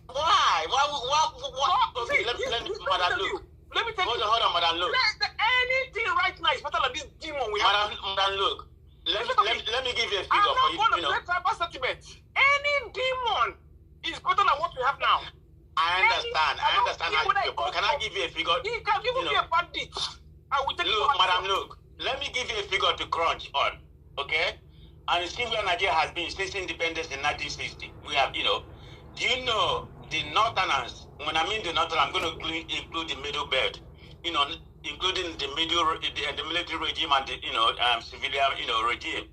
Why? Okay, let me tell you. Let me tell you. Hold on, Madam Luke. Anything right now is better than this demon we have. Madam Luke, let me give you a figure I'm for you. not going to play tribal sentiment. Any demon is better than what we have now. I understand how you feel, but can I give you a figure? You can give me a bandit. I will take look, madam, look. Let me give you a figure to crunch on, okay? And see where Nigeria has been since independence in 1960. We have, do you know the Northerners? When I mean the Northerners, I'm going to include the middle belt, including the military regime and the, civilian, regime.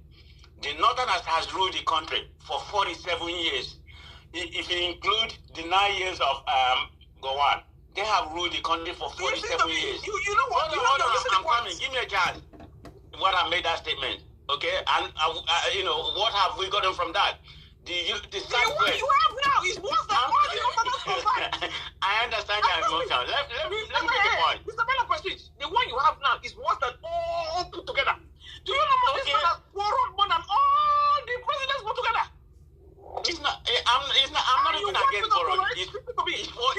The Northerners has ruled the country for 47 years. If you include the 9 years of Gowon, they have ruled the country for 47 years. You know what? Hold on, I'm coming. Give me a chance. What I made that statement, okay? And what have we gotten from that? The what you have now is worse than all the Northerners combined. I understand your emotion. Let me make a point. Mr. Bella Prestige, the one you have now is worse than all put together. Do you know this man has borrowed more than all the presidents put together? I'm not even against borrowing. It's what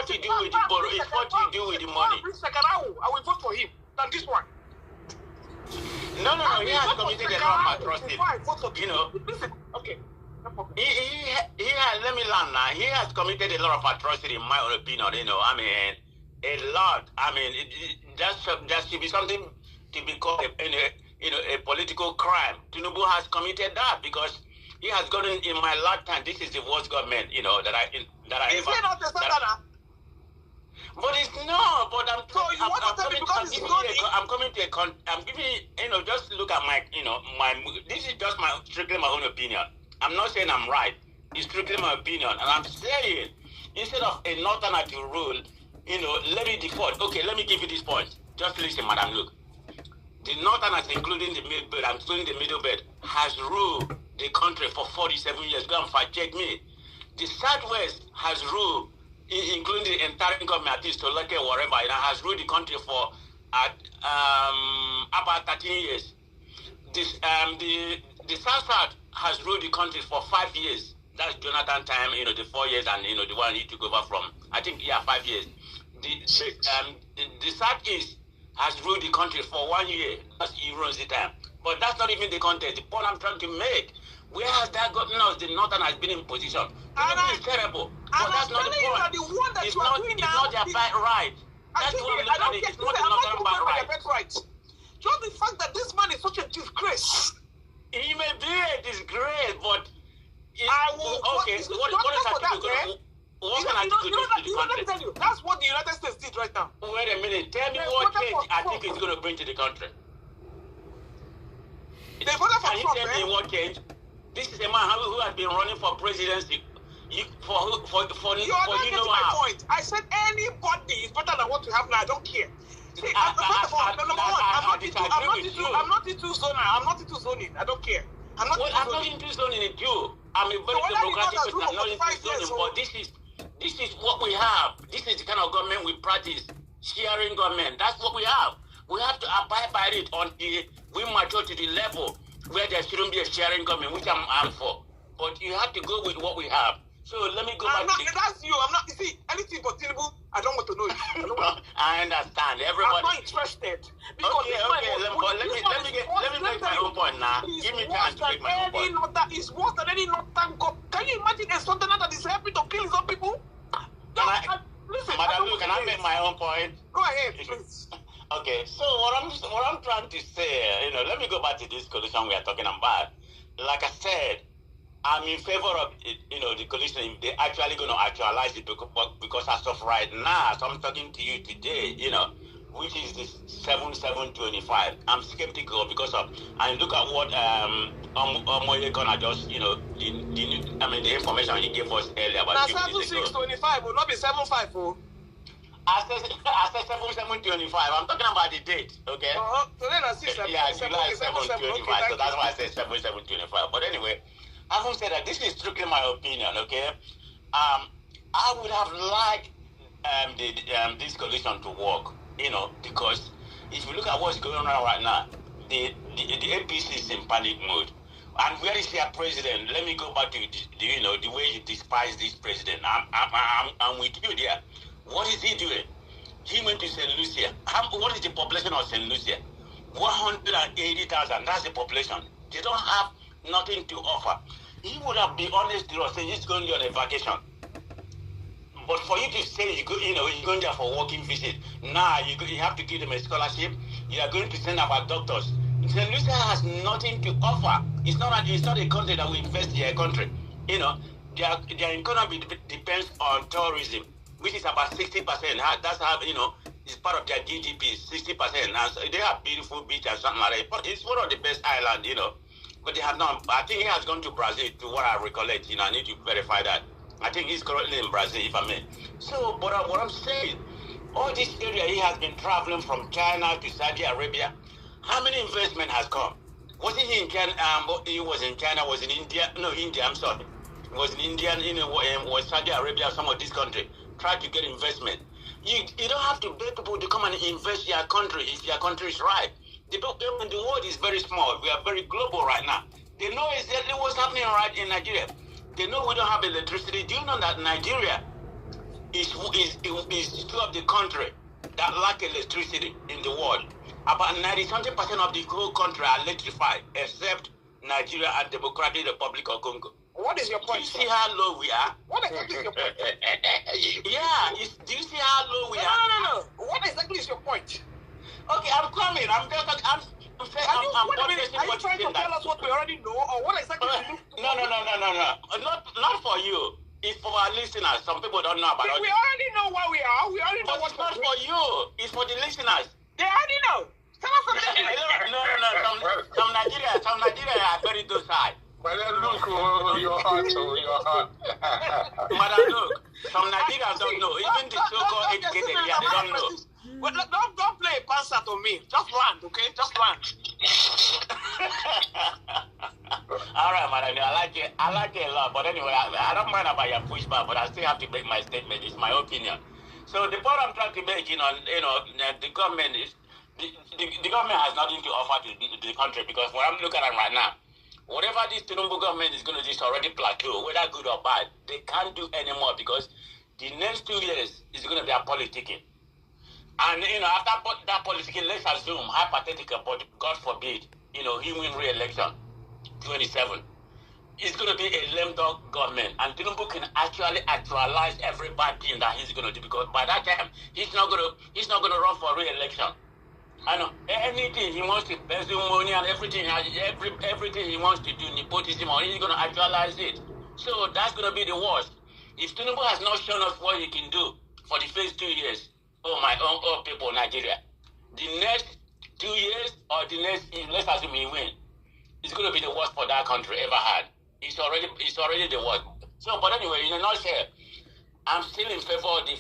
you do with the borrow. It's what you do with the money. I will vote for him than this one. No. He has committed a lot of atrocities. Listen, okay. He has. Let me land now. He has committed a lot of atrocities, in my own opinion. A lot. That should be something to be called a political crime. Tinubu has committed that because he has gotten in my lifetime. This is the worst government, that I Is he not a Southerner? But it's not. But I'm giving, just look at my, this is just strictly my own opinion. I'm not saying I'm right. It's strictly my opinion. And I'm saying, instead of a northerner to rule, let me default. Okay, let me give you this point. Just listen, madam, look. The northerners, including the middle belt, has ruled the country for 47 years. Go and fact check me. The southwest has ruled, including the entire government, at least to look at whatever, has ruled the country for about 13 years. The south has ruled the country for 5 years. That's Jonathan time, the 4 years, and the one he took over from. I think 5 years. The southeast has ruled the country for 1 year. He runs the time. But that's not even the context. The point I'm trying to make. Where has that gotten us? The northern has been in position. It's terrible. But that's not the point. It's not their bad right. That's what I'm looking at. It's not the northern bad right. Just the fact that this man is such a disgrace. He may be a disgrace, but what can I do? That's what the United States did right now. Wait a minute. Tell me what change I think it's going to bring to the country. They voted for Trump. Tell me what change? This is a man who has been running for presidency for you are not getting my point. I said anybody is better than what you have now. I don't care. See, I'm not into zoning. I don't care. I'm not into zoning it too. I'm a very democratic person. I'm not into zoning, but this is what we have. This is the kind of government we practice. Sharing government. That's what we have. We have to abide by it until we mature to the level where there shouldn't be a sharing government, which I'm for. But you have to go with what we have. So let me go back to that's you. I'm not, you see, anything but Tinubu, I don't want to know it. I understand. Everybody. I'm not interested. Okay. Let me make my own point now. Give me time to make my own point. It's worse than any northern god. Can you imagine a southerner that is helping to kill his own people? Listen, Madam, can I make my own point? Go ahead, please. Okay, so what I'm trying to say, let me go back to this coalition we are talking about. Like I said, I'm in favor of the coalition if they're actually going to actualize it because as of right now, so I'm talking to you today, which is this 7/7/25. I'm skeptical because of, and look at what Omoyekona just, the information he gave us earlier about 7/6/25 will not be 7/5. I said 7/7/25. I'm talking about the date, okay? Today that's 6. Yeah, July 7/25. So that's why I said 7/7/25. But anyway, having said that, this is strictly my opinion, okay? I would have liked this coalition to work, because if you look at what's going on right now, the APC is in panic mode. And where is their president? Let me go back to the way you despise this president. I'm with you there. What is he doing? He went to St. Lucia. What is the population of St. Lucia? 180,000, that's the population. They don't have nothing to offer. He would have been honest to us, saying he's going on a vacation. But for you to say you're going there for working visit, now you have to give them a scholarship. You are going to send our doctors. St. Lucia has nothing to offer. It's not a country that will invest in a country. Their economy depends on tourism, which is about 60%. That's how, it's part of their GDP, 60%. And so they have beautiful beach and something like that. It's one of the best islands, But they have not. I think he has gone to Brazil, to what I recollect. I need to verify that. I think he's currently in Brazil, if I may. So, but what I'm saying, all this area he has been traveling from China to Saudi Arabia. How many investment has come? Wasn't he in China? He was in China, was in India. No, India, I'm sorry. He was in India, was Saudi Arabia, some of this country. Try to get investment. You don't have to beg people to come and invest in your country if your country is right. The world is very small. We are very global right now. They know exactly what's happening right in Nigeria. They know we don't have electricity. Do you know that Nigeria is two of the country that lack electricity in the world? About 90-something% of the whole country are electrified, except Nigeria and Democratic Republic of Congo. What is your point? Do you see how low we are? What exactly is your point? Do you see how low we are? No. What exactly is your point? Okay, I'm coming. Are you trying to tell us what we already know, or what exactly do you No. Not for you. It's for our listeners. Some people don't know about it. We already know where we are. We already know what's not for you. It's for the listeners. They already know. Tell us something. No. Some Nigeria are very docile. Madam, look, your heart. Madam, look, some Nigerians don't know. Even the so-called educated here, they don't know. Well, don't play a concert on me. Just land, okay? Just land. All right, madam. I like it a lot. But anyway, I don't mind about your pushback, but I still have to make my statement. It's my opinion. So the point I'm trying to make, the government is the government has nothing to offer to the country, because what I'm looking at right now, whatever this Tinubu government is going to do is already plateau, whether good or bad. They can't do anymore, because the next 2 years is going to be a politicking. And, after that politicking, let's assume, hypothetical, but God forbid, he win re-election, 27. It's going to be a lame dog government. And Tinubu can actually actualize every bad thing that he's going to do, because by that time, he's not going to run for re-election. I know anything he wants to embezzle money and everything he wants to do, nepotism, or he's going to actualize it. So that's going to be the worst. If Tinubu has not shown us what he can do for the first 2 years, people, Nigeria, the next 2 years or the next, let's assume he win, it's going to be the worst for that country ever had. It's already the worst. So, but anyway, in a nutshell, I'm still in favor of the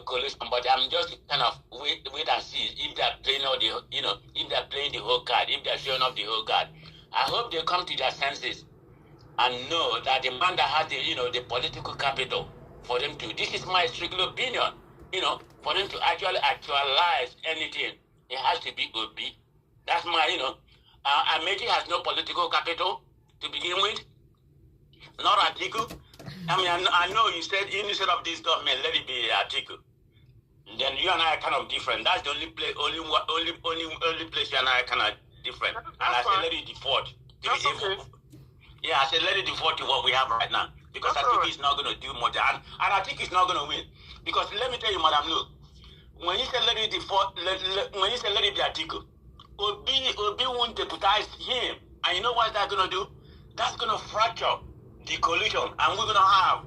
coalition, but I'm just kind of wait and see if they're playing if they're playing the whole card, if they're showing off the whole card. I hope they come to their senses and know that the man that has the political capital for them to, this is my strict opinion, for them to actually actualize anything, it has to be OB. That's my, Ameti has no political capital to begin with, not Atiku. I mean, I know you said instead of this government, let it be Atiku. Then you and I are kind of different. That's the only place you and I are kind of different. And I said let it default to the evil. Yeah, I said let it default to what we have right now, because Atiku is not going to do much, and I think he's not going to win. Because let me tell you, madam, look, when you said let it default, when you said let it be Atiku, Obi won't deputize him, and you know what that's going to do? That's going to fracture the coalition, and we're going to have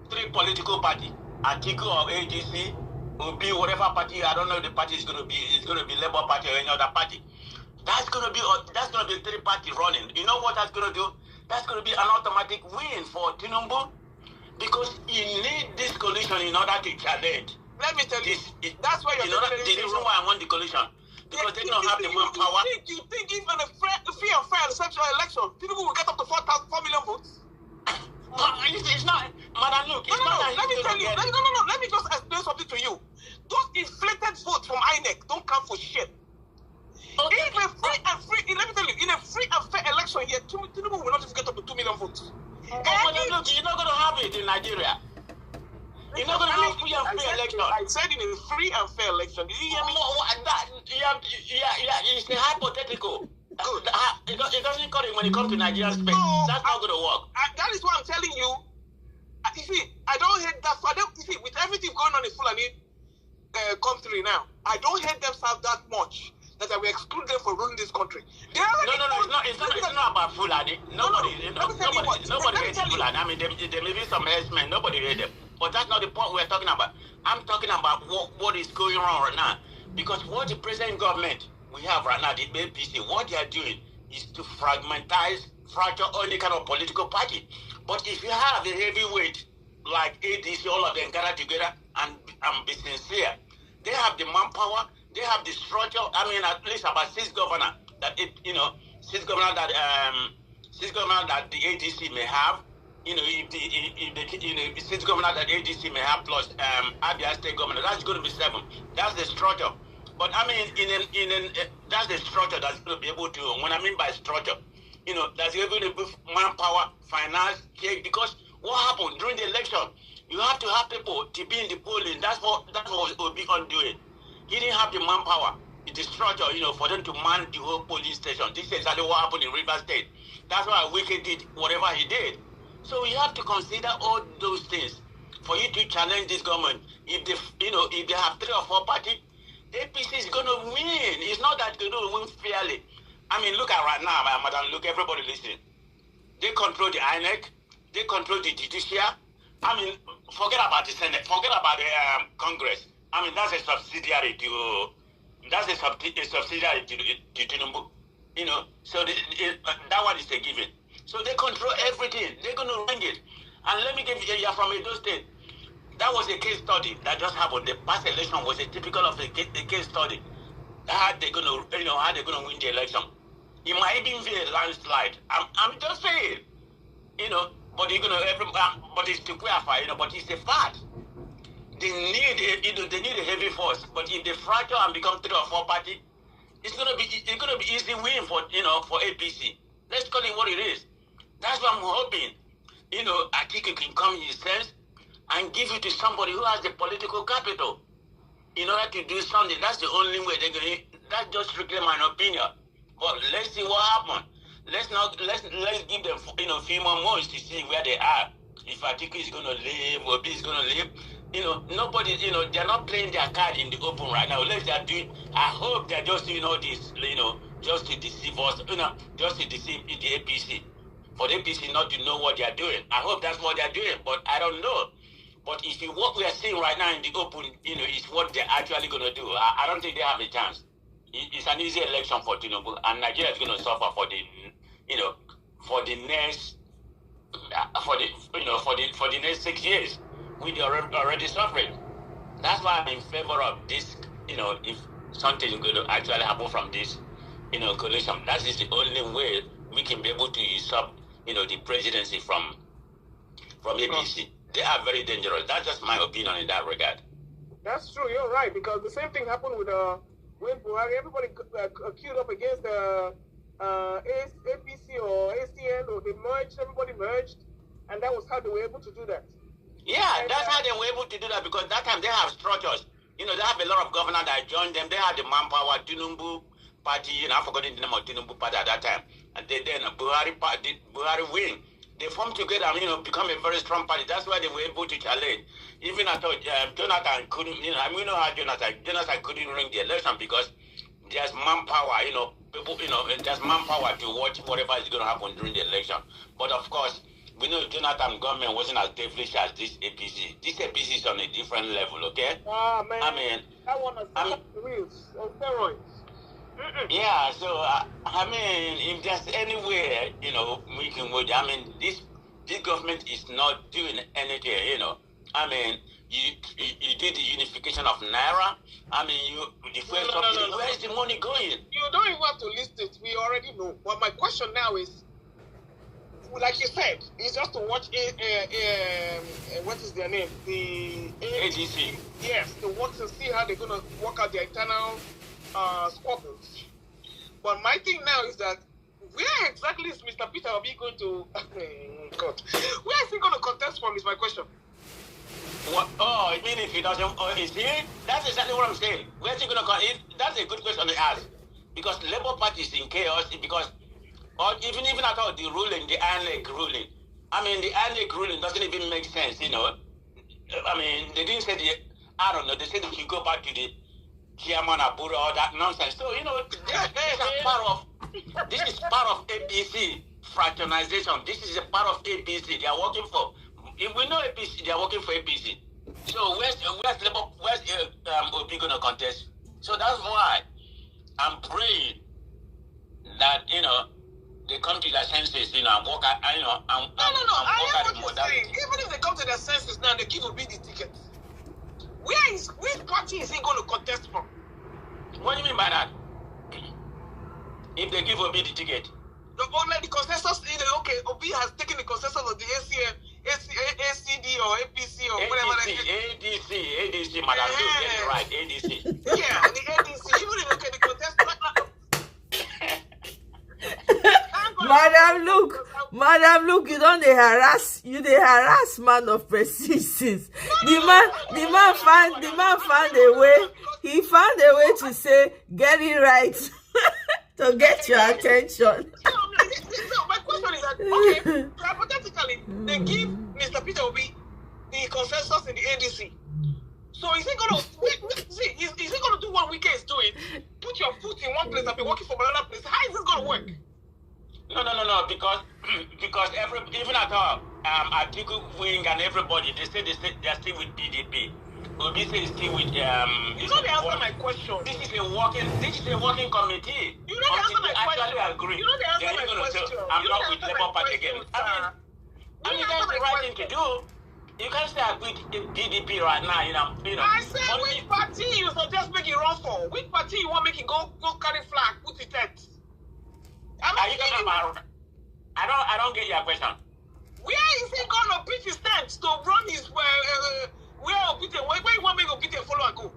3 political parties, Atiku or ADC, Obi, whatever party, I don't know the party is going to be. It's going to be Labour Party or any other party. That's going to be 3 party running. You know what that's going to do? That's going to be an automatic win for Tinubu, because you need this coalition in order to challenge. Let me tell you, that's why you're the reason why I want the coalition, because they don't have the manpower. You think even a free and fair and central election, Tinubu will get up to 4 million votes? It's not, madam, look, it's not that. Let me tell you, let me just explain something to you. Those inflated votes from INEC don't count for shit. Okay. Let me tell you, in a free and fair election here, Tinubu will not even get up to 2 million votes. Look, you're not going to have it in Nigeria. You're not going to have free and fair election. I said in a free and fair election. Did you hear me? It's a hypothetical. Good. It doesn't cut it when it comes to Nigerian space. No, that's not going to work. That is what I'm telling you. You see, I don't hate that. You see, with everything going on in Fulani country now, I don't hate them that much that I will exclude them from ruling this country. No, it's not about Fulani. Nobody hates Fulani. I mean, there may be some herdsmen. Nobody hates them. But that's not the point we're talking about. I'm talking about what is going on right now. Because what the present government we have right now, the APC, what they are doing is to fracture any kind of political party. But if you have a heavyweight like ADC, all of them gather together and be sincere, they have the manpower, they have the structure. I mean, at least about six governors that the ADC may have. You know, if the six governors that ADC may have plus Abia State governor, that's going to be 7. That's the structure. But I mean, that's the structure that's going to be able to. When I mean by structure, you know, that's able to be manpower, finance, because what happened during the election, you have to have people to be in the polling. That's what Obi on doing. He didn't have the manpower, the structure, you know, for them to man the whole police station. This is exactly what happened in Rivers State. That's why Wike did whatever he did. So you have to consider all those things for you to challenge this government. If they have 3 or 4 parties, APC is going to win. It's not that they're going to win fairly. I mean, look at right now, madam. Look, everybody listen. They control the INEC. They control the judiciary. I mean, forget about the Senate. Forget about the Congress. I mean, that's a subsidiary to Tinubu. You know, so that one is a given. So they control everything. They're going to ring it. And let me give you from Edo State. That was a case study that just happened. The past election was a typical of a case study. How they're going to win the election. It might even be a landslide. I'm just saying, you know. But you're going to but it's to clarify, you know. But it's a fact. They need a heavy force. But if they fracture and become 3 or 4 parties, it's going to be easy win for APC. Let's call it what it is. That's what I'm hoping. You know, I think it can come in his sense and give it to somebody who has the political capital in order to do something. That's the only way they're going to. That's just strictly my opinion. But let's see what happens. Let's give them, you know, a few more months to see where they are. If Atiku is going to leave, Obi is going to leave, you know, nobody, you know, they're not playing their card in the open right now. Unless they're doing, I hope they're just doing all this, you know, just to deceive us, you know, just to deceive the APC. For the APC not to know what they're doing. I hope that's what they're doing, but I don't know. But if what we are seeing right now in the open, you know, is what they're actually going to do, I don't think they have a chance. It's an easy election for Tinubu, and Nigeria is going to suffer for the, you know, for the next 6 years. We're already suffering. That's why I'm in favor of this. You know, if something is going to actually happen from this, you know, coalition, that is the only way we can be able to usurp, you know, the presidency from APC. They are very dangerous. That's just my opinion in that regard. That's true. You're right, because the same thing happened with when Buhari, everybody queued up against the APC or ACN, or they merged, everybody merged, and that was how they were able to do that. Yeah, and that's how they were able to do that, because that time they have structures. You know, they have a lot of governors that joined them. They had the manpower, Tinubu party, you know, I've forgotten the name of Tinubu party at that time. And then Buhari win. They formed together and, you know, become a very strong party. That's why they were able to challenge. Even I thought Jonathan couldn't, you know, I mean, you know how Jonathan couldn't win the election because there's manpower, you know, people, you know, there's manpower to watch whatever is going to happen during the election. But of course, we know Jonathan government wasn't as devilish as this APC. This APC is on a different level, okay? Ah, man. I mean, that one is the wheels on steroids. Yeah, so I mean, if there's anywhere, you know, we can go. I mean, this government is not doing anything, you know. I mean, you did the unification of Naira. I mean, where is the money going? You don't even have to list it. We already know. But my question now is, like you said, it's just to watch what is their name? The ADC. Yes, to watch and see how they're gonna work out their internal squabbles. But my thing now is that where exactly is Mr. Peter Obi going to God? Where is he going to contest from is my question. What? Oh, I mean, if he doesn't, is he? That's exactly what I'm saying. Where's he gonna come? That's a good question to ask, because Labour Party is in chaos. Because, or even at all, the ruling, the Iron Lake ruling. I mean, the Iron Lake ruling doesn't even make sense. You know, I mean, they didn't say I don't know. They said they should go back to the chairman Abura, all that nonsense. So you know, this is part of APC fraternization. This is a part of APC. They are working for. If we know APC, they are working for APC. So where's Obi gonna contest? So that's why I'm praying that they come to their senses, and work at I hear what you're saying. Even if they come to their senses now, they give Obi the ticket. Which party is he going to contest from? What do you mean by that? If they give Obi the ticket. The consensus, okay, Obi has taken the consensus of the ACD or APC or whatever. ADC, Madam Luke, get it right, ADC. Yeah, the ADC. Even if the contest. Madam Luke, you don't harass man of persistence. The man found a way. He found a way to say, get it right. To get your attention. So my question is that, okay, hypothetically, they give Mr. Peter Obi the consensus in the ADC. So is he going to do what Wike is doing? Put your foot in one place and be working from another place? How is this going to work? No, because even at all, Atiku Wing and everybody, they say they're still with PDP. Obi says still with they answer my question. This is a working committee. You know they answer my question. Actually agree. You know they answer my question. I'm not with Labour Party again. I mean that's the right thing to do. You can't say I quit PDP right now, I said which party you suggest make it run for? Which party you want make it go carry flag, put it at? I don't get your question. Where is he gonna pitch his tent to run his where you want me to Obi follow and go?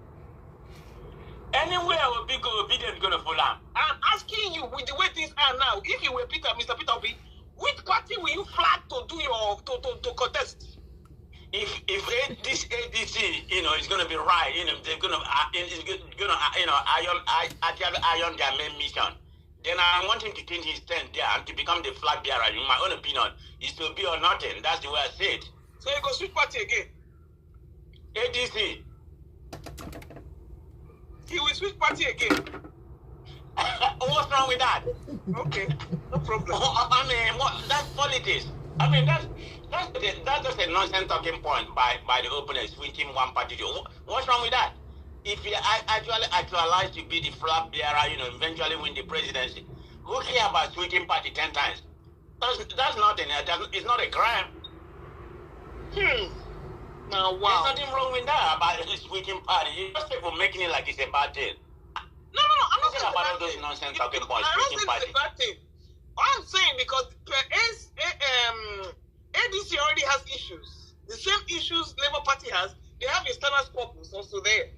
Anywhere Obi is gonna follow. I'm asking you, with the way things are now, if you were Mr. Peter Obi, which party will you flag to do your to contest? If this ADC, is gonna be right, they're gonna iron their main mission. Then I want him to change his stand there and to become the flag bearer. In my own opinion, is to be or nothing. That's the way I say it. So you go switch party again? ADC. He will switch party again. What's wrong with that? Okay, no problem. I mean, that's politics. I mean, that's just a nonsense talking point by the opponent switching one party to. What's wrong with that? If he actualize to be the flag bearer, eventually win the presidency, who cares about switching party 10 times? That's nothing. It's not a crime. Now, wow. There's nothing wrong with that about switching party. You just people making it like it's a bad thing. No, I'm not saying about all those nonsense talking points. Switching party. It's a bad thing. All I'm saying, because ADC already has issues. The same issues Labour Party has, they have internal squabbles also there.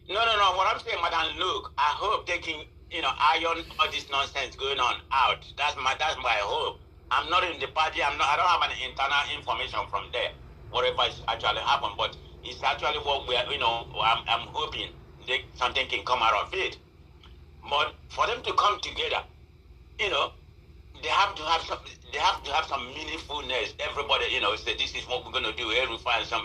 No. What I'm saying, Madam Luke, I hope they can, iron all this nonsense going on out. That's my hope. I'm not in the party. I don't have any internal information from there. Whatever is actually happened, but it's actually what we are. I'm hoping something can come out of it. But for them to come together, they have to have some. They have to have some meaningfulness. Everybody, say this is what we're going to do. Every find some,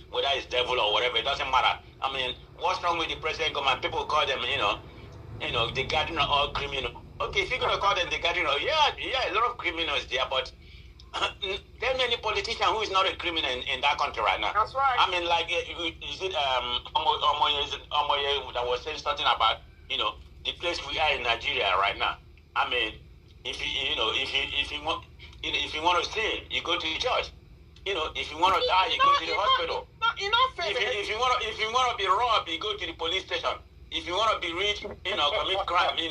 whether it's devil or whatever, it doesn't matter. I mean, what's wrong with the president government? People call them, the guardian of all criminals. Okay, if you're going to call them the guardian of, a lot of criminals there, but there are many politicians who is not a criminal in that country right now. That's right. I mean, like, is it Omoye that was saying something about, the place we are in Nigeria right now? I mean, if you want to stay, you go to the church. If you want to die, you go to the hospital. If you want to be robbed, you go to the police station. If you want to be rich, commit crime, you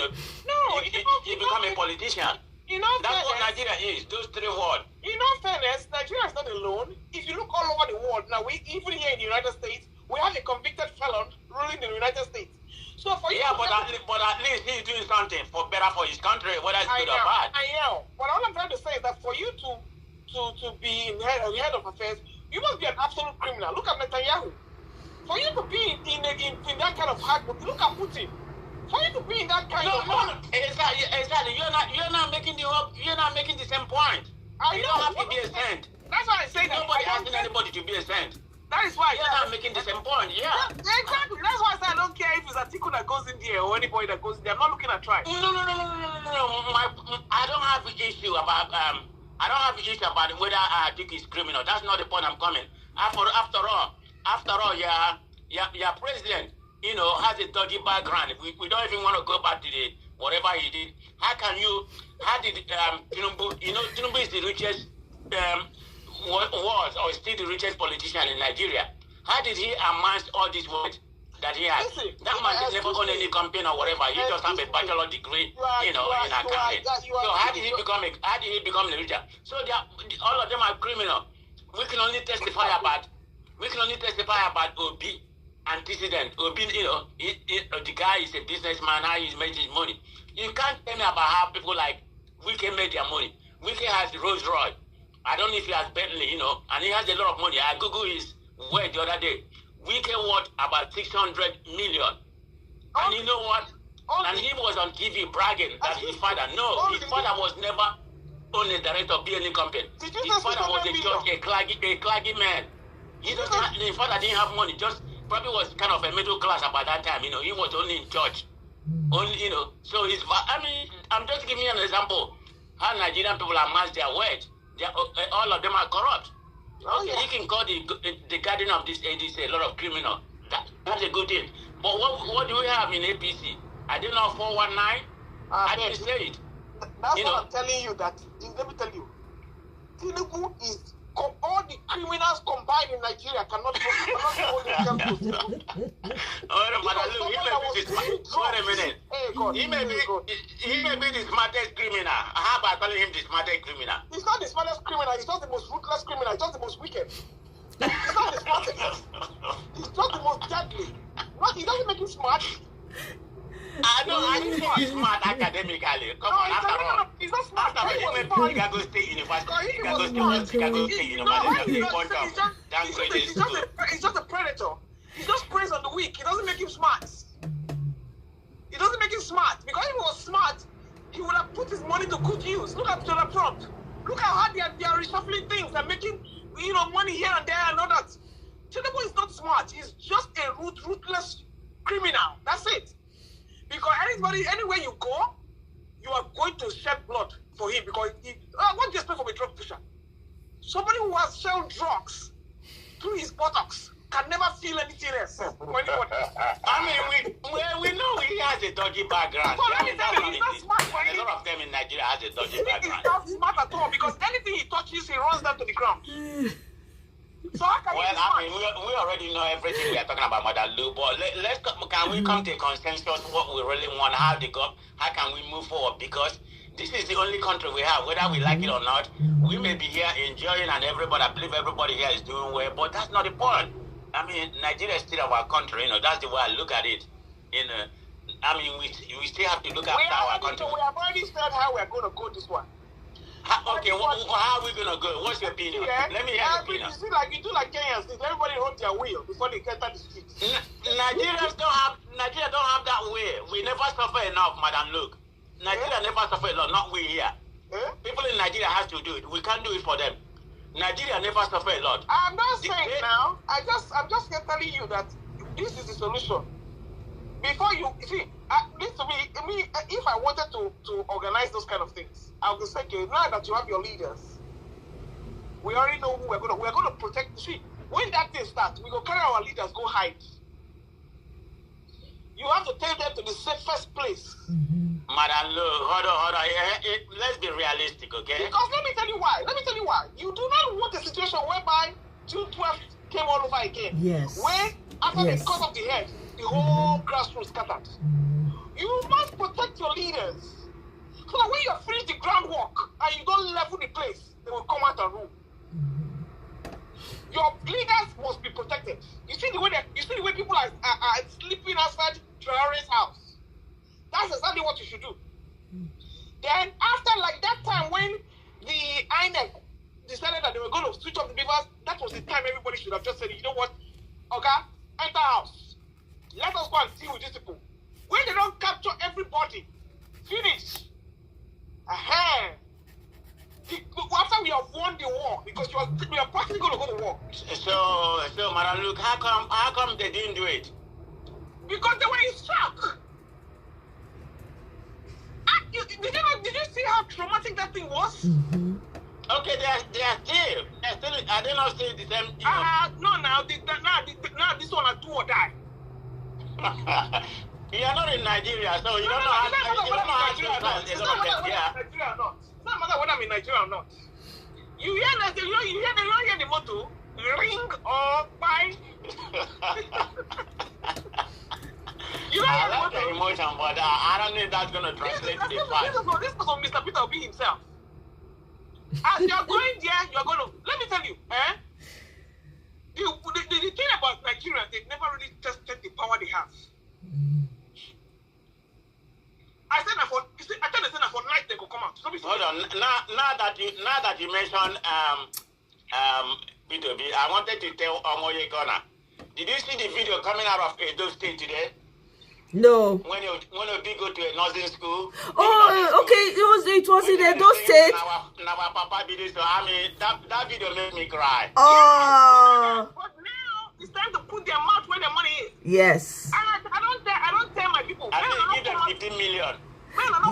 become a politician. That's what Nigeria is. Those three words. In all fairness, Nigeria is not alone. If you look all over the world, now even here in the United States, we have a convicted felon ruling the United States. So for you, but at least he's doing something better for his country, whether it's good or bad. I know. But all I'm trying to say is that for you to be in head of affairs, You must be an absolute criminal. Look at Netanyahu. For you to be in that kind of hard work, look at Putin. For you to be in that kind of exactly. You're not making the same point. You don't have to be a saint. That's why I say nobody asking anybody to be a saint. That is why you're not making the same point. Yeah. Exactly. That's why I say I don't care if it's Atiku that goes in there or anybody that goes in there. I'm not looking at tribe. No. I don't have an issue about whether Atiku is criminal. That's not the point I'm coming. After all, your president, has a dirty background. We don't even want to go back to the whatever he did. How did Tinubu? Tinubu is the richest. Was or still the richest politician in Nigeria. How did he amass all this wealth that he has? That man never own any company or whatever. He just have a bachelor degree, in accounting. So how did he become the richer? So all of them are criminal. We can only testify about Obi antecedent. Obi, the guy is a businessman. How he's making his money. You can't tell me about how people like Wike made their money. Wike has the Rolls Royce. I don't know if he has Bentley, and he has a lot of money. I Googled his wealth the other day. Wike worth about 600 million. And you know what? And he was on TV bragging that his father was never on the director of any company. His father was just a claggy man. His father didn't have money, just probably was kind of a middle class about that time, he was only in church. So I'm just giving you an example how Nigerian people amass their wealth. All of them are corrupt. He can call the guardian of this ADC a lot of criminal. That's a good thing. But what do we have in APC? I didn't know 419. I didn't say it. That's what I'm telling you. Let me tell you. Tinubu is all the criminals combined in Nigeria cannot hold themselves to Tinubu. Wait a minute. He may be the smartest criminal. How about calling him the smartest criminal? He's not the smartest criminal. He's not the most ruthless criminal. He's just the most wicked. He's not the smartest. He's just the most deadly. He doesn't make him smart. I know he's smart academically. Come on, after all. He's not smart. He went to Chicago State University. He's just a predator. He just preys on the weak. It doesn't make him smart. It doesn't make him smart. Because if he was smart, he would have put his money to good use. Look at Donald Trump. Look how hard they are reshuffling things and making money here and there and all that. Tinubu is not smart. He's just a ruthless criminal. That's it. Because anywhere you go, you are going to shed blood for him. Because what do you expect from a drug pusher? Somebody who has sold drugs through his buttocks can never feel anything else from anybody. We know he has a dodgy background. He's not smart. A lot of them in Nigeria has a dodgy background. He's not smart at all because anything he touches, he runs down to the ground. So how can we already know everything we are talking about, Mother Lou, but can we come to a consensus what we really want, how can we move forward? Because this is the only country we have, whether we like it or not. We may be here enjoying and I believe everybody here is doing well, but that's not the point. Nigeria is still our country, that's the way I look at it. We still have to look after our country. We have already said how we're going to go this one. How are we going to go? What's your opinion? Let me hear your opinion. You do like Kenyans. Everybody hold their wheel before they enter the streets. Nigeria don't have that way. We never suffer enough, Madam Luke. Nigeria never suffer enough, not we here. People in Nigeria have to do it. We can't do it for them. Nigeria never suffer a lot. I'm not saying now. I'm just telling you that this is the solution. Before you see, listen to me. If I wanted to organize those kind of things, I would say, okay, now that you have your leaders, we already know who we're going to protect. See, when that thing starts, we go carry our leaders, go hide. You have to take them to the safest place. Madam Lou, hold on. Let's be realistic, okay? Because let me tell you why. You do not want a situation whereby June 12th came all over again. Yes. Where after the cut of the head, the whole grassroots scattered. You must protect your leaders. So that when you have finished the groundwork and you don't level the place, they will come out and rule. Your leaders must be protected. You see the way people are sleeping outside Traore's house. That's exactly what you should do. Then after like that time when the INEC decided that they were going to switch off the beavers, that was the time everybody should have just said, you know what, okay, enter house. Let us go and deal with these people. When they don't capture everybody, finish. After we have won the war, because we are practically going to go to war. So, Madam Luke, how come they didn't do it? Because they were in shock. Did you see how traumatic that thing was? Mm-hmm. Okay, they are still. Are they not still the same? No, now this one are do or die. You are not in Nigeria, so you don't know how Nigeria or not. It's not matter whether I'm in Nigeria or not. You hear that? You hear the motto, ring or buy. You know I like the emotion, but I don't know if that's going to translate to the fact. This is on Mr. Peter Obi himself. As you're going there, you're going to... Let me tell you, the thing about Nigerians, they've never really tested the power they have. I said that for night they could come out. Hold on. Now that you mentioned Peter Obi, I wanted to tell Omoye Kona. Did you see the video coming out of Edo State today? No. When Obi go to a nursing school. Oh, okay. It was in Edo State. Now, Papa did it, so I mean that video made me cry. Oh. But now it's time to put their mouth where their money is. Yes. I don't tell my people. I think give them 15 million.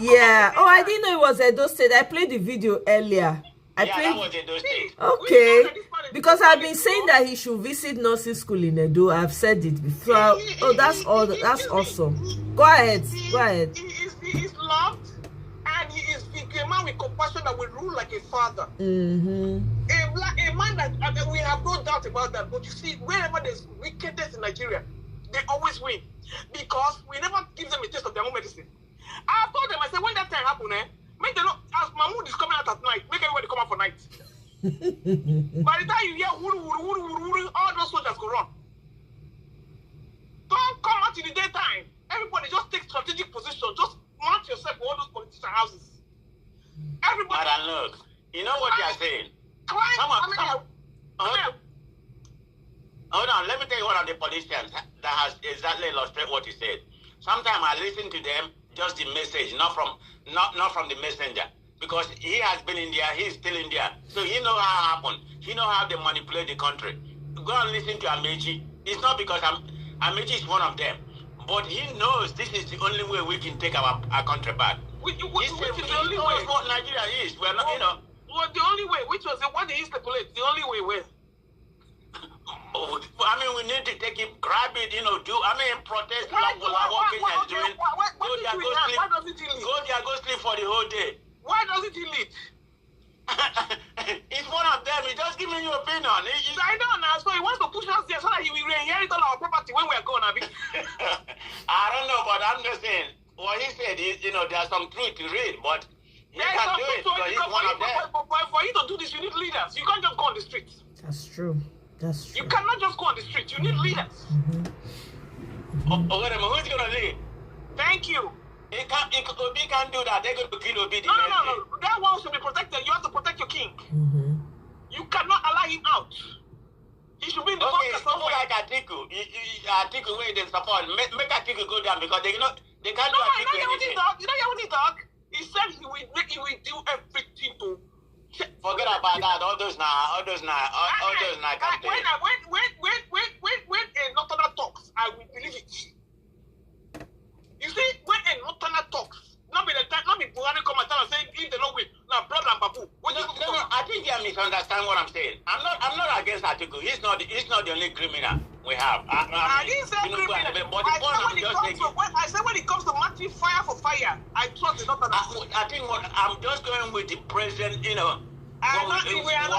Yeah. Oh, I didn't know it was Edo State. I played the video earlier. That was Edo State. Okay. Because I've been saying that he should visit nursing school in Edo. I've said it before. Oh, that's all. That's awesome. Go ahead. He is loved, and he is a man with compassion that will rule like a father. Mm-hmm. A man that we have no doubt about that. But you see, wherever there's wickedness in Nigeria, they always win because we never give them a taste of their own medicine. I told them, I said, when that time happened, make them know, as Mahmoud is coming out at night, make everybody come out for night. By the time you hear wuru, all those soldiers go run. Don't come out in the daytime. Everybody just take strategic position. Just mount yourself for all those politician houses. Everybody. Madam, look, you know what they are saying? Hold on, let me tell you one of the politicians that has exactly illustrated what he said. Sometimes I listen to them, just the message, not from the messenger. Because he has been in there, he's still in there. So he know how it happened. He know how they manipulate the country. Go and listen to Amechi. It's not because Amechi is one of them. But he knows this is the only way we can take our country back. Which is the only way? What Nigeria is. We're not, Well, the only way, which was what they stipulate, the only way where? I mean, we need to take it, grab it, protest like what Kenya is doing. Go there, go sleep for the whole day. Why doesn't he lead? He's one of them. He's just giving you opinion. I don't know. So he wants to push us there so that he will inherit all our property when we're gone. I don't know, but I'm just saying. What he said is, there's some truth to read, but he can do it because he's one of them. But for you to do this, you need leaders. You can't just go on the streets. That's true. You cannot just go on the streets. You need leaders. Mm-hmm. Wait a minute. Who's going to lead? Thank you. Obi can't do that. They're going to kill Obi. No. That one should be protected. You have to protect your king. Mm-hmm. You cannot allow him out. He should be in the bunker somewhere. Like Atiku. Atiku, where they support. Make Atiku go down because they can't do Atiku anything. You know what he talk? He said he will do everything to... Forget about that. All those now campaign. When a Northerner talks, I will believe it. You see, when a Northerner talks, not be Buhari come and tell us saying if they don't win, now blood and babu. No, I think you misunderstand what I'm saying. I'm not against Atiku. He's not the only criminal we have. I didn't say criminal. I said when it comes to matching fire for fire, I trust the Northerners. I think I'm just going with the present, what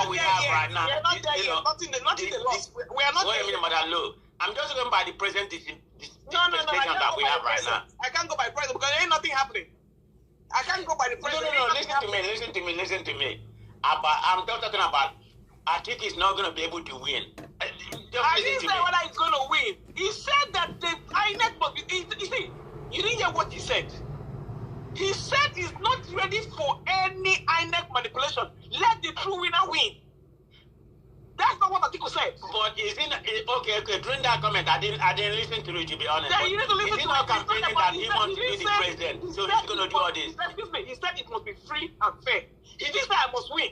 we have right now. We are not there yet. Nothing the loss. We are not there yet. Madam Look, I'm just going by the present dispensation that we have right now. I can't go by present because there ain't nothing happening. I can't go by the present. No, listen to me. I'm just talking about Atiku is not going to be able to win. I didn't say whether he's going to win. He said that the INEC must be... You see, you didn't hear what he said. He said he's not ready for any INEC manipulation. Let the true winner win. people said. But is it okay? During that comment, I didn't listen to it, to be honest. Yeah, you need to listen is to it not it. campaigning that he wants to be the president? So he's going to do all this. Excuse me. He said it must be free and fair. He didn't say I must win.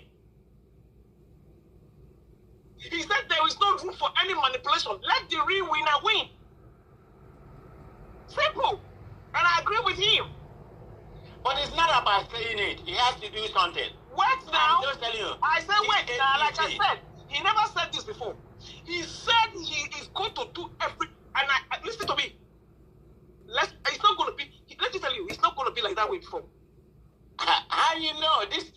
He said there is no room for any manipulation. Let the real winner win. Simple. And I agree with him. But it's not about saying it. He has to do something. Wait now. I'm just telling you. I said wait now. Like I said, he never said this before. He said he is going to do every. And listen to me. It's not going to be. Let me tell you, it's not going to be like that way before. How you know this?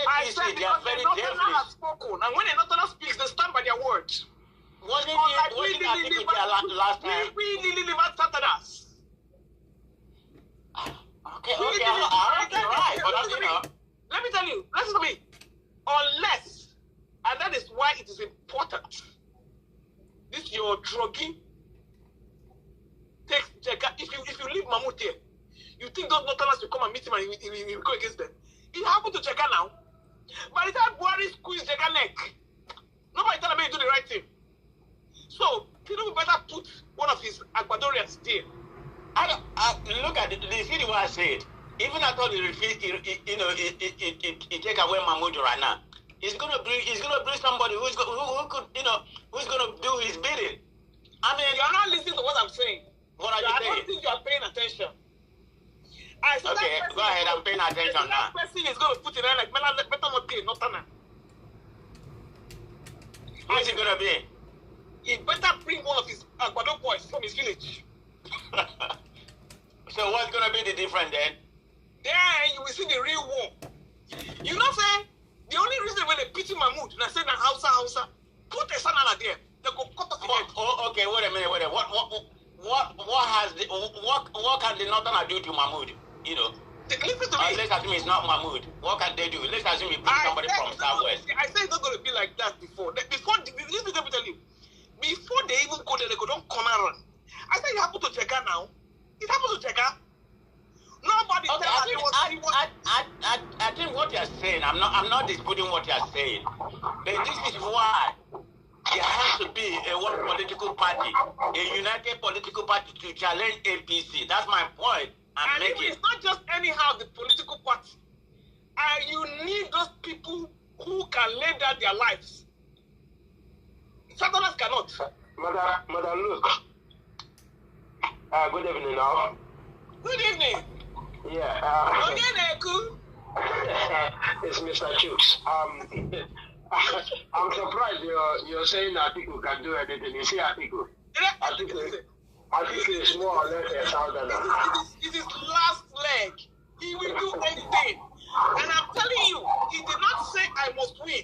I said they are because very the Northerner devilish. has spoken, and when a Northerner speaks, they stand by their words. Wasn't But like it last time? We delivered Saturdays. Okay, right. But you know. Let me tell you, listen to me. Unless, and that is why it is important, this your drugging takes Jega. If you leave Mahmoud here, you think those Northerners will come and meet him and he will go against them. It happened to Jega now. By the time Buhari squeezed Jega neck, nobody tell him he do the right thing. So, Tinubu better put one of his Agbadorians there. Look at it. You see what I said. Even I thought he take away Mahmoud right now. He's gonna bring somebody who could who's gonna do his bidding. I mean, you're not listening to what I'm saying. What are you saying? I don't think you're paying attention. Okay, go ahead. I'm paying attention now. That person is going to put it in like better not be not Tana. Who is he gonna be? He better bring one of his Agbado boys from his village. So what's gonna be the difference then? Then you will see the real war. You know, say the only reason when they pity Mahmoud and I said that Hausa, put a son there. They go cut off his head. Okay, wait a minute. What can the Northern do to Mahmoud? You know. Listen to me. Let's assume it's not Mahmoud. What can they do? Let's assume he put somebody from Southwest. I said it's not going to be like that before. Let me tell you. Before they even go there, they go don't come around. I said it happened to Jega now. It happened to Jega. Nobody okay, I think what you're saying, I'm not disputing what you're saying. But this is why there has to be one political party, a united political party to challenge APC. That's my point I'm making. It's not just anyhow the political party. You need those people who can lay down their lives. Southerners cannot. Madam, look. Good evening now. Good evening. Yeah. It's Mr. Chooks. I'm surprised you're saying Atiku can do anything. You see Atiku? Atiku is more or less a southerner. It is last leg. He will do anything. And I'm telling you, he did not say I must win.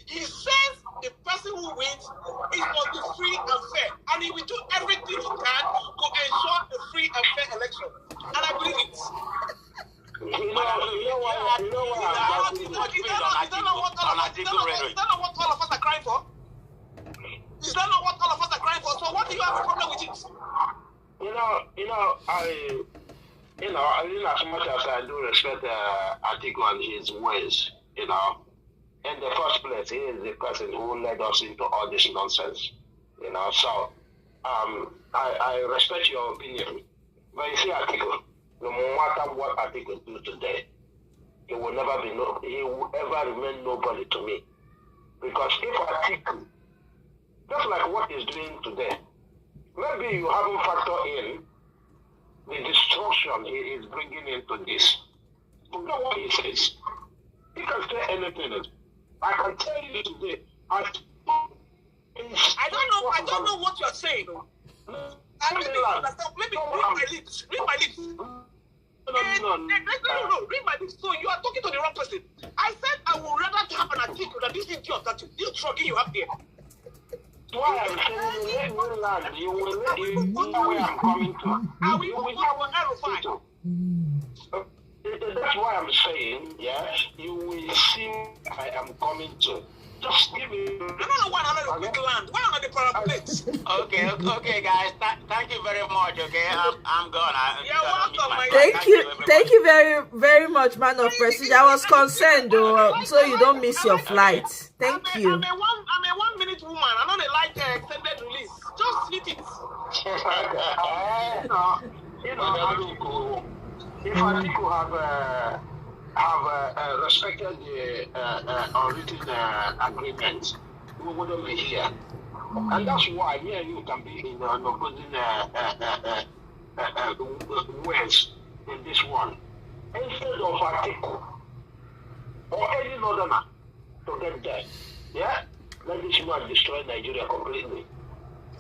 He says the person who wins is must be free and fair. And he will do everything he can to ensure a free and fair election. And I believe it. You know what? Is that not what all of us are crying for? Is that not what all of us are crying for? So what do you have a problem with it? In as much as I do respect Atiku and his ways, in the first place, he is the person who led us into all this nonsense, So, I respect your opinion, but you see, Atiku, no matter what Atiku do today, he will ever remain nobody to me, because if Atiku, just like what he's doing today, maybe you haven't factored in the destruction he is bringing into this. You know what he says? He can say anything. I can tell you today. I don't know what you're saying. Maybe read my lips. Read my lips. No, read my lips. So you are talking to the wrong person. I said I would rather have an article than this idiot that this trucking you have there. Why I'm saying you will know where I'm coming to. You will know what I will find. That's why I'm saying, you will see I am coming to. Just give me. I don't know why I'm not a quick land. Why am I the paraplex? Okay, guys. Thank you very much. Okay, I'm gone. You're welcome. Thank you very, very much, man of prestige. I was concerned, though, so you don't miss your flight. Thank you. I'm a 1 minute sweet woman. I know they like extended release. Just sweet it. If Atiku have respected the unwritten agreement, we wouldn't be here. And that's why me and you can be in an opposing ways in this one. Instead of Atiku or any northerner to get there, yeah, let this man destroy Nigeria completely.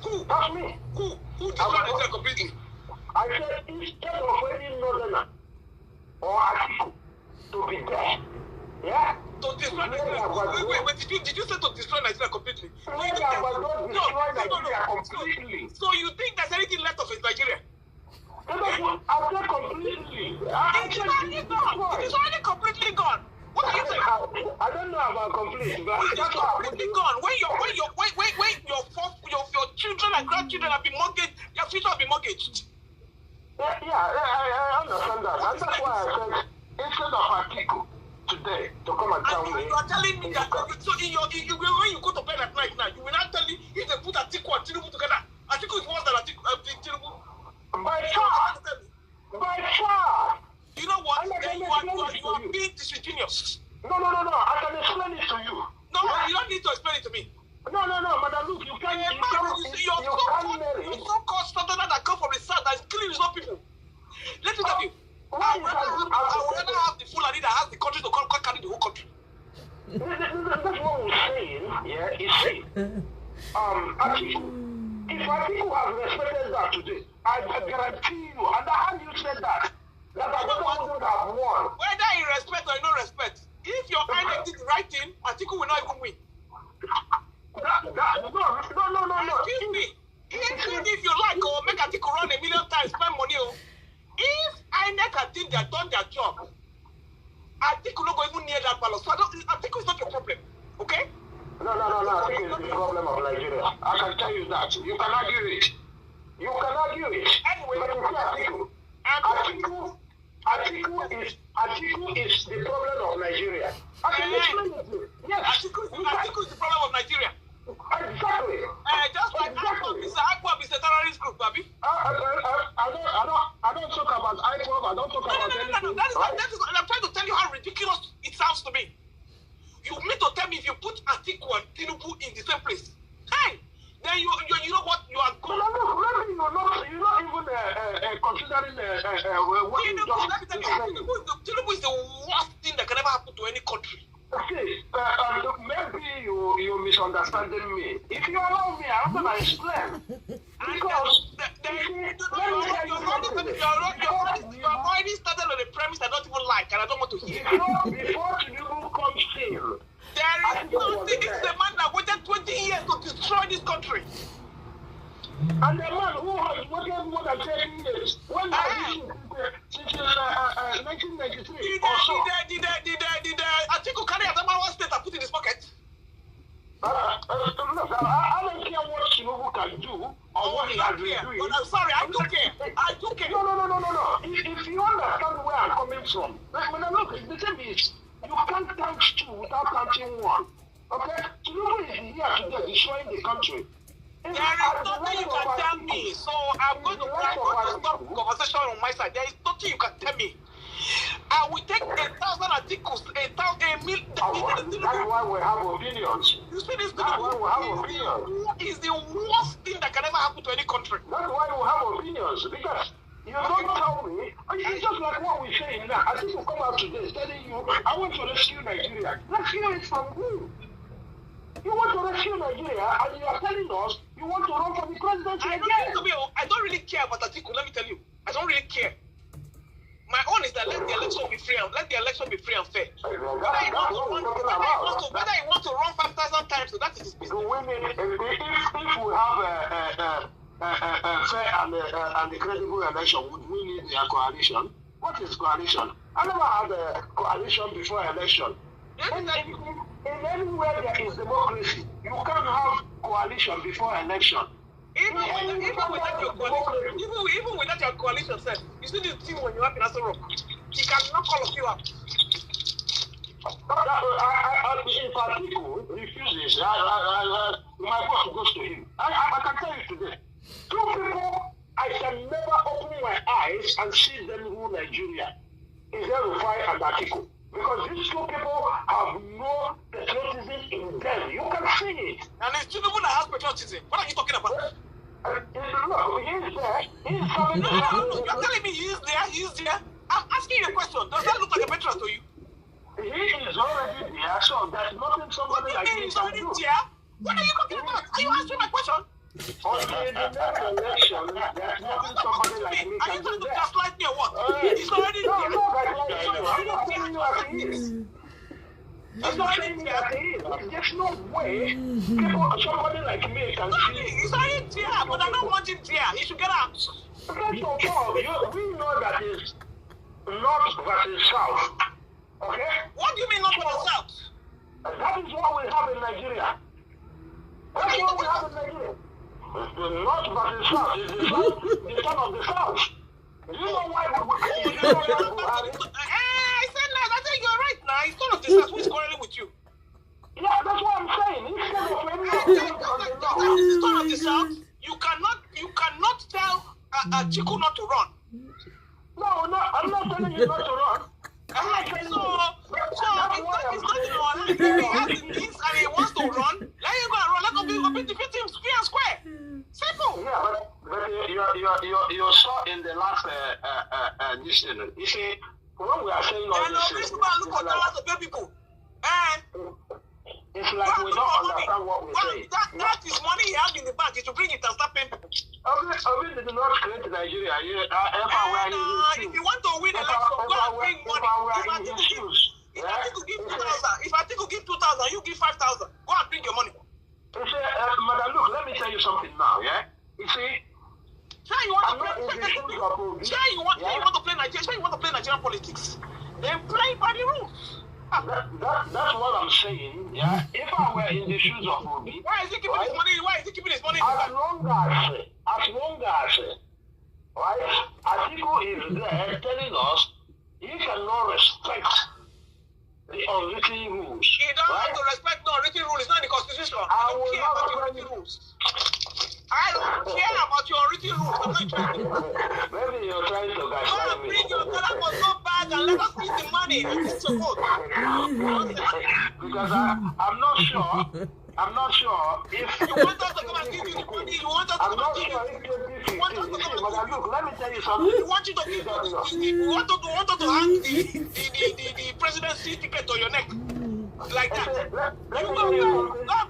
Who? That's me. Who destroy Nigeria completely? I said instead of any northerner or Atiku to be there, yeah. To destroy Nigeria. Wait, did you say to destroy Nigeria completely? But not destroy Nigeria completely. So you think there's anything left of it, Nigeria? I said completely. It is already gone. It is already completely gone. What are you saying? I don't know about complete, but it is completely gone. When your children and grandchildren have been mortgaged, your future will be mortgaged. Yeah, I understand that. And that's why I said instead of Atiku today to come and tell me. You are telling me that so when you go to bed at night now, you will not tell me if they put Atiku and Tinubu together. Atiku is worse than Tinubu. By far. You know what? You are being disingenuous. No. I can explain it to you. No, you don't need to explain it to me. No, madam, look, you can't. You're so-called southerner that come from the south that is killing his own people. Let me tell you. I would rather have the Fulani that has the country to carry the whole country. That's what we're saying. Yeah, it's saying. If Atiku have respected that today, I guarantee you, and how you said that I wouldn't have won. Whether he respect or no respect, if your INEC did the right thing, Atiku will not even win. No. Excuse me. Even if you like, or make Atiku run 1 million times, spend money. If INEC had done their job, Atiku not going even near that ballot. So Atiku is not your problem. Okay? No. Atiku is the problem of Nigeria. I can tell you that. You can argue it. Anyway, but Atiku is the problem of Nigeria. I can explain it to you. Yes. Atiku is the problem of Nigeria. Exactly. Just like IPOB is a terrorist group, baby. I don't talk about IPOB. I don't talk about anything. No. I'm trying to tell you how ridiculous it sounds to me. You mean to tell me if you put Atiku and Tinubu in the same place, hey, then you know what, you are good. You're not even considering what you just. Let me tell you, Tinubu is the worst thing that can ever happen to any country. Okay, maybe you're misunderstanding me. If you allow me, I'm going to explain. Because you're already started on a premise I don't even like, and I don't want to hear. Before Tinubu comes in, there is nothing. It's the man that waited 20 years to destroy this country. And the man who has waited more than 10 years, when since 1993 or so. Did Atiku carry Adamawa State and put in his pocket? Look, I don't care what Tinubu can do or what he has been doing. But I'm sorry, I don't care. No. If you understand where I'm coming from, look, the thing is, you can't count two without counting one. Okay? Tinubu is here today destroying the country. There is nothing you can tell me. So I'm going to stop the conversation on my side. There is nothing you can tell me. I will take 1,000 articles, 1,000 million. That's why we have opinions. You see this? That's why we have opinions. Is the worst thing that can ever happen to any country. That's why we have opinions. Because you don't tell me. It's just like what we're saying now. I think we'll come out today telling you, I want to rescue Nigeria. Rescue it from who? You want to rescue Nigeria, and you are telling us you want to run for the presidency again. I don't really care about Atiku. Let me tell you, I don't really care. My own is that let the election be free and fair. Whether he wants to run 5,000 times, so that is his business. If we have a fair and credible election, would we need a coalition? What is coalition? I never had a coalition before election. In anywhere there is democracy, you can't have coalition before election. Even without your coalition, sir, you see the team when you have in Asoro, he cannot call of you up. If Atiku refuses, my I can tell you today. Two people I can never open my eyes and see them rule Nigeria. Is Rufai and Atiku. Because these two people have no patriotism in them. You can see it. And it's two people that have patriotism. What are you talking about? Look, he's there. He's coming. No. You're telling me he's there. I'm asking you a question. Does that look like a patriot to you? He is already there, so there's nothing somebody like me can do. What are you talking about? Are you answering my question? On the next election, there's nothing somebody like me Are can you do trying to there. gaslight me or what? He's already there. I'm not telling you as he is. I'm not saying you as he is. There's no way somebody like me can see. He's already there, but I don't want him there. He should get out. First of all, we know that it's North versus South. Okay? What do you mean North versus South? That is what we have in Nigeria. That's what we have in Nigeria. The North versus South is the South, the son of the South. Do you know why we I said that. I think you're right now. He's son of the South. Who is quarreling with you? Yeah, that's what I'm saying. Instead of any of the son of the South, you cannot tell Chiku not to run. No, I'm not telling you not to run. I'm not telling you. If he has the means and he wants to run, let him go and run. Let him defeat him fair and square. Simple. Yeah, but you saw in the last edition, you see, when we are saying all this, it's like we don't understand what we say. That is money he has in the bank. He should bring it and start paying people. Obi did not create Nigeria. If you want to win election, go and bring money. If I think you give 2,000, you give 5,000. Go and bring your money. You see, madam, look, let me tell you something now, yeah? You see, you want to play Nigerian politics. Then play by the rules. That's what I'm saying, yeah? If I were in the shoes of Obi... Why is he keeping his money? Why is he keeping his money? As long as, right, Atiku is there telling us he cannot respect the unwritten rules. He doesn't have to respect the unwritten rules. It's not in the Constitution. I don't care about your unwritten rules. I don't care about your unwritten rules. I'm not interested. Maybe you're trying to gaslight me. Bring your dollar for so bad and let us eat the money. It's your vote. Because I'm not sure if... You want us to come and give you the money? You want us to come and give you... Look, let me tell you something. We want you to give we want to hang the presidency ticket on your neck. Like that. You go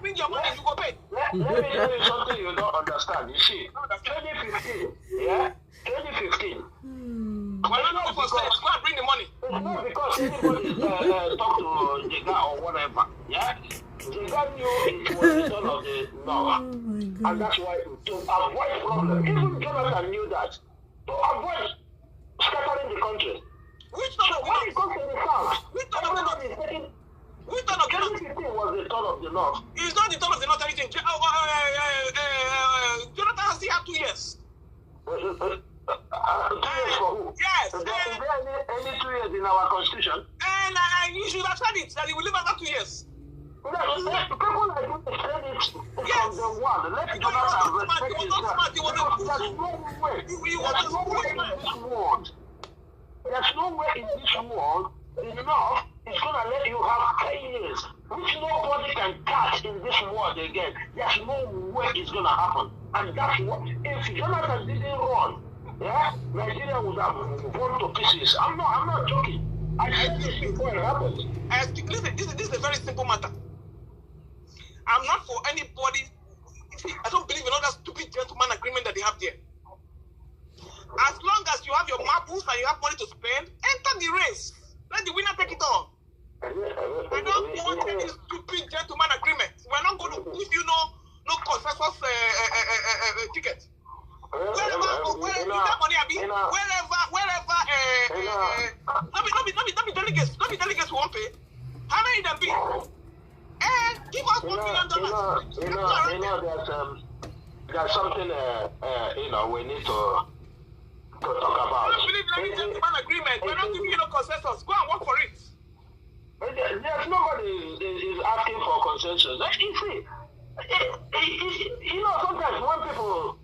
bring your money, you go pay. Let me tell you something you don't understand. You see, 2015, yeah? 2015. We're not looking for steps. Go and bring the money. It's not because anybody talk to Jega or whatever, yeah? Jega knew it was the son of the Noah. And that's why, to avoid problem, even Jonathan knew that. To avoid scattering the country. Which son of the when it comes to the South, which son of the North? Which son of the North? 2015 was the son of the North. It's not the son of the North anything. Jonathan has still had 2 years. 2 years for who? Yes. Is there any 2 years in our constitution? And you should have said it, that he will live after 2 years. People like you extend it from the one. Let Jonathan respect himself. There's no way in this world. There's no way in this world the North is going to let you have 10 years, which nobody can catch in this world again. There's no way it's going to happen. And that's what, if Jonathan didn't run, yeah, Nigeria would have gone to pieces. I'm not joking. I said this before it happened. Listen, this is a very simple matter. I'm not for anybody. See, I don't believe in all that stupid gentleman agreement that they have there. As long as you have your marbles and you have money to spend, enter the race. Let the winner take it all. I don't want any stupid gentleman agreement. We're not going to give you no consensus ticket. Wherever not be delegates who won't pay. How many them be? And give us $1 million. There's something we need to talk about. I don't believe in any gentleman agreement. We're not giving you no consensus. Go and work for it. There's nobody is asking for consensus. You see, You know, sometimes when people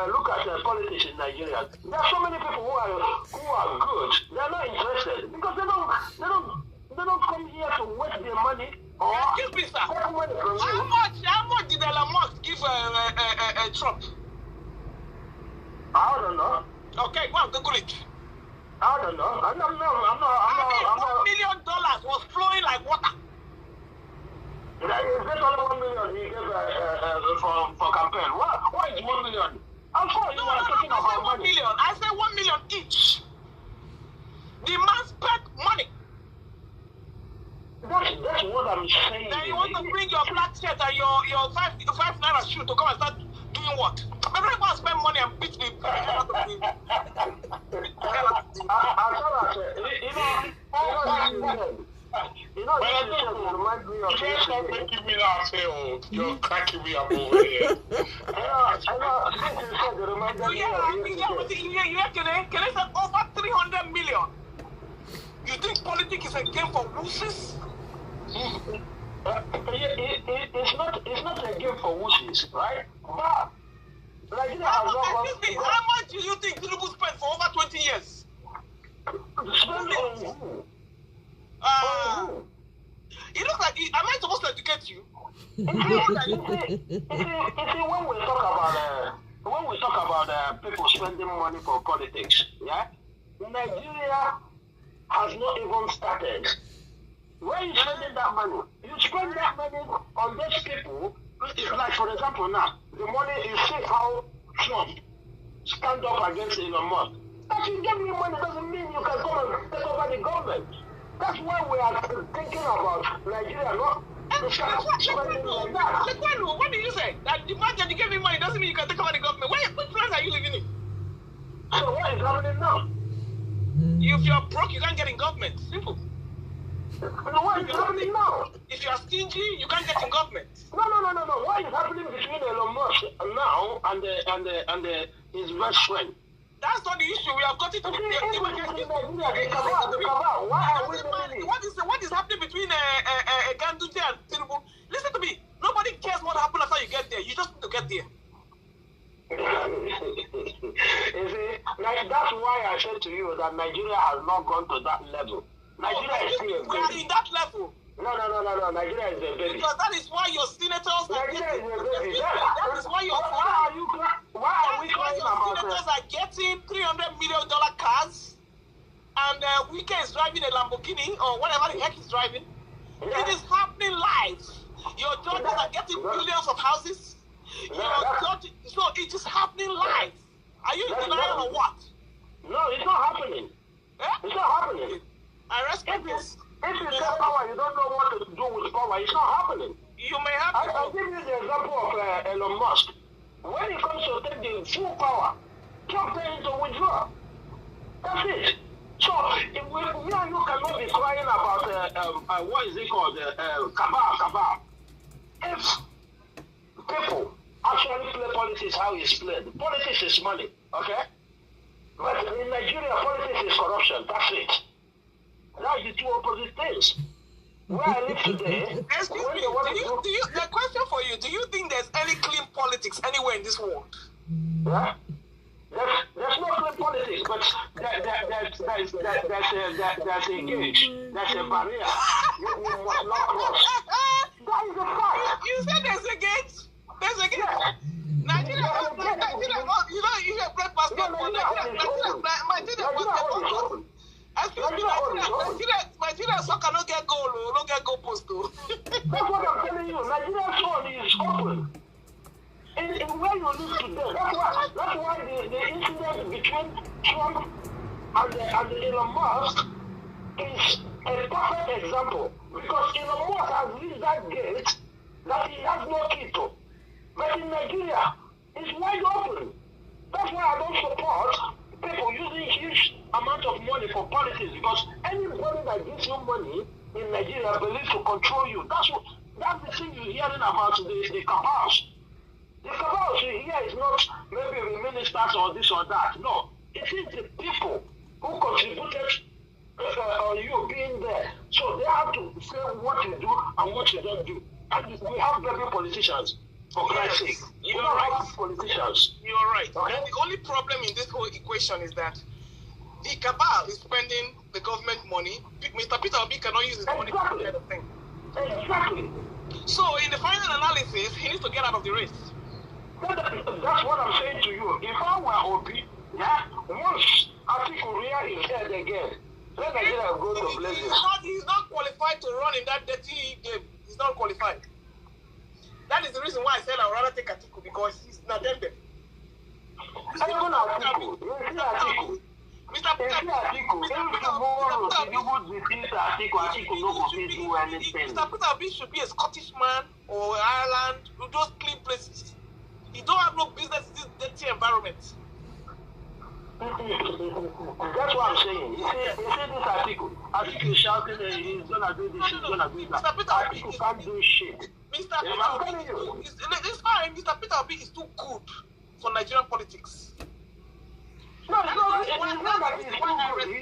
look at politics in Nigeria, there are so many people who are good. They are not interested because they don't come here to waste their money or excuse me, sir. take money from you. How much did Elon Musk give Trump? I don't know. Okay, go and Google it. I don't know. I'm not. $1 million was flowing like water. Is that only $1 million he gave for campaign? What is $1 million? I'm sorry, you are talking about money. 1 million. I say 1 million each. The man spent money. That's what I'm saying. Then you want to bring your black shirt and your five naira shoe to come and start doing what? Everybody want to spend money and beat me. You guys stop making me laugh here. You're cracking me up over here. Can I say over 300 million? You think politics is a game for losers? It's not a game for wussies, right? But Nigeria has not. How much do you think Tinubu spent for over 20 years? Spend on who? It looks like. Am I supposed to educate you? When we talk about people spending money for politics, yeah, Nigeria has not even started. Where are you spending that money? You spend that money on those people. Like, for example, now, the money, you see how Trump stand up against Elon Musk. That you give me money doesn't mean you can come and take over the government. That's why we are thinking about Nigeria, not spending like that. What did you say? That the fact that you gave me money doesn't mean you can take over the government. Which place are you living in? So what is happening now? If you're broke, you can't get in government. Simple. What is happening now? If you are stingy, you can't get in government. No. What is happening between Elon Musk now and his best friend? That's not the issue. We have got it to the What is happening between Ganduje and Tinubu? Listen to me. Nobody cares what happened after you get there. You just need to get there. You see, like, that's why I said to you that Nigeria has not gone to that level. Nigeria is still a baby. We are in that level. No. Nigeria is a baby. Because that is why your senators are getting. That is why your senators are getting $300 million cars, and Wike is driving a Lamborghini or whatever the heck he's driving. Yeah. It is happening live. Your judges are getting millions of houses. So it is happening live. Are you in denial or what? No, it's not happening. It's not happening. I respect this. If you get power, you don't know what to do with power. It's not happening. You may have. I'll give you the example of Elon Musk. When it comes to take the full power, Trump tells him to withdraw. That's it. So if we and you cannot be crying about what is it called, cabal. If people actually play politics how it's played, politics is money, okay? But in Nigeria, politics is corruption. That's it. That's the two opposite things. Where I live today. Excuse me. The question for you: do you think there's any clean politics anywhere in this world? Yeah. There's no clean politics, but there's a gauge, there's a barrier you must not cross. That is a fact. You said there's a gate. There's a gate. Yeah. Nigeria, you have bread passport for Nigeria was open. Excuse me, Nigeria soccer no get goal, no get goal post. That's what I'm telling you. Nigeria's phone is open. In where you live today, that's why the incident between Trump and Elon Musk is a perfect example. Because Elon Musk has reached that gate that he has no key to. But in Nigeria, it's wide open. That's why I don't support people using huge amount of money for politics, because anybody that gives you money in Nigeria believes to control you. That's the thing you're hearing about the cabals. The cabals you hear is not maybe the ministers or this or that. No, it is the people who contributed you being there. So they have to say what you do and what you don't do. And we have baby politicians, for Christ's sake. You're right. Politicians. You're right. Okay? And the only problem in this whole equation is that the cabal is spending the government money. Mr. Peter Obi cannot use his money for that kind of thing. Exactly. So, in the final analysis, he needs to get out of the race. That's what I'm saying to you. If I were Obi, once Atiku rear his head again, let Nigeria go to places. He's not qualified to run in that dirty game. He's not qualified. That is the reason why I said I would rather take Atiku, because he's not them. Even Atiku. Mr. Peter Obi should be a Scottish man or Ireland, those clean places. He don't have no business in this dirty environment. That's what I'm saying. You see this Atiku is shouting he's gonna do this, he's gonna do that. Atiku can't do shit. Mr. Peter Obi it's fine. Mr. Peter Obi is too good for Nigerian politics. No, it's not that he's too good.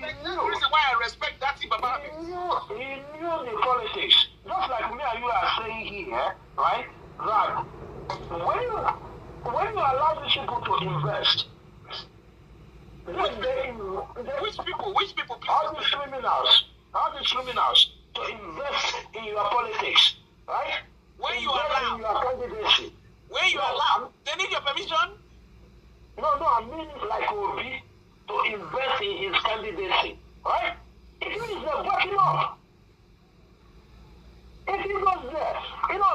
That's the reason why I respect that Baba. He knew the politics. Just like me and you are saying here, right? That when you allow these people to invest, which people? All these criminals to invest in your politics, right? When you allow, in your candidacy. When you allow, they need your permission. No, I mean like Obi to invest in his candidacy, right? It means they're backing up. If he goes there,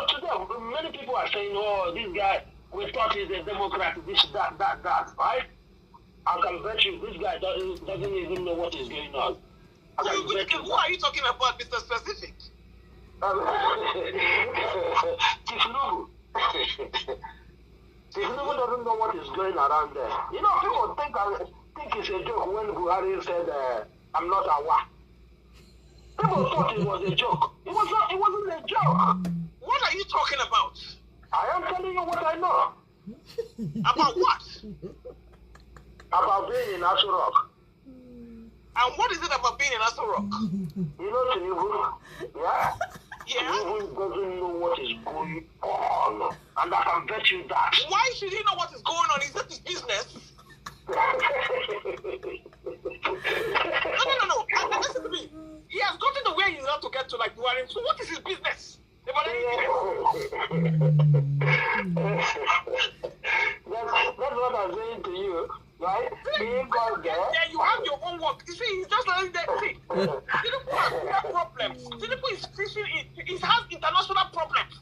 today many people are saying, "Oh, this guy, we thought he's a Democrat, this, that, right?" I can bet you this guy doesn't even know what is going on. Who are you talking about, Mr. Specific? Tinubu. Tinubu doesn't know what is going around there. People think it's a joke when Buhari said, "I'm not Awa." People thought it was a joke. It wasn't a joke. What are you talking about? I am telling you what I know. About what? About being in Aso Rock. And what is it about being in Aso Rock? Tinubu, yeah? Tinubu doesn't know what is going on. And I can bet you that. Why should he know what is going on? Is that his business? No. Listen to me. He has gotten to where he's not to get to, like Buhari. So what is his business? That's what I'm saying to you, right? Yeah, you have your own work. You see, he's just like that. See, Tinubu has problems. Tinubu is fishing. He has international problems.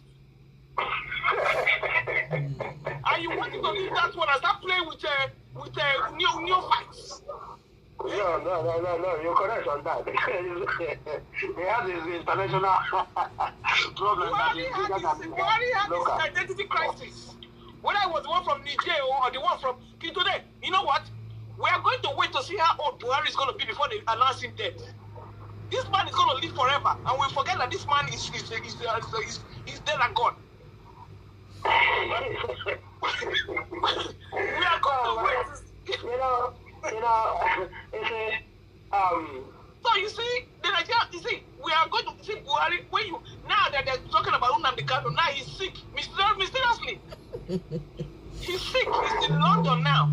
And you want him to leave that one and start playing with new fights? No, you're correct on that. He has his international problem. Buhari had his identity crisis. Whether it was the one from Niger or the one from today, you know what? We are going to wait to see how old Buhari is going to be before they announce him dead. This man is going to live forever, and we forget that this man is dead and gone. We are going to wait. So you see, we are going to see Buhari. Now that they're talking about Nnamdi Kanu, now he's sick, mysteriously. He's sick. He's in London now.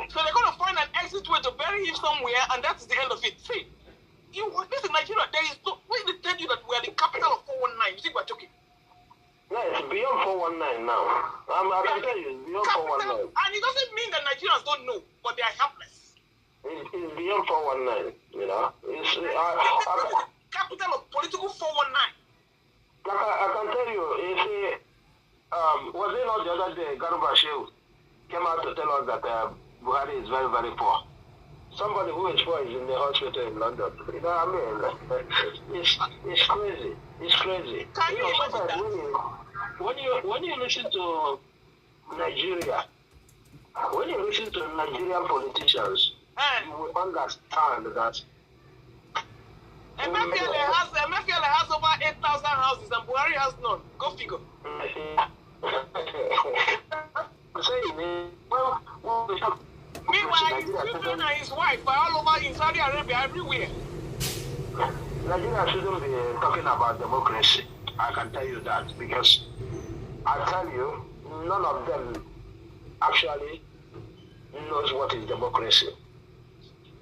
So they're going to find an exit way to bury him somewhere, and that's the end of it. See, this is Nigeria. There is no way to tell you that we are the capital of 419. You think we're joking? Yeah, it's beyond 419 now. I can tell you, it's beyond 419. And it doesn't mean that Nigerians don't know, but they are helpless. It's beyond 419, It's capital of political 419. I can tell you, was it not the other day, Garuba Shehu came out to tell us that Buhari is very, very poor. Somebody who is poor is in the hospital in London. You know what I mean? It's crazy. It's crazy. Can you imagine that? When you listen to Nigeria, when you listen to Nigerian politicians, you will understand that Emefiele has over 8,000 houses and Buhari has none. Go figure. Meanwhile, his children and his wife are all over in Saudi Arabia, everywhere. Nigeria shouldn't be talking about democracy. I can tell you that, because I tell you, none of them actually knows what is democracy.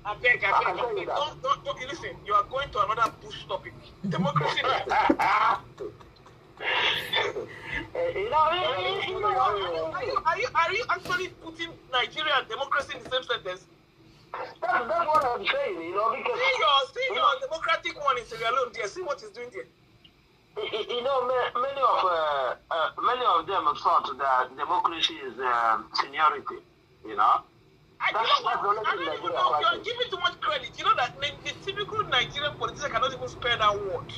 I beg. Don't listen. You are going to another bush topic. Democracy. Are you actually putting Nigeria and democracy in the same sentence? That's what I'm saying, because see your democratic one in Sierra Leone there. See what he's doing there. Many of them thought that democracy is seniority. I don't even know. You're giving too much credit. You know that the typical Nigerian politician cannot even spell that word.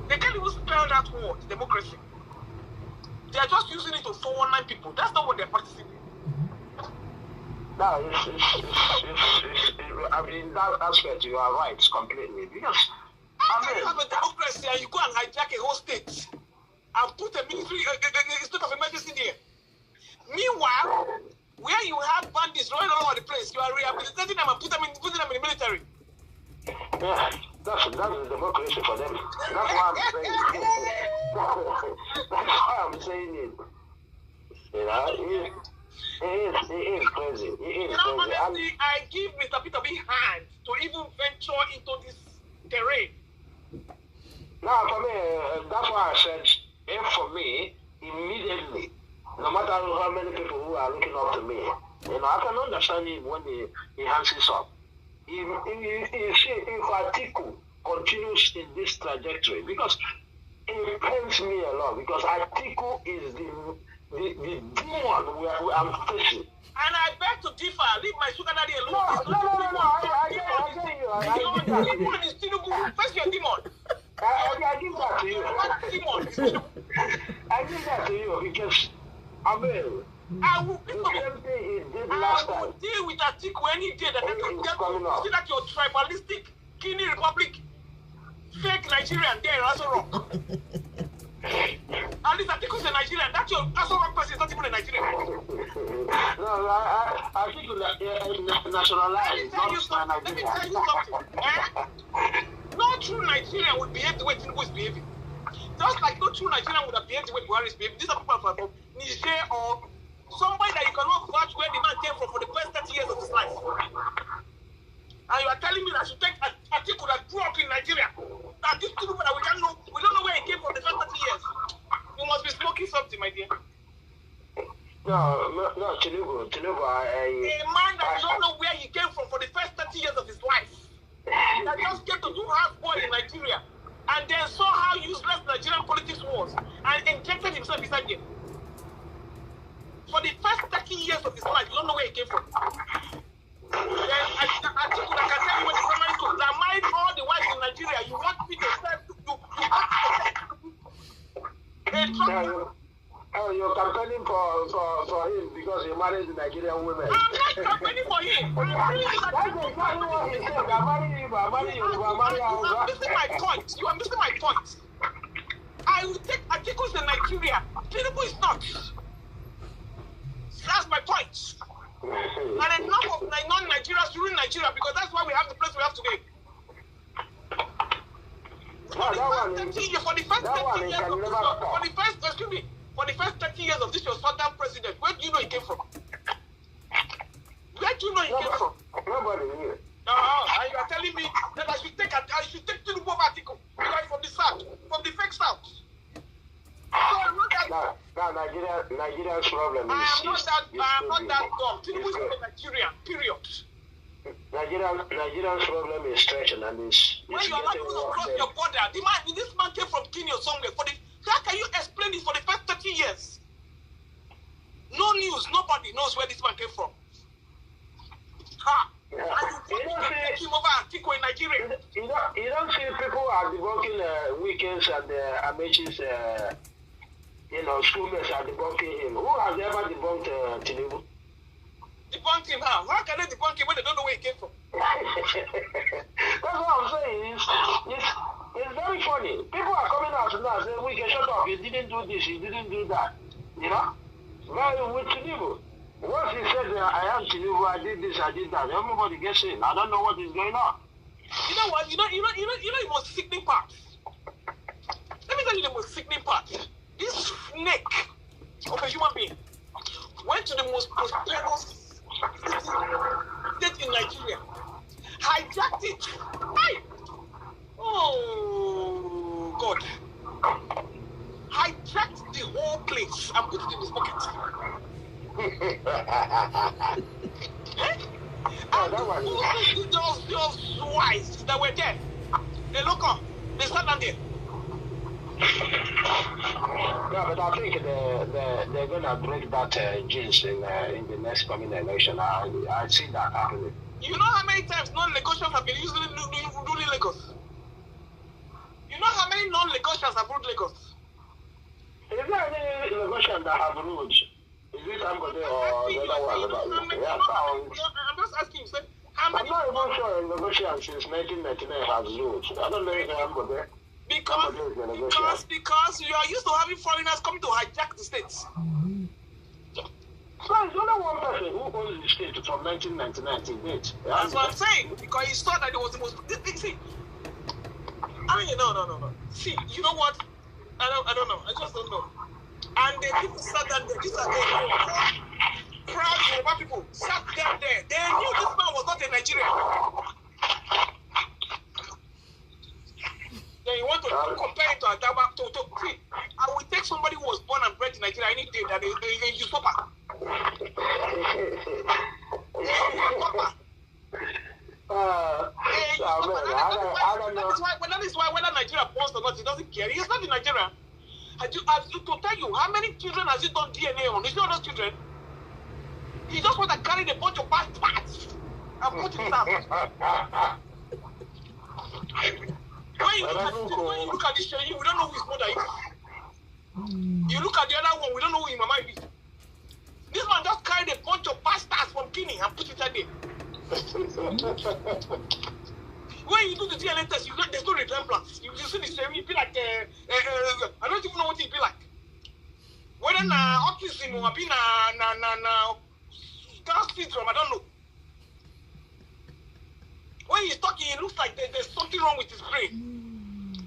They can't even spell that word, democracy. They are just using it to 419 people. That's not what they're practicing. No, I mean, in that aspect, you are right completely. Because how can you have a democracy and you go and hijack a whole state and put a military state of emergency there? Meanwhile, where you have bandits running all over the place, you are rehabilitating them and putting them in the military. Yeah, that's democracy for them. That's why I'm saying it. That's why I'm saying it. It is crazy. Honestly, I give Mr. Peter B hand to even venture into this terrain. Now, for me, that's why I said, if for me, immediately, no matter how many people who are looking up to me, I can understand him when he hands this up. If Atiku continues in this trajectory, because it pains me a lot, because Atiku is the demon I'm facing. And I beg to differ. Leave my sugar daddy alone. No. I get you. Demon is Tinubu. First your demon. I give that to you. I give that to you because, I will deal with Atiku any day that I can get to see that your tribalistic Guinea Republic fake Nigerian there also wrong. At least Atiku is a Nigerian. That's your wrong person is not even a Nigerian. No, I think nationalized. Let me tell you something. No true Nigerian would behave the way Tinubu is behaving. Just like no true Nigerian would have behaved the way Buhari is behaving. These are people from Niger or somebody that you cannot vouch where the man came from for the first 30 years of his life. And you are telling me that you take Atiku that grew up in Nigeria, that these two people that we don't know where he came from the first 30 years. You must be smoking something, my dear. No, Tinubu, a man that you don't know where he came from for the first 30 years of his life. That just came to do half boy in Nigeria. And then saw how useless Nigerian politics was and injected himself inside them. For the first 30 years of his life, you don't know where he came from. Then I think I can tell you what the primary school that married all the wives in Nigeria. You want me to serve you're campaigning for him because he married the Nigerian women. I'm not campaigning for him. You are missing my point. I will take Atiku in Nigeria. Tinubu is not. That's my point. And enough of non-Nigerians ruling Nigeria because that's why we have the place we have today. For the first 30 years of this your southern president, where do you know he came from? Where do you know he came from? Nobody knew. And you are telling me that I should take Tinubu over Atiku because from the south, from the fake south. Nigeria's problem is... I am not that dumb. Tinubu is not a Nigerian, period. Nigeria's problem is stretching and is... When you are not able to cross your border, this man came from Guinea or somewhere. How can you explain this for the first 30 years? No news, nobody knows where this man came from. And you take him over Atiku in Nigeria. You don't see people are debunking weekends and Amachi's, schoolmates are debunking him. Who has ever debunked Tinubu? Debunk him how? How can they debunk him when they don't know where he came from? That's what I'm saying. It's very funny. People are coming out now saying, we can shut up. You didn't do this, you didn't do that. But with Tinubu, once he said, I am Tinubu, I did this, I did that, everybody gets in. I don't know what is going on. You know what? You know the most sickening part? the most sickening part. This snake of a human being went to the most prosperous state in Nigeria, hijacked it. Hey! Oh, God. Hijacked the whole place and put it in his pocket. And those wives that were there, they look up, they stand down there. Yeah, but I think they're gonna break that jinx in the next coming election. I see that happening. You know how many times non-Lagosians have been using ruling Lagos? You know how many non-Lagosians have ruled Lagos? Is there any Lagosians that have ruled? Is it Ambode or the other one? I'm just asking you, sir. I'm not even sure Lagosians since 1999 has ruled. I don't know if Ambode. Because you are used to having foreigners coming to hijack the states. So it's only one person who owns the state from 1999 to date. That's what I'm saying. Because he saw that it was the most. See, I mean, no. See, you know what? I don't know. I just don't know. And the people sat down there. These are proud Yoruba people sat down there. They knew this man was not a Nigerian. Then you want to compare it to Adaba to see, I will take somebody who was born and bred in Nigeria any day that they usurper. That is why whether Nigeria wants or not, he doesn't care. He's not in Nigeria. To tell you how many children has he done DNA on? Is not those children? He just want to carry a bunch of bad parts and put it down. When you look at this, we don't know who his mother is. You look at the other one, we don't know who his mama is. This man just carried a bunch of bastards from Guinea and put it there. When you do the DNA test, there's no resemblance. You see the same, you feel like, I don't even know what it be like. Whether autism or Down syndrome, I don't know. When he's talking, it looks like there's something wrong with his brain.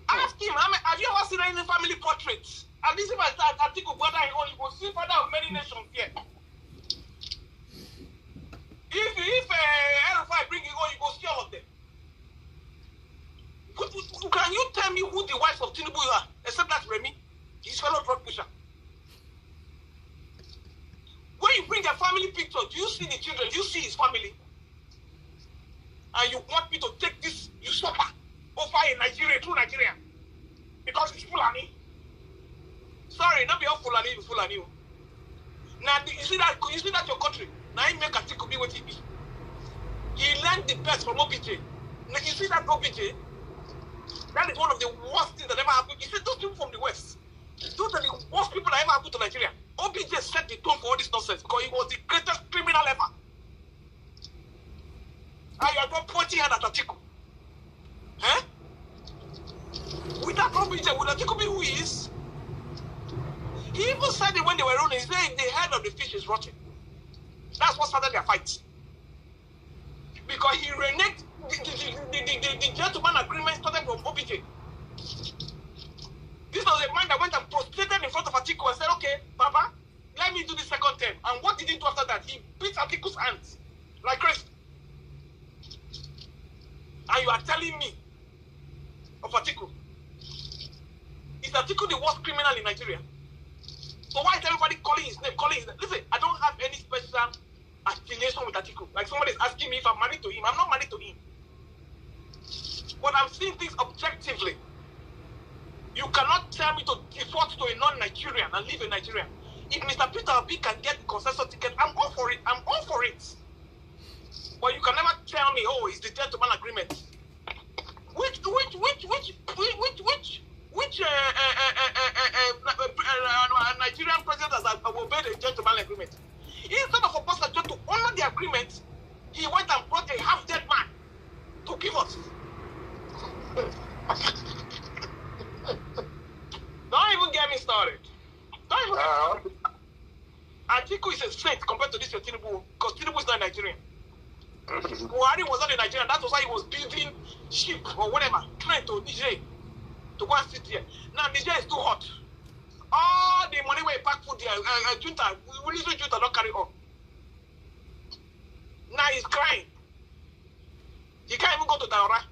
Ask him, have you ever seen any family portraits? And this is my dad, I think of brother and all, you will see father of many nations here. If L5 bring it on, you go see all of them. Can you tell me who the wives of Tinubu are? Except that Remy, his fellow drug pusher. When you bring a family picture, do you see the children? Do you see his family? And you want me to take this usurper over in Nigeria, through Nigeria, because it's Fulani. Sorry, not be all Fulani, Fulani. Now you see that your country. Now he make Atiku be what he be. He learned the best from OBJ. Now you see that OBJ. That is one of the worst things that ever happened. You see those people from the West. Those are the worst people that ever happened to Nigeria. OBJ set the tone for all this nonsense because he was the greatest criminal ever. And you are not pointing at Atiku. Eh? With that OBJ, would Atiku be who he is? He even said it when they were running. He said the head of the fish is rotting. That's what started their fight. Because he reneged the gentleman agreement started from OBJ. This was a man that went and prostrated in front of Atiku and said, okay, Baba, let me do the second term. And what did he do after that? He beat Atiku's hands like crazy. And you are telling me of Atiku. Is Atiku the worst criminal in Nigeria? So why is everybody calling his name? Listen, I don't have any special affiliation with Atiku. Like somebody is asking me if I'm married to him. I'm not married to him. But I'm seeing things objectively. You cannot tell me to default to a non-Nigerian and leave a Nigerian. If Mr. Peter Obi can get the consensus ticket, I'm all for it. I'm all for it. But you can never tell me, oh, it's the gentleman agreement. Which Nigerian president has obeyed the gentleman agreement? Instead of Obasanjo to honor the agreement, he went and brought a half-dead man to give us. Don't even get me started. Don't even get me started. Atiku is a saint compared to this Tinubu, because Tinubu is not Nigerian. Buhari was not a Nigerian. That was why he was building ship or whatever, train to DJ to go and sit Niger is too hot. All the money we pack food there, Junta, we listen Junta don't carry on. Now he's crying. He can't even go to Daura.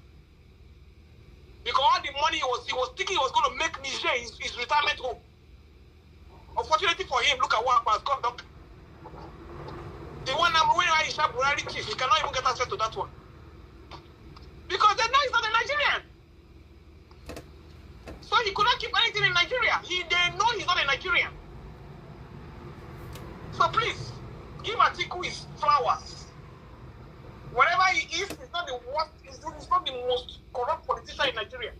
Because all the money he was thinking he was going to make Niger his retirement home. Unfortunately for him, look at what has come down. The one where I shall Buhari chief, he cannot even get access to that one. Because they know he's not a Nigerian. So he could not keep anything in Nigeria. They know he's not a Nigerian. So please, give Atiku his flowers. Whatever he is, he's not the worst, he's not the most corrupt politician in Nigeria.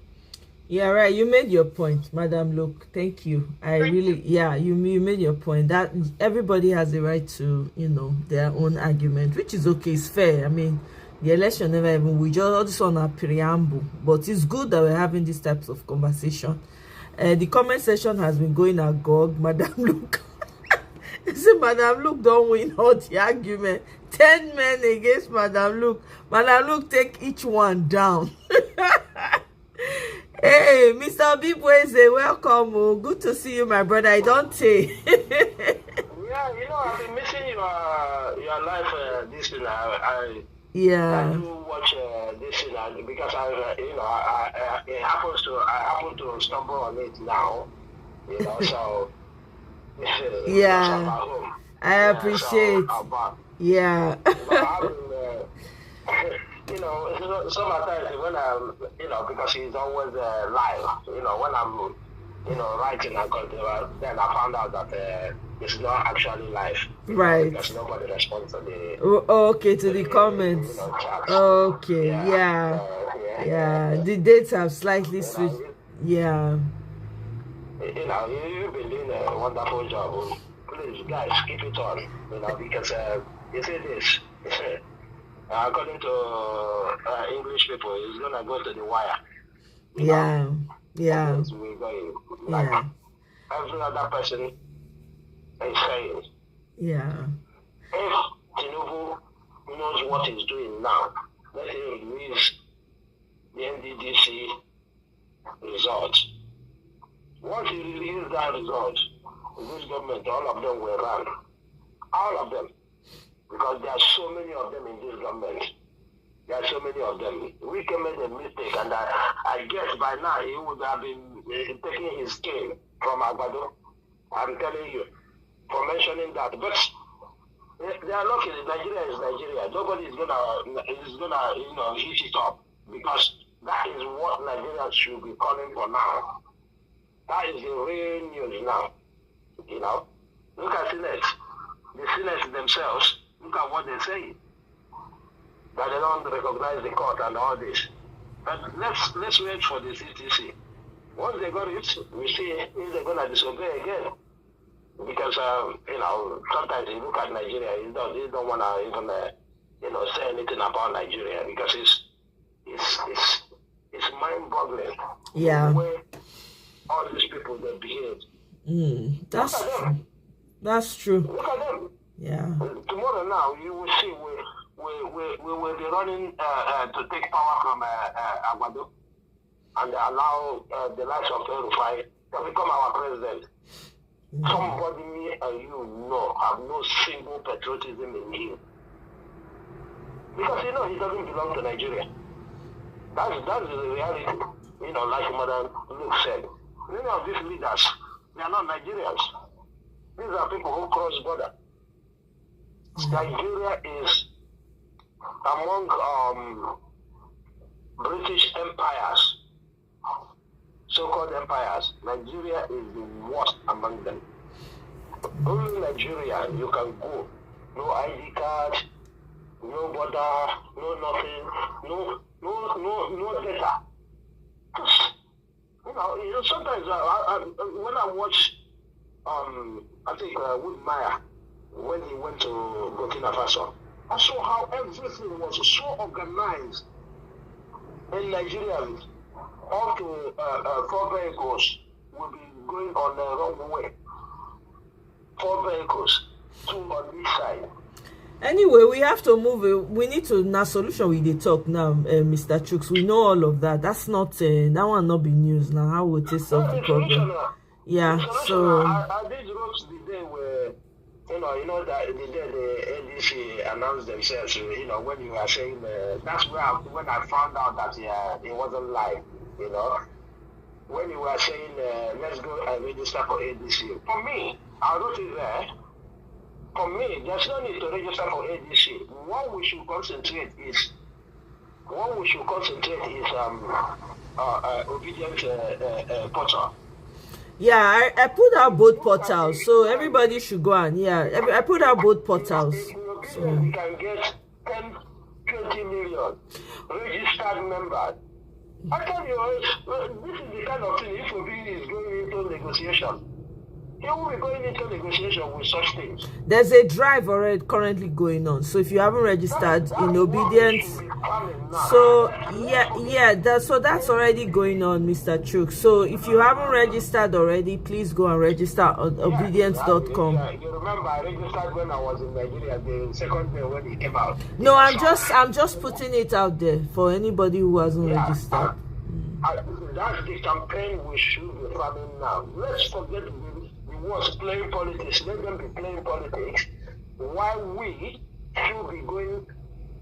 Yeah, right. You made your point, Madam Luke. Thank you. You made your point that everybody has the right to, their own argument, which is okay, it's fair. I mean, the election never even, we just all this on a preamble, but it's good that we're having these types of conversation. The comment section has been going agog. Madam Luke, Madam Luke don't win all the argument. 10 men against Madam Luke. Madam Luke take each one down. Hey, Mr. Bibweze, welcome. Oh, good to see you, my brother. I don't say. Yeah, I've been missing your life. This thing, I do watch this thing because I happen to stumble on it now. So yeah, I appreciate. Yeah. Sometimes when I'm, because he's always live, when I'm, writing and content, then I found out that it's not actually live. Right. Because nobody responds to the... Okay, to the comments. Okay, yeah. The dates have slightly switched. Yeah. You've been doing a wonderful job. Please, guys, keep it on, because you see this. According to English people, it's gonna go to the wire. Yeah. We're going like every other person is saying. Yeah. If Tinubu knows what he's doing now, let him release the NDDC results. Once he releases that result, this government, all of them will run. All of them. Because there are so many of them in this government. There are so many of them. We can make a mistake, and I guess by now he would have been taking his cane from Agbado. I'm telling you, for mentioning that. But they are lucky. Nigeria is Nigeria. Nobody is gonna hit it up, because that is what Nigerians should be calling for now. That is the real news now. Look at Senate. The Senate themselves. Look at what they say. That they don't recognize the court and all this. But let's wait for the CTC. Once they got it, we see if they're gonna disobey again. Because sometimes you look at Nigeria, you don't wanna even say anything about Nigeria, because it's mind-boggling. Yeah. The way all these people they behave. That's true. That's true. Look at them. Yeah. Tomorrow now, you will see we will be running to take power from Agbado and allow the likes of El-Rufai to become our president. Somebody me and you have no single patriotism in him. Because he doesn't belong to Nigeria. That's the reality. Like Madam Luke said. Many of these leaders, they are not Nigerians. These are people who cross border. Nigeria is among British empires, so-called empires. Nigeria is the worst among them. Only Nigeria you can go. No ID card, no border, no nothing, no data. Sometimes when I watch, I think with Maya, when he went to Burkina Faso, I saw how everything was so organized in Nigeria. Up to 4 vehicles will be going on the wrong way. 4 vehicles, 2 on this side. Anyway, we have to move. We need to now solution with the talk now, Mr. Chooks. We know all of that. That's not that one not be news now. How would it solve the problem? Yeah. So I did wrote the day where you know that the day the NDC announced themselves. You know, when you were saying that's when I found out that it wasn't live. You know, when you were saying let's go and register for ADC. For me, I wrote it there. For me, there's no need to register for ADC. What we should concentrate is obedience portal. Yeah, I put out both portals, so everybody should go and I put out both portals. So we can get 10, 20 million registered members. I tell you, this is the kind of thing. If Obi is going into negotiation, he will be going into negotiation with such things. There's a drive already currently going on. So if you haven't registered in obedience, so that's already going on, Mr. Chooks. So if you haven't registered already, please go and register on obedience.com. You remember I registered when I was in Nigeria the second day when it came out. No, I'm just putting it out there for anybody who hasn't registered. That's the campaign we should be running now. Let's forget was playing politics. Let them be playing politics while we should be going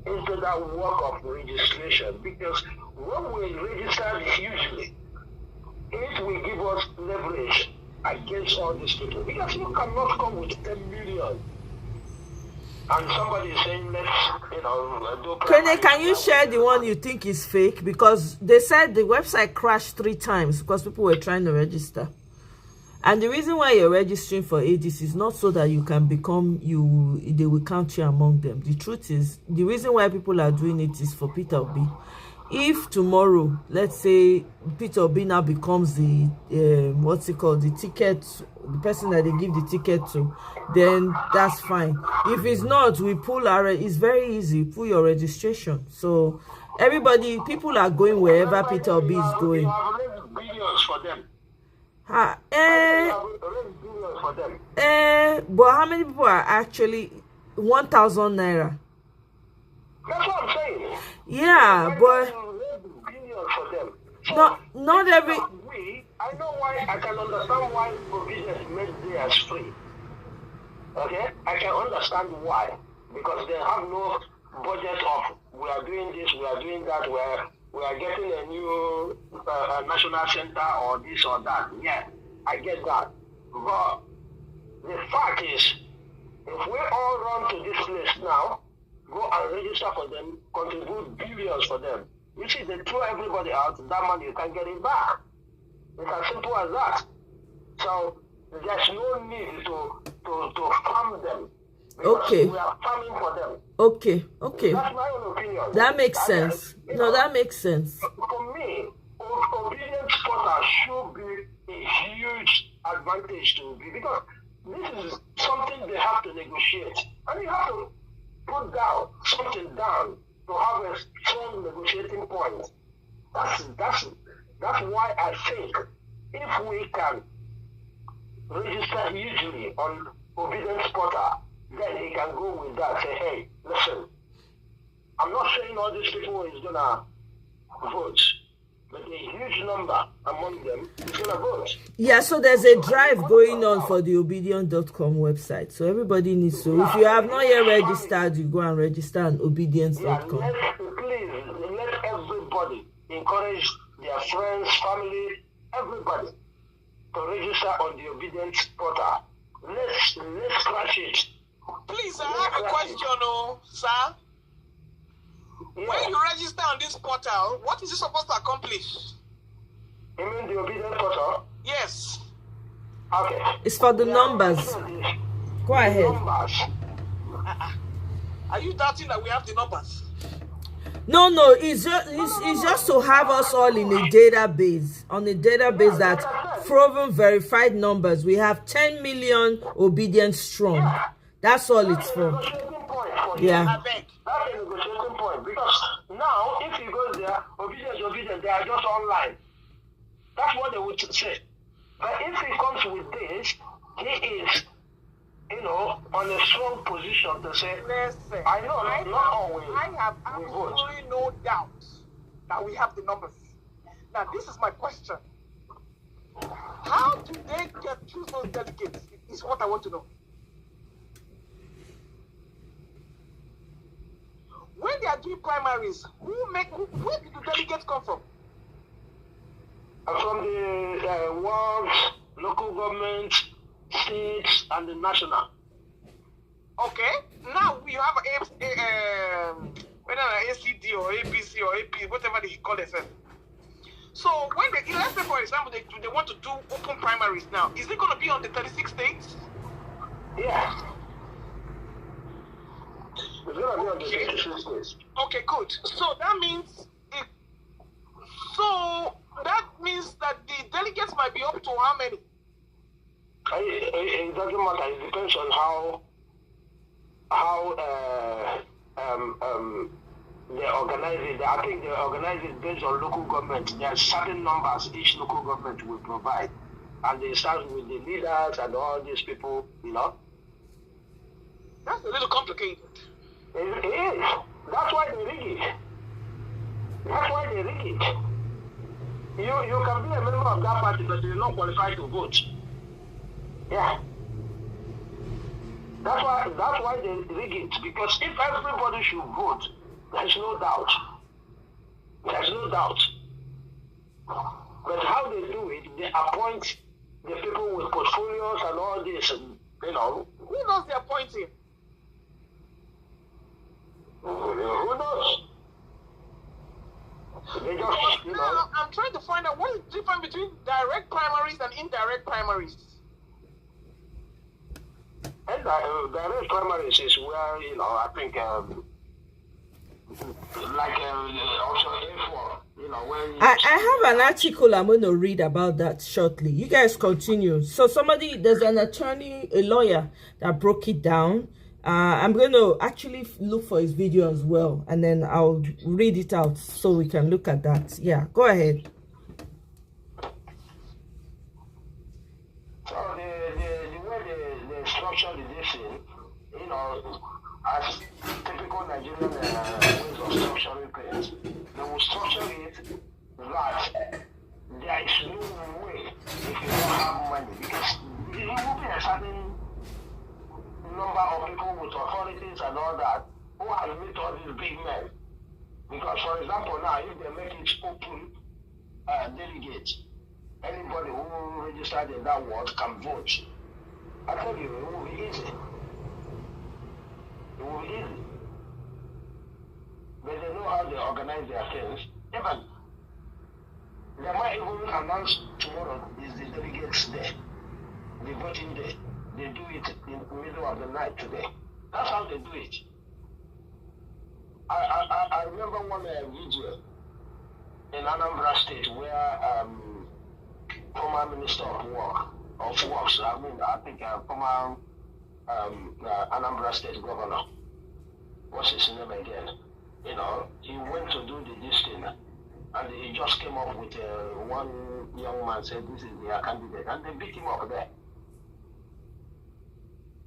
into that work of registration, because when we register hugely, it will give us leverage against all these people, because you cannot come with 10 million and somebody is saying let's do. Kene, can you share the one you think is fake? Because they said the website crashed 3 times because people were trying to register. And the reason why you're registering for ADC is not so that you can become they will count you among them. The truth is, the reason why people are doing it is for Peter Obi. If tomorrow, let's say Peter Obi now becomes the the person that they give the ticket to, then that's fine. If it's not, we pull it's very easy, pull your registration. So people are going wherever Peter Obi is going. For them. But how many people are actually 1,000 naira? That's what I'm saying. Yeah, but not every. I know why. I can understand why provisions made there as free. Okay, I can understand why, because they have no budget of we are doing this, we are doing that, we are getting a new national center or this or that. Yeah, I get that. But the fact is, if we all run to this place now, go and register for them, contribute billions for them, you see, they throw everybody out, that money you can get it back. It's as simple as that. So there's no need to farm them. Okay. We are farming for them. Okay. That's my own opinion. That makes sense. That makes sense. For me, obedience portal should be a huge advantage to be, because this is something they have to negotiate. And you have to put something down to have a strong negotiating point. That's why I think if we can register hugely on obedience portal, then he can go with that. Say, hey, listen, I'm not saying all these people is gonna vote, but a huge number among them is gonna vote. Yeah, so there's a drive going on for the obedience.com website. So everybody needs to, if you have not yet registered, you go and register on obedience.com. Please let everybody encourage their friends, family, everybody to register on the obedience portal. Let's crash it. Please, I have a question, sir. Yeah. When you register on this portal, what is it supposed to accomplish? You mean the obedience portal? Yes. Okay. It's for the numbers. Go ahead. Numbers. Are you doubting that we have the numbers? No, it's just to have us all in a database, on a database that proven verified numbers. We have 10 million obedience strong. That's all it's for. Yeah. That's a negotiating point, because now if he goes there, obedience, they are just online. That's what they would say. But if he comes with this, he is on a strong position to say, listen, I know, not always. I have absolutely no doubt that we have the numbers. Now, this is my question. How do they choose those delegates? Is what I want to know. When they are doing primaries, where do the delegates come from? From the wards, local government, states, and the national. Okay. Now we have whether ACD or APC or AP, whatever they call themselves. So when let's say for example they want to do open primaries now, is it going to be on the 36 states? Yeah. It's going to be on the 36 states. Okay, good. So that means that the delegates might be up to how many? It doesn't matter. It depends on how they organize it. I think they organize it based on local government. There are certain numbers each local government will provide, and they start with the leaders and all these people. That's a little complicated. It is. That's why they rig it. You can be a member of that party, but you're not qualified to vote. Yeah. That's why they rig it, because if everybody should vote, there's no doubt. There's no doubt. But how they do it, they appoint the people with portfolios and all this, Who knows they're appointing? Who knows? They just, Now, I'm trying to find out what is the difference between direct primaries and indirect primaries. And direct primaries is where, I think, also A4, when I have an article I'm going to read about that shortly. You guys continue. So there's an attorney, a lawyer that broke it down. I'm going to actually look for his video as well, and then I'll read it out so we can look at that. Yeah, go ahead. So the way they structure this thing, as typical Nigerian ways of structuring things, they will structure it that there is no way if you don't have money, because there will be a certain number of people with authorities and all that who have met all these big men. Because, for example, now, if they make it open delegates, anybody who registered in that ward can vote. I tell you, it will be easy. It will be easy. But they know how they organize their things. Even they might even announce tomorrow is the delegates day, the voting day. They do it in the middle of the night today. That's how they do it. I remember one video in Anambra State where former Minister of Works, I think former Anambra State Governor, what's his name again? He went to do this thing, and he just came up with one young man said this is their candidate, and they beat him up there.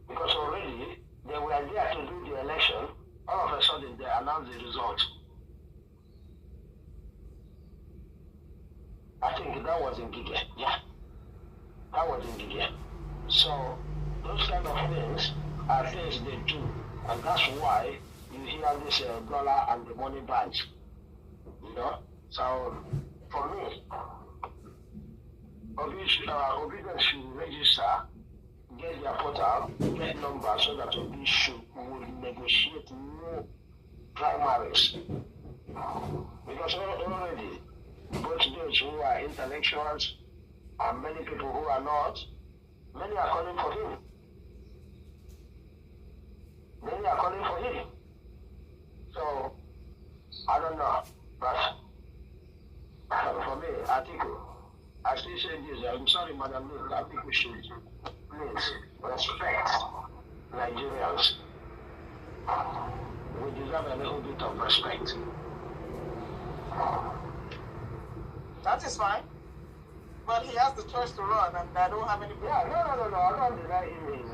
Because already they were there to do the election, all of a sudden they announced the result. I think that was in Gige. Yeah, that was in Gige. So those kind of things are things they do, and that's why you hear this dollar and the money banks. So for me, Obedience should register, get their portal, get numbers so that we will negotiate new primaries. Because already, both those who are intellectuals and many people who are not, many are calling for him. Many are calling for him. So, I don't know, but for me, I still say this, I'm sorry, Madam Lil, I think we should please respect Nigerians. We deserve a little bit of respect. That is fine. But he has the choice to run, and I don't have any problem. Yeah, no. I don't deny him his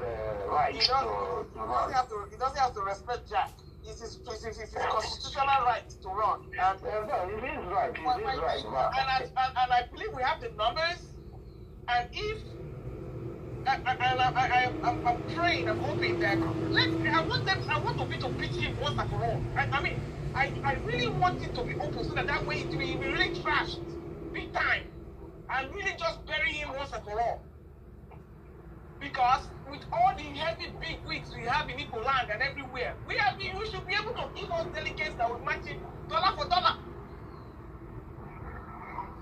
right to run. He doesn't have to respect Jack. It's his constitutional right to run. And it is right. And I believe we have the numbers. And if I'm praying, I'm hoping that I want to beat him once and for all. I really want it to be open so that way it will be really trashed, big time, and really just bury him once and for all. Because with all the heavy big wigs we have in Igbo land and everywhere, we should be able to give us delegates that will match it dollar for dollar.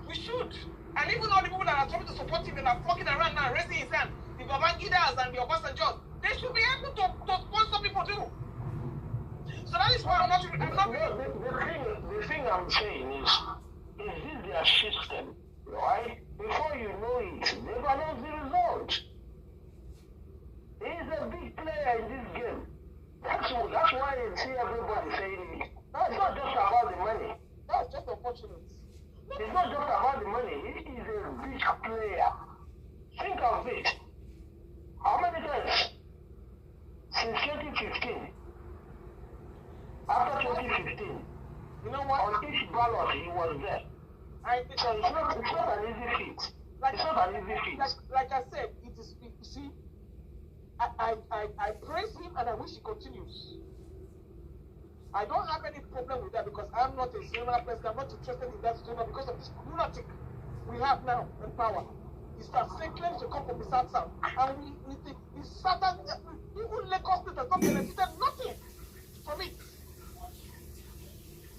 We should. And even all the people that are trying to support him and are fucking around now, raising his hand, the Babangidas and the Obasanjos, they should be able to sponsor people too. So that is why I'm not the thing I'm saying is this their system, right? Before you know it, they've announced the result. He's a big player in this game. That's why you see everybody saying it. That's not just about the money. That's just unfortunate. It's not just about the money. He is a big player. Think of it. How many times since 2015? After 2015, you know what? On each ballot he was there. So it's not an easy feat. It's not an easy feat. Like I said, it is. You see, I praise him and I wish he continues. I don't have any problem with that because I'm not a zonal president. I'm not interested in that zonal because of this lunatic we have now in power. He starts saying claims to come from the South. And we think the Southern, even Lagos State has not benefited nothing from it.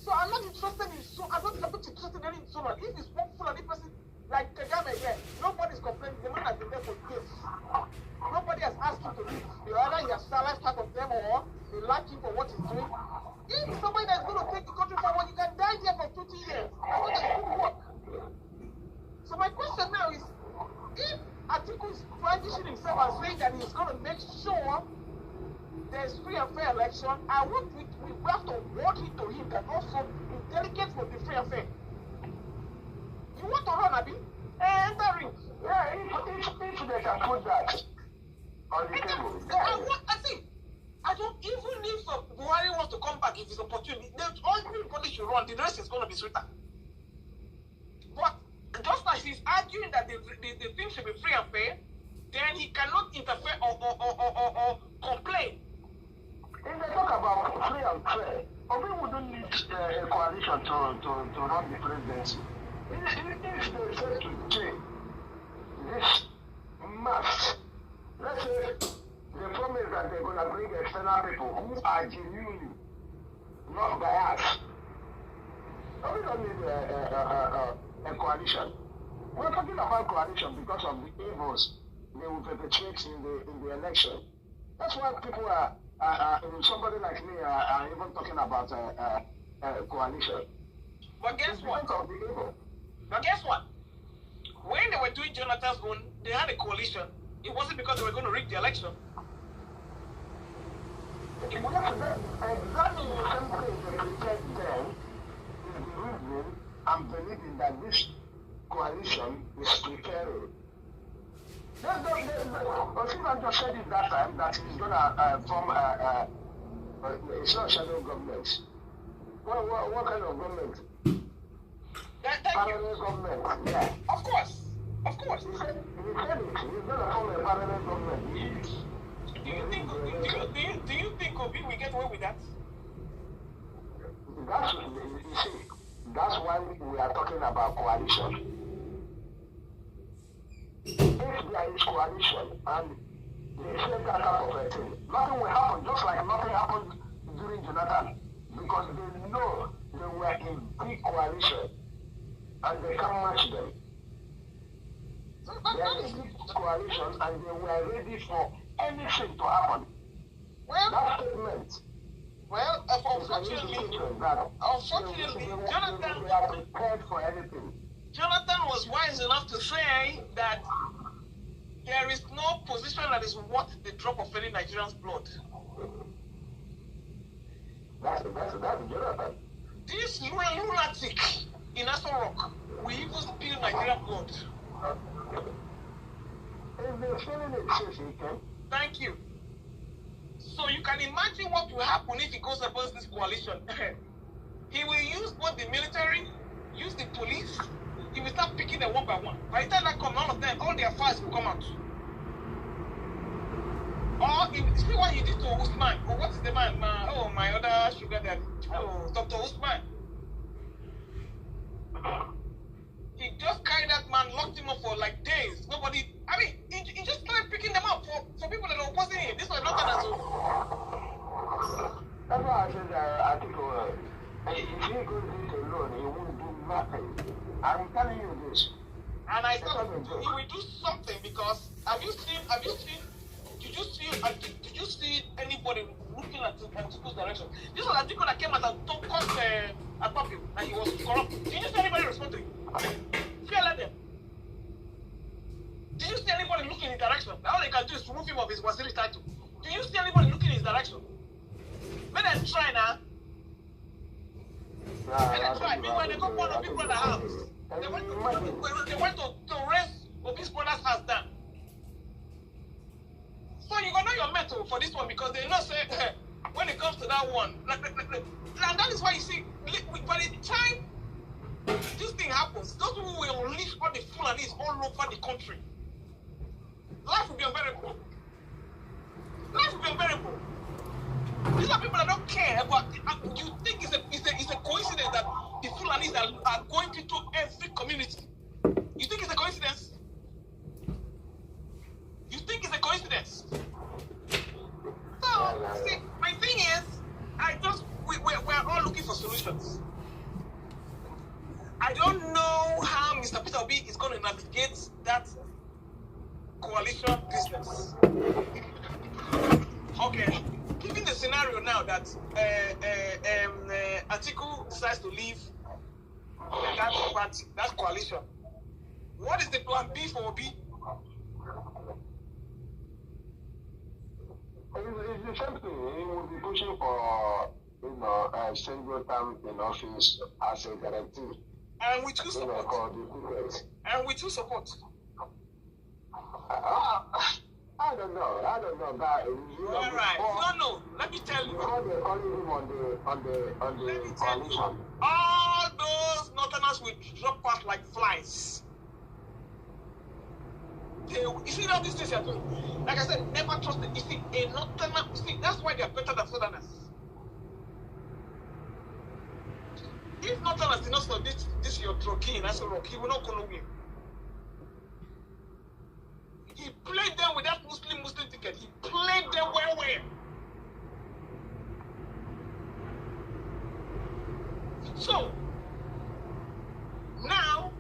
So I'm not interested in I'm not interested in any zonal. If it's one Fulani person like Kagame here, nobody's complaining. The man has been there for years. Nobody has asked him to leave. Either he has silenced part of them or they like him for what he's doing. If somebody that's going to take the country forward, you can die there for 20 years. That's not a good work. So my question now is, if Atiku is brandishing himself and saying that he's going to make sure there's free and fair election, we have to warn it to him that also delegates will be free and fair. You want to run, Abi? Enter ring. Yeah, if they can put that on the table. I don't even if Buhari wants to come back if it's opportunity. Everybody should run. The rest is going to be sweeter. But just as he's arguing that the thing should be free and fair, then he cannot interfere or complain. If they talk about free and fair, we wouldn't need a coalition to run the presidency. If they say to change this must, let's say they promise that they're going to bring external people who are genuine, not biased. We don't need a coalition. We're talking about coalition because of the evils they will perpetrate in the election. That's why people somebody like me are even talking about a coalition. But guess what? When they were doing Jonathan's own, they had a coalition. It wasn't because they were going to rig the election. Exactly the same thing they prepared then is the reason I'm believing that this coalition is preparing. Osimhen just said it that time that he's going to form it's not shadow government. What kind of government? Parallel government. Yeah. Of course. He said it. He's going to form a parallel government. Do you think Obi will get away with that? That's why we are talking about coalition. If there is coalition and they set that type of a thing, nothing will happen, just like nothing happened during Jonathan, because they know they were in big coalition and they can't match them. They are in big coalition and they were ready for anything to happen. Well, that statement. Well, unfortunately, Jonathan, they are prepared for anything. Jonathan was wise enough to say that there is no position that is worth the drop of any Nigerian's blood. That's Jonathan. This lunatic in Aston Rock will even spill Nigerian blood. Thank you. So you can imagine what will happen if he goes against this coalition. He will use both the military, use the police. He will start picking them one by one. By the time that comes, none of them, all their files will come out. Or see what he did to Usman. Or what is the man? My other sugar daddy. Dr. Usman. He just carried that man, locked him up for like days. Nobody. I mean, he just started picking them up for people that are opposing him. This was not an assault. That's why I said I think if he goes this alone, he won't do nothing. I'm telling you this. And I thought he will do something because did you see anybody looking at Atiku's direction? This was Atiku that came out and told Akpabio that he was corrupt. Did you see anybody respond to him? Fear let them. Did you see anybody looking in his direction? All they can do is remove him of his Waziri title. Do you see anybody looking in his direction? Let them try now. Let them try. Meanwhile, they go burn Obi's brother's house. They went to raise Obi's brother's house down. So you're gonna know your mettle for this one because they know say when it comes to that one, and that is why you see by the time this thing happens, those people will unleash all the Fulanis all over the country. Life will be unbearable. Life will be unbearable. These are people that don't care about. You think it's a coincidence that the Fulanis are going into every community? You think it's a coincidence? You think it's a coincidence? So, see, my thing is, we're all looking for solutions. I don't know how Mr. Peter Obi is going to navigate that coalition business. Okay, given the scenario now that Atiku decides to leave that party, that coalition, what is the plan B for Obi? It's the same thing. He will be pushing for, single term in office as a directive. And with who support? And with who support? I don't know. But all right. No. Let me tell you. Before they're calling him on the coalition. All those northerners will drop out like flies. You see all these things are doing. Like I said, never trust them. You see, a northerner. See, that's why they are better than southerners. If northerners did not stop this your trucking, that's a rock. He will not go nowhere. He played them with that Muslim ticket. He played them well. So, now,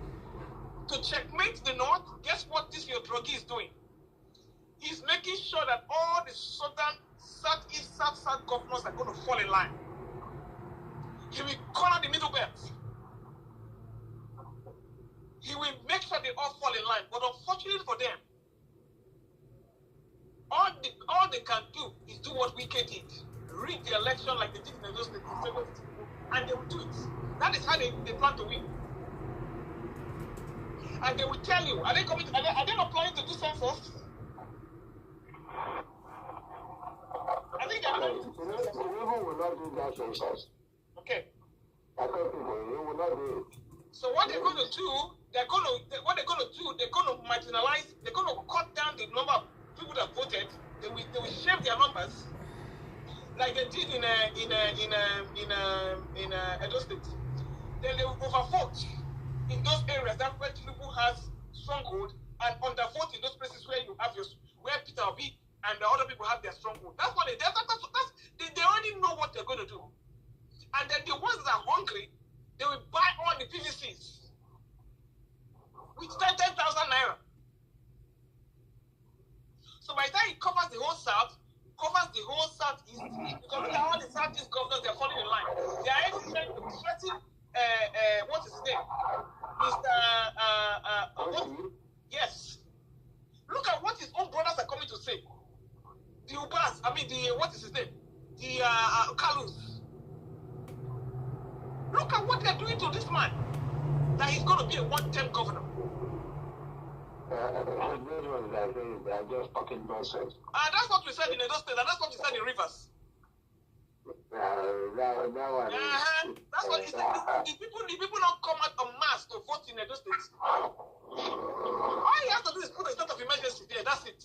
to checkmate the North, guess what this your druggie is doing? He's making sure that all the southern, southeast, south governors are going to fall in line. He will corner the middle belt. He will make sure they all fall in line. But unfortunately for them, all they can do is do what Wike did. Rig the election like they did in those states, and they will do it. That is how they plan to win. And they will tell you, are they not planning to do census? I think they're going to do census. will not do that census. Okay. I tell people, they will not do it. So what they're going to do, they're going to marginalize, they're going to cut down the number of people that voted. They will shave their numbers, like they did in Edo State. Then they will overvote in those areas that where Tinubu has stronghold, and undervote in those places where you have where Peter Obi and the other people have their stronghold. That's what they already know what they're going to do. And then the ones that are hungry, they will buy all the PVCs with 10,000 naira. So by the time it covers the whole south, covers the whole southeast, because all the southeast governors, they're falling in line. They are even trying to threaten, what's his name? Yes. Look at what his own brothers are coming to say. The Ubas, what is his name? The Kalus. Look at what they're doing to this man. That he's going to be a one-term governor. Those ones they are just talking nonsense. That's what we said in Edo State, and that's what we said in Rivers. That one that's what the people don't come out en masse to vote in Edo State. All you have to do is put a state of emergency there. That's it.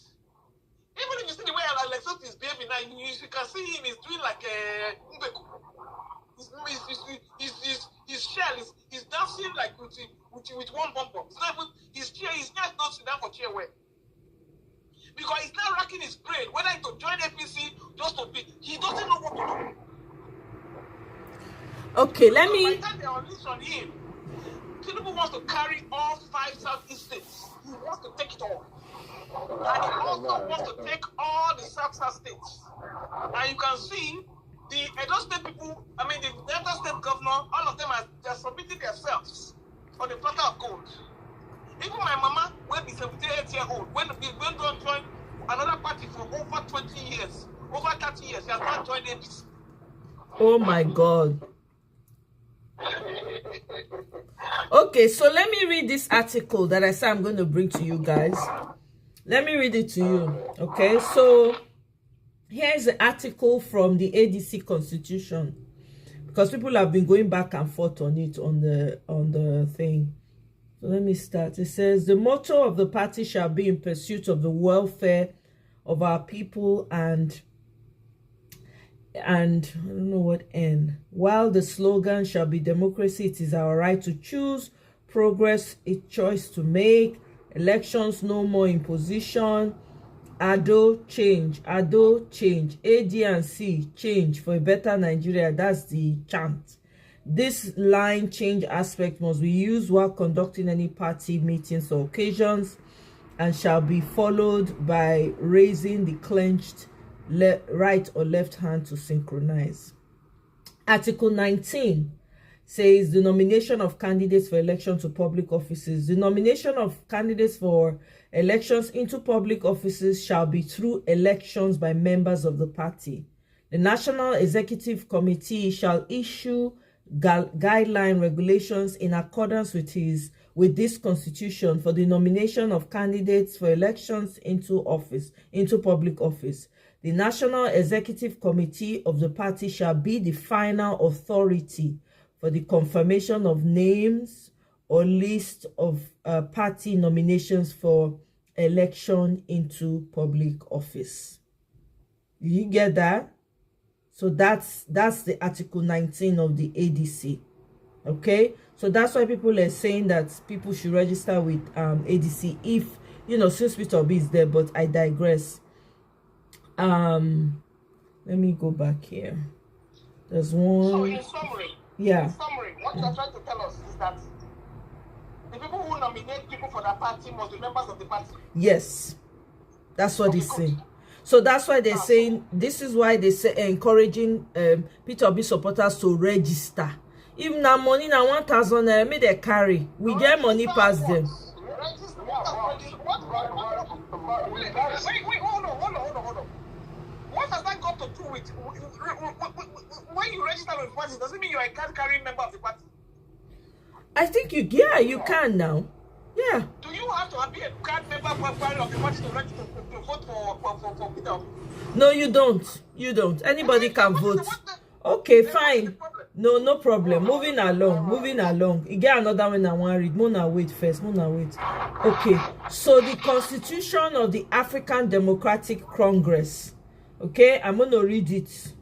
Even if you see the way Electoral is behaving now, you can see him. He's doing like his shell is dancing like with one bump. His chair, his neck don't sit down for chair wear. Because he's not racking his brain whether to join APC just to be. He doesn't know what to do. Okay, let me. By the time they unleash on him, Tinubu wants to carry all 5 Southeast states. He wants to take it all. And he also wants to take all the South states. And you can see the Edo State people, I mean the Delta State governor, all of them are submitting themselves on the platter of gold. Even my mama, when be 78-year-old, when don't join another party for over 20 years, over 30 years, she has not joined APC. Oh my God. Okay, so let me read this article that I said I'm going to bring to you guys. Let me read it to you. Okay, so here's the article from the ADC Constitution, because people have been going back and forth on it on the thing. So let me start. It says the motto of the party shall be in pursuit of the welfare of our people and I don't know what end. While the slogan shall be democracy, it is our right to choose, progress, a choice to make, elections, no more imposition, ADO change, ADO change, AD and C change for a better Nigeria. That's the chant. This line change aspect must be used while conducting any party meetings or occasions and shall be followed by raising the clenched right or left hand to synchronize. Article 19 says the nomination of candidates for election to public offices. The nomination of candidates for elections into public offices shall be through elections by members of the party. The National Executive Committee shall issue guideline regulations in accordance with this constitution for the nomination of candidates for elections into public office. The National Executive Committee of the party shall be the final authority for the confirmation of names or list of party nominations for election into public office. You get that? So that's the Article 19 of the ADC. Okay? So that's why people are saying that people should register with ADC if, since Peter Obi is there, but I digress. Let me go back here. There's one. So in summary, what you're trying to tell us is that the people who nominate people for that party must be members of the party. Yes, that's what they say. So that's why they're saying, this is why they say encouraging Peter Obi supporters to register. If na money na 1,000 naira, may they carry. We get money past them. Wait, hold on. What has that got to do with when you register with the party? Doesn't mean you're a card-carrying member of the party. I think you can now. Yeah. Do you have to be a card member of the party to register to vote for Peter Obi? No, you don't. Anybody can vote. Okay, fine. No problem. Moving along. You get another one I want to read. Mona, wait first. Okay. So the Constitution of the African Democratic Congress. Okay, I'm going to read it.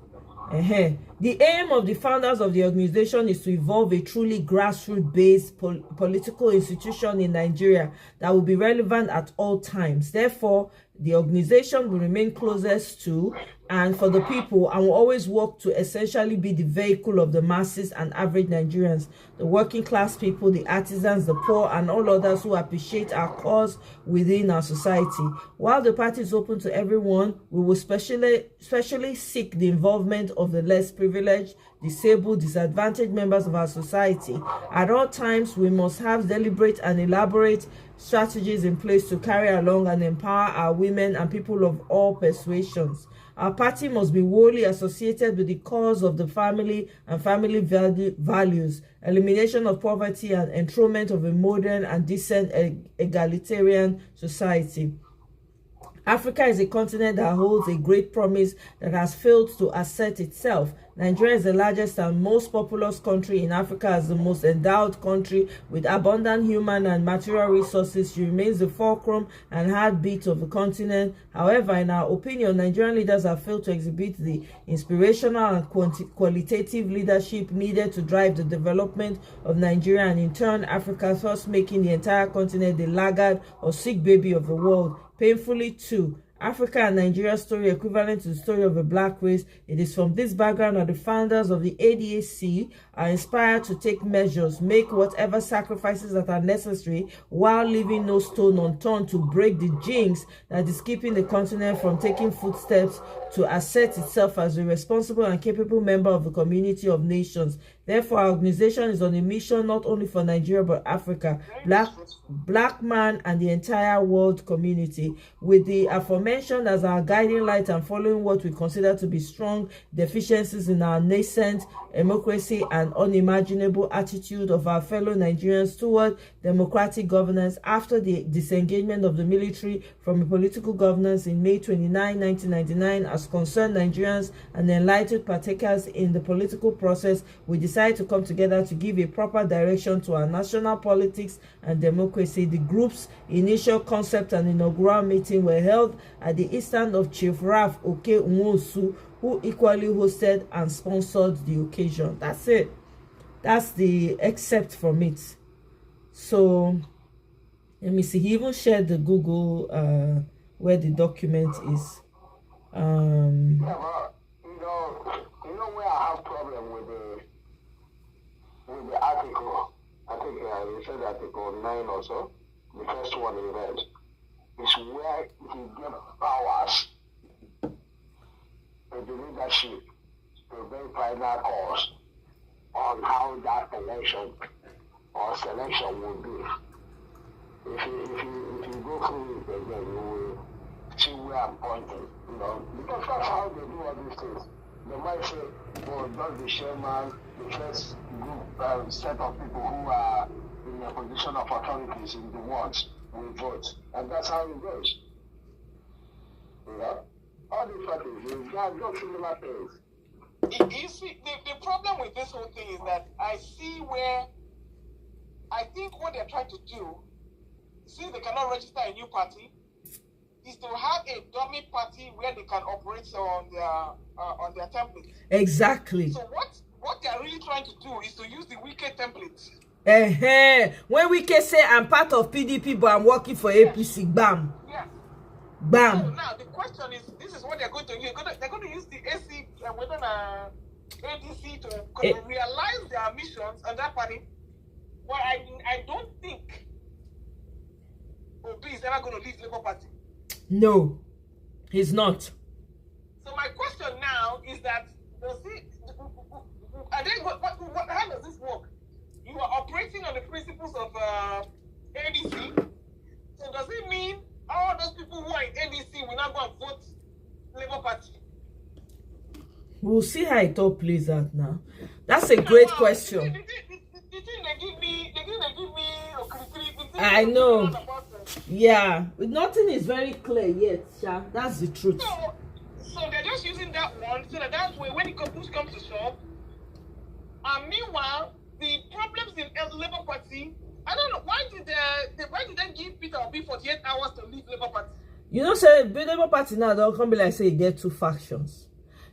The aim of the founders of the organization is to evolve a truly grassroots-based political institution in Nigeria that will be relevant at all times. Therefore, the organization will remain closest to and for the people and will always work to essentially be the vehicle of the masses and average Nigerians, the working class people, the artisans, the poor, and all others who appreciate our cause within our society. While the party is open to everyone, we will especially seek the involvement of the less privileged, disabled, disadvantaged members of our society. At all times, we must have deliberate and elaborate strategies in place to carry along and empower our women and people of all persuasions. Our party must be wholly associated with the cause of the family and family values, elimination of poverty and enthronement of a modern and decent egalitarian society. Africa is a continent that holds a great promise that has failed to assert itself. Nigeria is the largest and most populous country in Africa. As the most endowed country with abundant human and material resources, she remains the fulcrum and heartbeat of the continent. However, in our opinion, Nigerian leaders have failed to exhibit the inspirational and qualitative leadership needed to drive the development of Nigeria and in turn Africa, thus making the entire continent the laggard or sick baby of the world. Painfully too, Africa and Nigeria's story equivalent to the story of a black race. It is from this background that the founders of the ADAC are inspired to take measures, make whatever sacrifices that are necessary, while leaving no stone unturned to break the jinx that is keeping the continent from taking footsteps to assert itself as a responsible and capable member of the community of nations. Therefore, our organization is on a mission not only for Nigeria but Africa, black man, and the entire world community. With the aforementioned as our guiding light and following what we consider to be strong deficiencies in our nascent democracy and unimaginable attitude of our fellow Nigerians toward democratic governance after the disengagement of the military from political governance in May 29, 1999, as concerned Nigerians and enlightened partakers in the political process, we decided to come together to give a proper direction to our national politics and democracy. The group's initial concept and inaugural meeting were held at the instance of Chief Raf Oke Nwosu, who equally hosted and sponsored the occasion. That's it. That's the excerpt from it. So let me see. He even shared the Google where the document is. Yeah, but you know where I have problem with the article. I think you said article 9 or so. The first one in red is where he gave powers to the leadership to make final calls on how that election or selection will be. If you go through it again, you will see where I'm pointing, because that's how they do all these things. They might say, oh, just the chairman, the first group, set of people who are in a position of authorities in the wards will vote. And that's how it goes. All these parties, they are just similar things. You see, the problem with this whole thing is that I see where I think what they're trying to do, since they cannot register a new party, is to have a dummy party where they can operate on their template. Exactly. So what they are really trying to do is to use the Wike template. When Wike say I'm part of PDP but I'm working for APC, bam. Yes. Bam. So now the question is, this is what they're going to use. They're going to use the AC whether ADC to realize their missions and that party. But I don't think Obi is ever going to leave Labour Party. No, he's not. So my question now is that how does this work? You are operating on the principles of ADC. So does it mean all those people who are in ADC will not go and vote Labour Party? We'll see how it all plays out now. That's a great question. I know. Yeah, nothing is very clear yet, Sha. That's the truth. So they're just using that one so that way when it comes to shop. And meanwhile, the problems in the Labour Party, I don't know why did they give Peter Obi 48 hours to leave Labour Party? Say the Labour Party now don't come be like say you get two factions.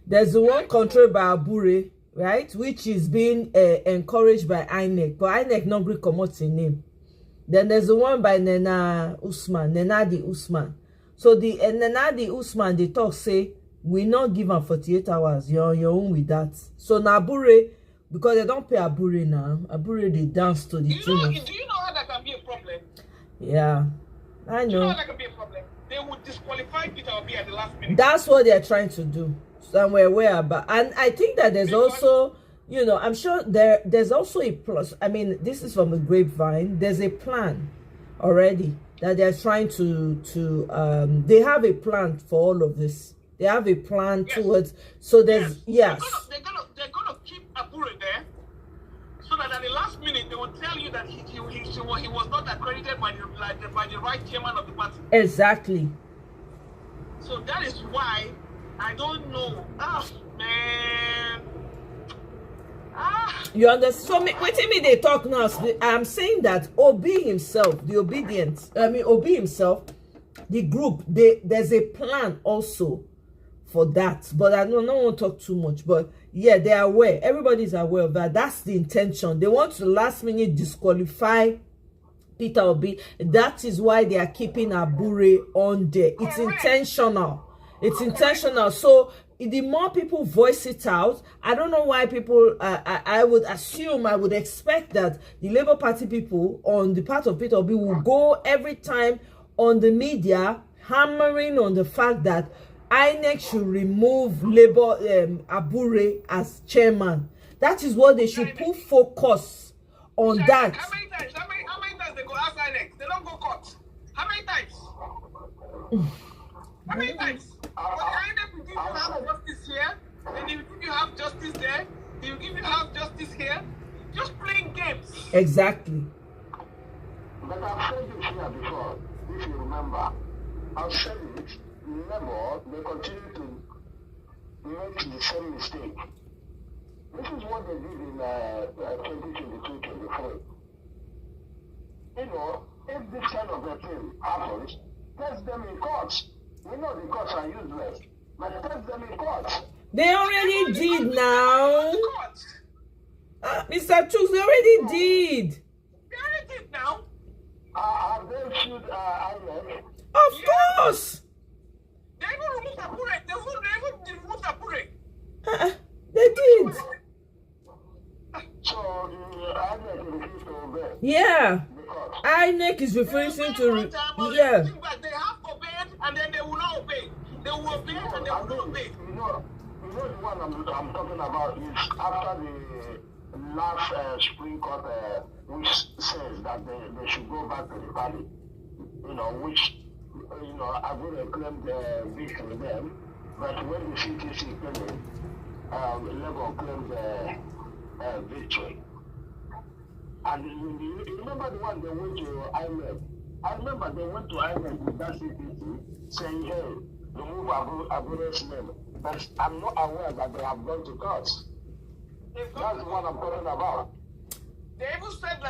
There's the one controlled by Abure, right, which is being encouraged by INEC, but INEC not going to come out in name. Then there's the one by Nenadi Usman. So the Nenadi Usman, they talk say, we not give them 48 hours. You're on your own with that. So now Abure, because they don't pay Abure now, Abure they dance to the tune. Do you know how that can be a problem? Yeah, I know. Do you know how that can be a problem? They would disqualify Peter Obi at the last minute. That's what they're trying to do. Somewhere where about, and I think that there's also, I'm sure there's also a plus. I mean, this is from the grapevine. There's a plan already that they're trying to they have a plan for all of this. They have a plan towards. So there's They're gonna keep Abure there, so that at the last minute they will tell you that he was not accredited by the right chairman of the party. Exactly. So that is why I don't know. Ah, man. You understand? So waiting me they talk now. I'm saying that Obi himself, the obedient, Obi himself, the group, there's a plan also for that. But I don't want to talk too much. But yeah, they are aware. Everybody's aware of that. That's the intention. They want to last minute disqualify Peter Obi. That is why they are keeping Abure on there. It's intentional. It's intentional. So the more people voice it out, I don't know why people, I would assume, I would expect that the Labour Party people on the part of Peter Obi will go every time on the media hammering on the fact that INEC should remove Labour Abure as chairman. That is what they should put focus on. That. How many times they go ask INEC? They don't go court. How many times? How many times? But INEC will give you have justice here, then they will give you have justice there, they will give you have justice here. Just playing games. Exactly. But I've said this here before, if you remember. I've said it. Never, they continue to make the same mistake. This is what they did in 2022-23. You know, if this kind of a thing happens, test them in court. We know the courts are useless, but test them in court. They already did now. Mr. Chooks, they already did. They already did now. Have they sued INEC? Of course. They even removed Abure. They even removed Abure. They did. So INEC refused to obey. Yeah. INEC is refusing to. Yeah. They have obeyed and then they will not obey. They will obey and they will not obey. You know the one I'm talking about is after the last Supreme Court, which says that they should go back to the party. You know, which I would have claimed victory them, but when the CTC came in, Labour claimed victory. And you remember the one they went to IMF? I remember they went to IMF with that CTC saying, hey, remove Abure's name. But I'm not aware that they have gone to court. That's what I'm talking about. They even said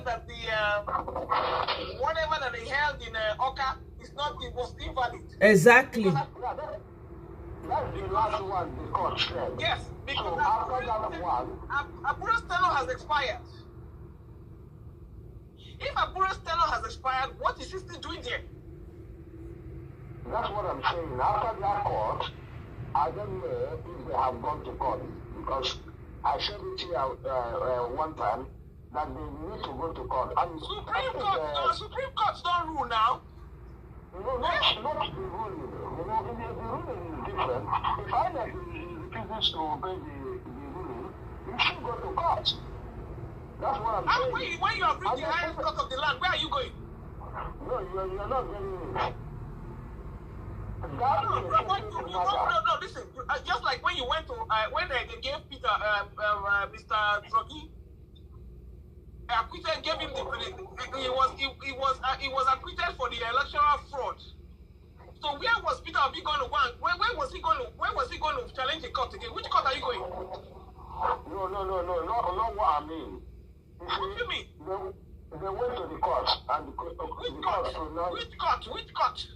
that the whatever that they held in Oka is not, it was invalid. Exactly. That's the last one the court said. Yes, because so after that one, Abure's tenure has expired. If Abure's tenure has expired, what is he still doing there? That's what I'm saying. After that court, I don't know if they have gone to court because I said it here one time that they need to go to court. And Supreme Court's don't rule now. No, not the ruling. You know, the ruling is different. If INEC refuses to obey the ruling, you should go to court. That's what I'm saying. When you have reached the highest court of the land, where are you going? No, you're not getting it. No, listen. Just like when you went to when they gave Peter, Mr. Trogi, acquitted, gave him he was acquitted for the electoral fraud. So where was Peter Obi going to want? Where was he going to challenge the court again? Which court are you going? No, not what I mean. What do you mean? They went to the court and the court pronounced. Which court?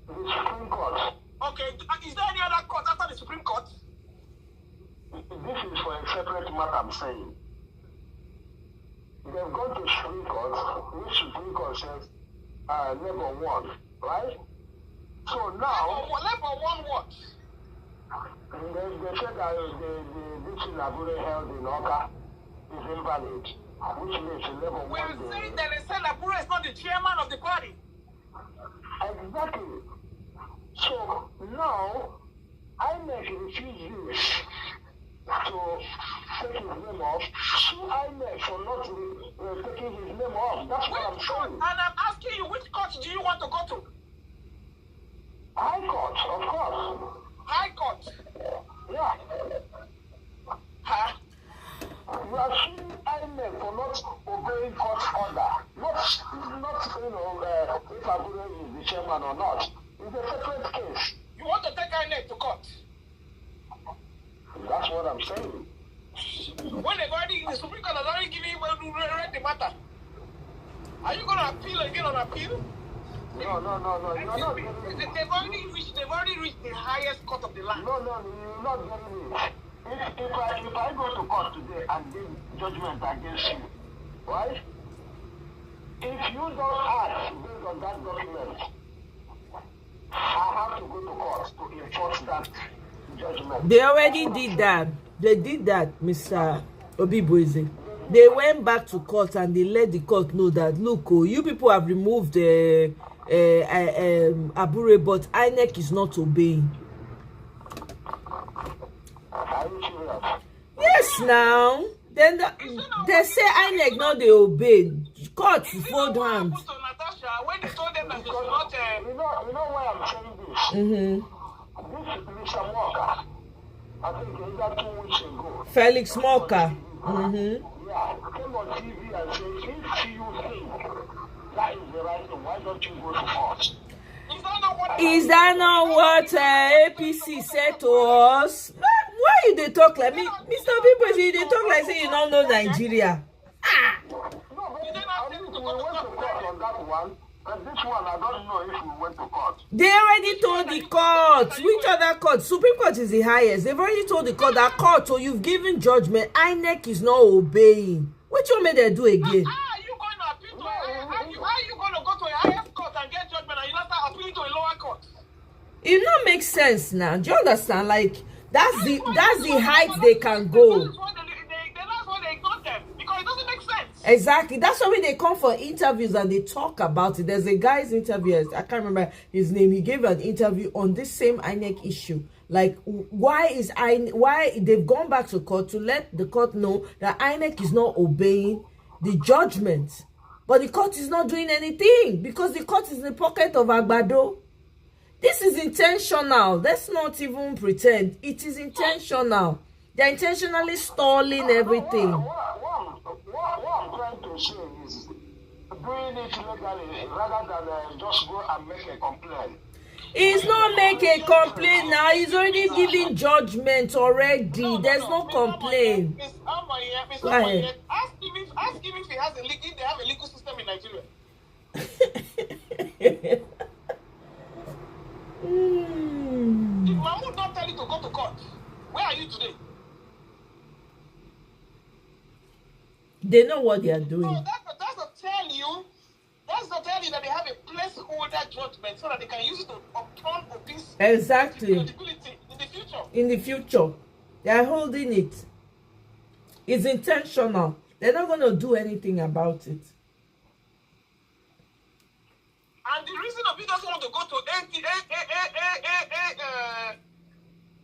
The Supreme Court. Okay, is there any other court after the Supreme Court? This is for a separate matter, I'm saying. They've gone to Supreme Court, which Supreme Court says Labour won, right? So now... Labour won what? They said that this is Abure held in Oka is invalid, which means Labour won. We're saying that they said Abure is not the chairman of the party. Exactly. So now, INEC refuses to take his name off. Sue INEC for not taking his name off. That's what I'm saying. And I'm asking you, which court do you want to go to? High Court, of whether he's the chairman or not. It's a separate case. You want to take INEC to court? That's what I'm saying. When the Supreme Court has already given you read the matter, are you going to appeal again on appeal? No. You're not getting it. They've already reached the highest court of the land. No, you're not getting it. If I go to court today and give judgment against you, right? If you don't act based on that document, I have to go to court to enforce that judgment. They already did that. They did that, Mr. Obibueze. They went back to court and they let the court know that, look, you people have removed Abure, but INEC is not obeying. Yes, now. Then they say INEC not they obey. Court fold hands. When they told them that they should not, you know why I'm saying this? This Mr. Walker, I think it was 2 weeks ago. Felix Walker. Yeah, came on TV and said, if you think that is the right thing, why don't you go to court? Is that not what APC said to us? Why they talk like me? Mr. People, they talk like say you don't know Nigeria. No, but I think we went to court on that one. And this one, I don't know if we went to court. They already told the court. Which other court? Supreme Court is the highest. They've already told the court that court, so you've given judgment. INEC is not obeying. What you made them do again? How are you going to appeal to how are you going to go to a higher court and get judgment and you not start appealing to a lower court? It not make sense now. Do you understand? Like that's the height they can go. That's why they ignore them, because it doesn't make sense. Exactly. That's why when they come for interviews and they talk about it. There's a guy's interview, I can't remember his name. He gave an interview on this same INEC issue. Like, why they've gone back to court to let the court know that INEC is not obeying the judgment. But the court is not doing anything because the court is in the pocket of Agbado. This is intentional. Let's not even pretend. It is intentional. They're intentionally stalling everything. What I'm trying to say is doing it legally rather than just go and make a complaint. He's not making a complaint now. He's already giving judgment already. There's no complaint. Ask him if he has if they have a legal system in Nigeria. If Mahmoud don't tell you to go to court, where are you today? They know what they are doing. No, that's to tell you that they have a placeholder judgment so that they can use it to upturn obese exactly credibility in the future. In the future, they are holding it. It's intentional. They're not going to do anything about it. And the reason of you just want to go to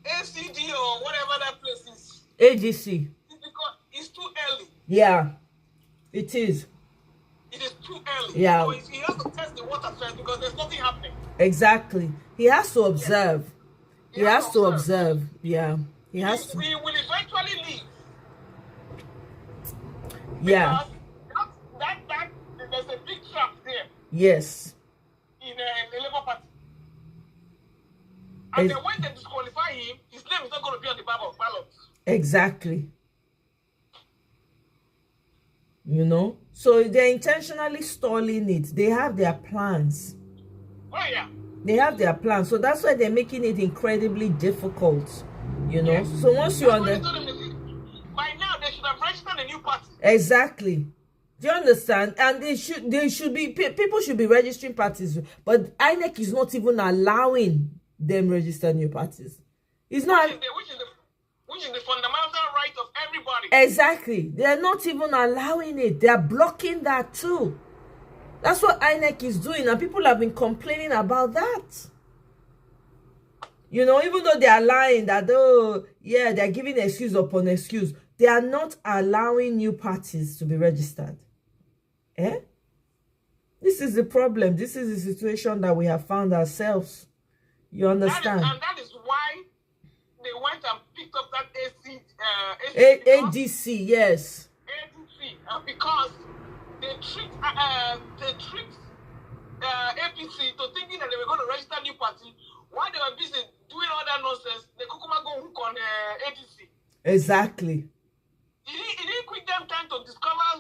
ACD or whatever that place is, AGC, is because it's too early. Yeah, it is. It is too early. Yeah. So he has to test the water first because there's nothing happening. Exactly. He has to observe. He has to observe. Yeah. He has to. He will eventually leave. Yeah. That there's a big trap there. Yes. In the Labour Party. And then when they disqualify him, his name is not going to be on the ballot. Exactly. You know? So they're intentionally stalling it. They have their plans. Oh, yeah. They have their plans. So that's why they're making it incredibly difficult. You know? Yes. So once you're on the... By now, they should have registered a new party. Exactly. Do you understand? And they should be, people should be registering parties. But INEC is not even allowing them register new parties. It's not... Which is the fundamental right of everybody. Exactly. They're not even allowing it. They're blocking that too. That's what INEC is doing. And people have been complaining about that. You know, even though they are lying that, oh, yeah, they're giving excuse upon excuse. They are not allowing new parties to be registered. Eh? This is the problem. This is the situation that we have found ourselves. You understand? And that is why they went and picked up that ADC, yes. ADC, because they treat APC to thinking that they were going to register new party. While they were busy doing all that nonsense, they Kukuma go hook on ADC. Exactly. It didn't quick them time to discover how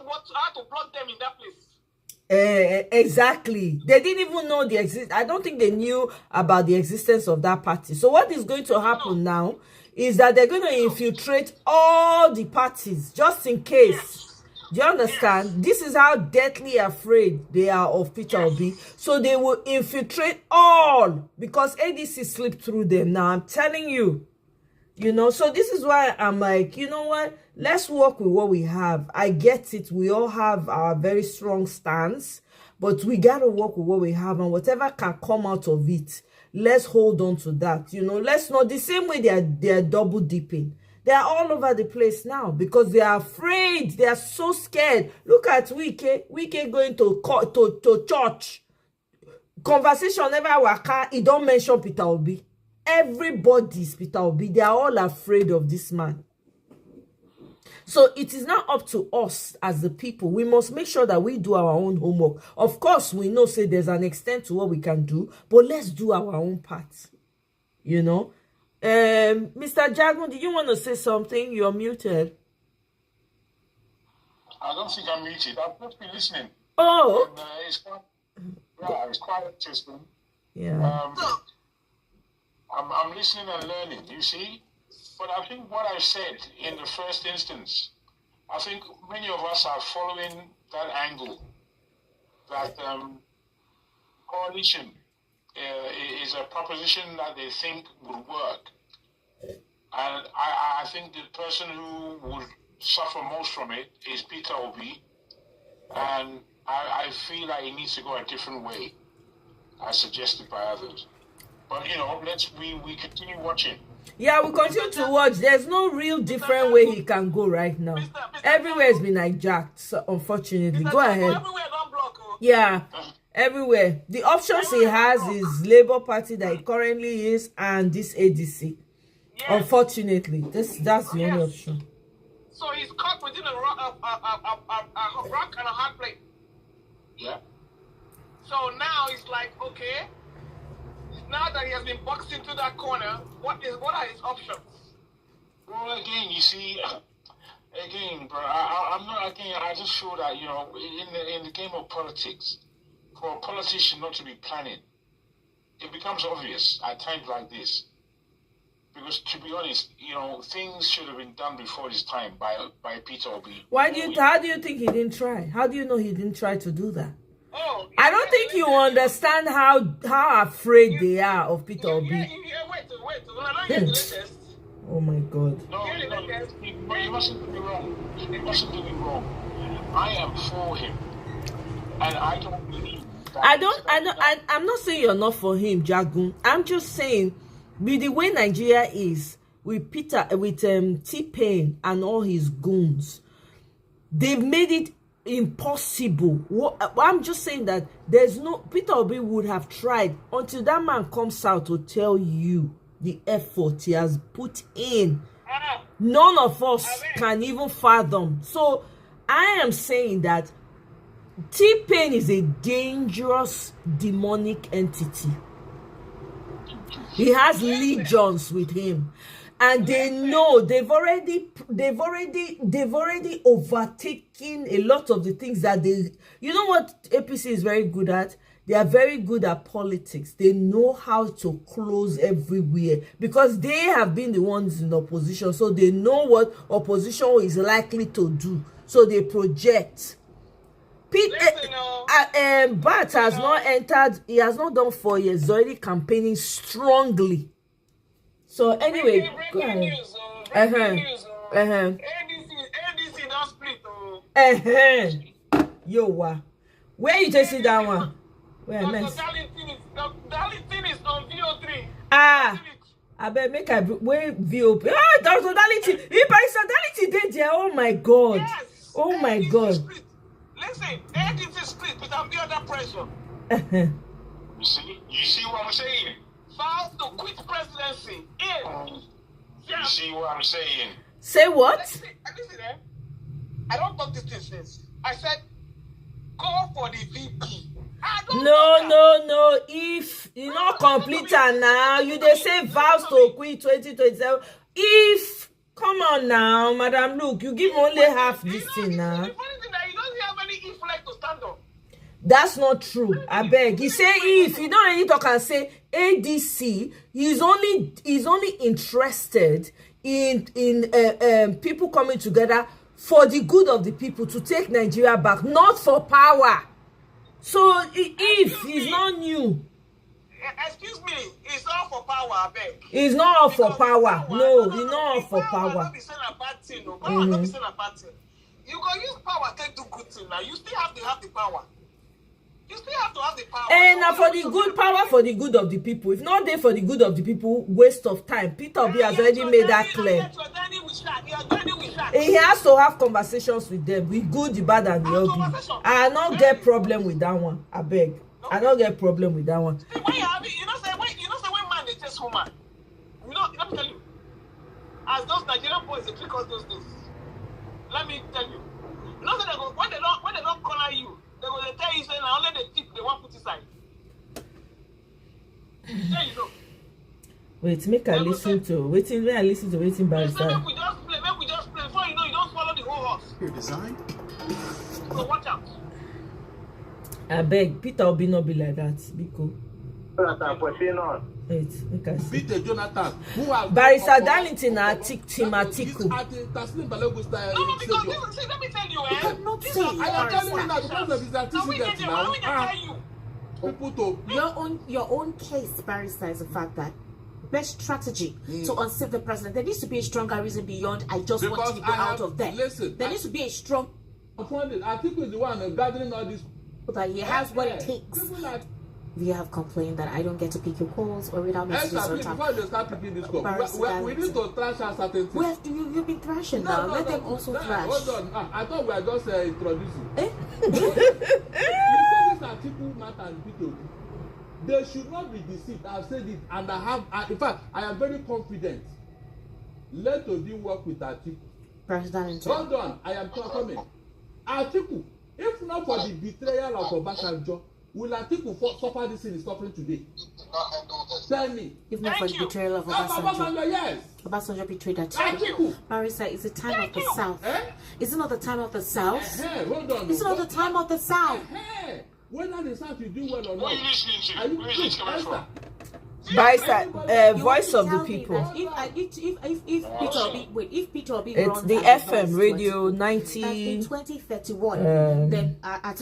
to plot them in that place. Exactly. They didn't even know the exist. I don't think they knew about the existence of that party. So what is going to happen now is that they're going to infiltrate all the parties just in case. Yes. Do you understand? Yes. This is how deathly afraid they are of Peter Obi. So they will infiltrate all because ADC slipped through them. Now I'm telling you. You know, so this is why I'm like, you know what? Let's work with what we have. I get it. We all have our very strong stance, but we got to work with what we have, and whatever can come out of it, let's hold on to that. You know, let's not the same way they're double dipping. They're all over the place now because they are afraid. They are so scared. Look at Wike going to church. Conversation never waka. He don't mention Peter Obi. Everybody's Peter Obi. They are all afraid of this man. So it is now up to us as the people. We must make sure that we do our own homework. Of course, we know say there's an extent to what we can do, but let's do our own part. You know? Mr. Jagun, do you want to say something? You're muted. I don't think I'm muted. I've just been listening. Oh. And, it's quite interesting. Yeah. I'm listening and learning, you see? But I think what I said in the first instance, I think many of us are following that angle, that coalition is a proposition that they think would work. And I think the person who would suffer most from it is Peter Obi. And I feel like it needs to go a different way, as suggested by others. But, you know, we continue watching. Yeah, we continue to watch. There's no real different way he can go right now. Everywhere has been hijacked, so unfortunately. Go ahead. Yeah, everywhere. The options he has is Labour Party that he currently is and this ADC. Yes. Unfortunately, that's the only option. So he's caught within a rock and a hard place. Yeah. So now it's like, okay, now that he has been boxed into that corner, what are his options? Well, again, you see, bro, I'm not, again, I just feel that, you know, in the game of politics, for a politician not to be planning, it becomes obvious at times like this. Because, to be honest, you know, things should have been done before this time by Peter Obi. How do you think he didn't try? How do you know he didn't try to do that? Oh, I don't think you understand how afraid they are of Peter Obi. Wait. Oh my God. No, you mustn't do me wrong. You mustn't do me wrong. I am for him. And I don't believe that. I'm not saying you're not for him, Jagun. I'm just saying, with the way Nigeria is, with T-Pain and all his goons, they've made it impossible. I'm just saying that Peter Obi would have tried until that man comes out to tell you the effort he has put in. None of us can even fathom. So I am saying that T-Pain is a dangerous demonic entity. He has legions with him. And they know they've already overtaken a lot of the things that you know what APC is very good at? They are very good at politics. They know how to close everywhere because they have been the ones in opposition. So they know what opposition is likely to do. So they project. Bat has not entered. He has not done 4 years. He's already campaigning strongly. So anyway, go ahead. News, ADC don't split. Yo, where you just see that one? Where Darlington is on VO3. I bet make I where VOP. Dr. Darlington. Darlington did there. Oh my God. Yes. Oh my God. Split. Listen, ADC split without the other pressure. You see what I'm saying? Vows to quit presidency. You see what I'm saying? Say what? Listen, I don't talk this thing since. I said, go for the VP. No. If you not complete and now you they say vows to quit 2027. If come on now, madam, look, you give only half this thing now. The funny thing that you don't have any if like to stand up. That's not true. I beg. He say if you don't really talk and say ADC, he's only interested in people coming together for the good of the people to take Nigeria back, not for power. So if he's not new. Excuse me, it's all for power, I beg. It's not all for power. No, it's not all for power. Not be saying a bad thing, no. Power not be saying a bad thing. You go use power to do good thing now. You still have to have the power. You still have to have the power. And now for the good power, for the good of the people. If not there for the good of the people, waste of time. Peter Obi has already made that clear. He has to have conversations with them. We good, the bad, and the ugly. I not get problem with that one. I beg. I don't get problem with that one. When you have it, you know say when man they chase woman. Let me tell you. As those Nigerian boys they trick us those days. Let me tell you. You know say when they don't corner you, they will tell you say now only the tip they want put inside. There you go. Wait, make I listen to waiting barrister. Make we just play. Before you know you don't follow the whole horse. Your design. So watch out. I beg, Peter Obi not be like that. Biko. Wait, make I see. Peter Jonathan. Barrister Darlington team article. No, because let me tell you, cannot say I am telling you now because of his antecedents now. People to your own case, barrister, is the fact that best strategy to unseat the president. There needs to be a stronger reason beyond I just want to go out of there. There needs to be a strong. Article is the one gathering all this. That he has what it takes. We have complained that I don't get to pick your calls or read out messages or time. Before they start picking this call, we need to thrash out certain things. You've been thrashing now. Let them also thrash. Hold on. I thought we were just introducing. You say this article matter and people. They should not be deceived. I've said it, and in fact, I am very confident. Let Obi work with Atiku. President. Hold on, I am coming. Atiku, if not for the betrayal of Obasanjo, will Atiku suffer this thing is suffering today? Tell me. If not for the betrayal of Obasanjo. Yes. Obasanjo betrayed Atiku. Barrister, it's the time of the South. Is it not the time of the South? Hold on. It's not the time of the South. Whether the South you do well or not. Are you listening? Barrister, voice of the people. If Peter Obi it's runs the FM radio 90 in 2031, then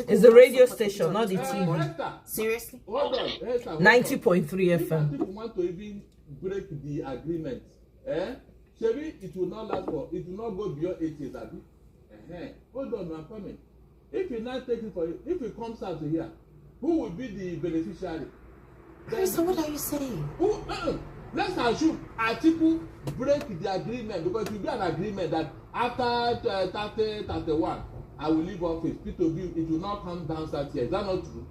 it's the radio station, not the TV. Seriously? Hold on. 90.3 FM. People want to even break the agreement. Maybe it will not last for. It will not go beyond 8 years. Hold on, I'm coming. If you not take it for it, if it comes out here, who will be the beneficiary? So what are you saying? Let's assume Atiku break the agreement because it will be an agreement that after 31, I will leave office. Peter Obi, it will not come down south here. Is that not true?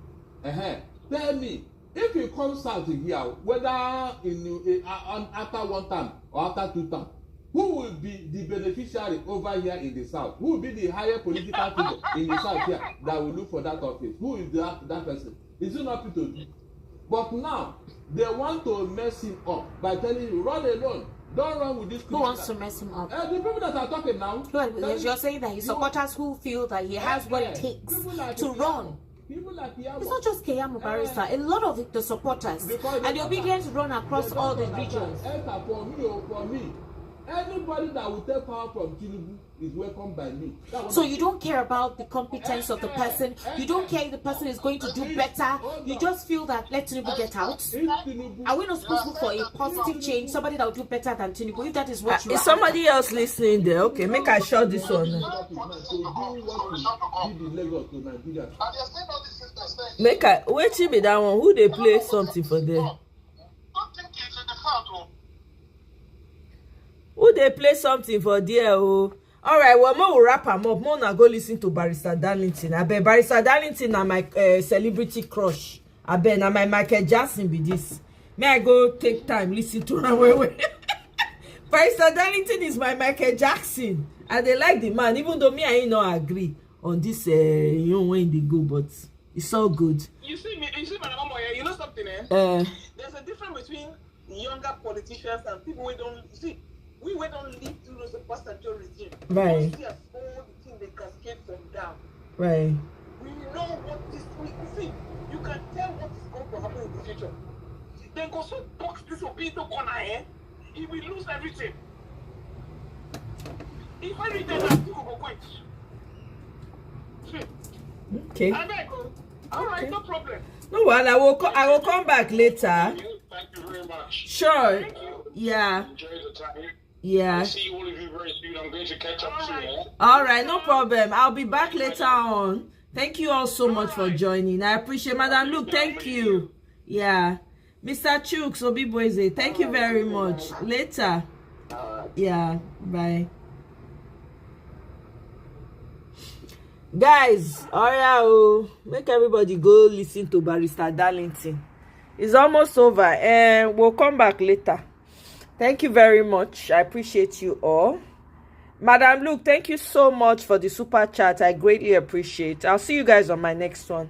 Tell me, if it comes out here, whether after 1 term or after 2 terms, who will be the beneficiary over here in the south? Who will be the higher political figure in the south here that will look for that office? Who is that person? Is it not Peter Obi? But now they want to mess him up by telling you, run alone. Don't run with this. Who wants to mess him up? The people that are talking now. You're saying that his supporters who feel that he has what it takes to run. People like Keyamo. It's not just Keyamo, Barrister. A lot of the supporters and the obedience run across all the regions. For me, anybody that will take power from Tinubu is welcome by me. So you don't care about the competence of the person. You don't care if the person is going to do better. You just feel that let Tinubu get out. Are we not supposed to look for a positive change? Somebody that will do better than Tinubu? If that is what you is somebody else listening there? Okay, make I shut this one. Make I wait till be that one. Who they play something for there? Who they play something for there? Oh, all right. Well, more will wrap am up. More na go listen to Barrister Darlington. I bet Barrister Darlington na my celebrity crush. I bet na my Michael Jackson be this. May I go take time listen to her? Barrister Darlington is my Michael Jackson, and they like the man. Even though me I ain't not agree on this. When they go, but It's all good. You see, Madam Omoye, you know something, eh? There's a difference between younger politicians and people who don't see. We don't live through those Obasanjo regime. Right. We see as all the things they cascade from down. Right. We know what this. See, you can tell what is going to happen in the future. Then go so box this Obito corner here, he will lose everything. If I read that, you go quench. Okay. All right, no problem. No, well, I will come back later. Thank you very much. Sure. Yeah. Enjoy the time. Yeah. I'll see all of you very soon. I'm going to catch up soon. Eh? All right, no problem. I'll be back later on. Thank you all so much for joining. I appreciate Madam Luke. Thank you. Yeah. Mr. Chooks, Obiboeze, thank you very much. Later. Yeah. Bye. Guys, make everybody go listen to Barrister Darlington. It's almost over, and we'll come back later. Thank you very much. I appreciate you all. Madam Luke, thank you so much for the super chat. I greatly appreciate. I'll see you guys on my next one.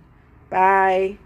Bye.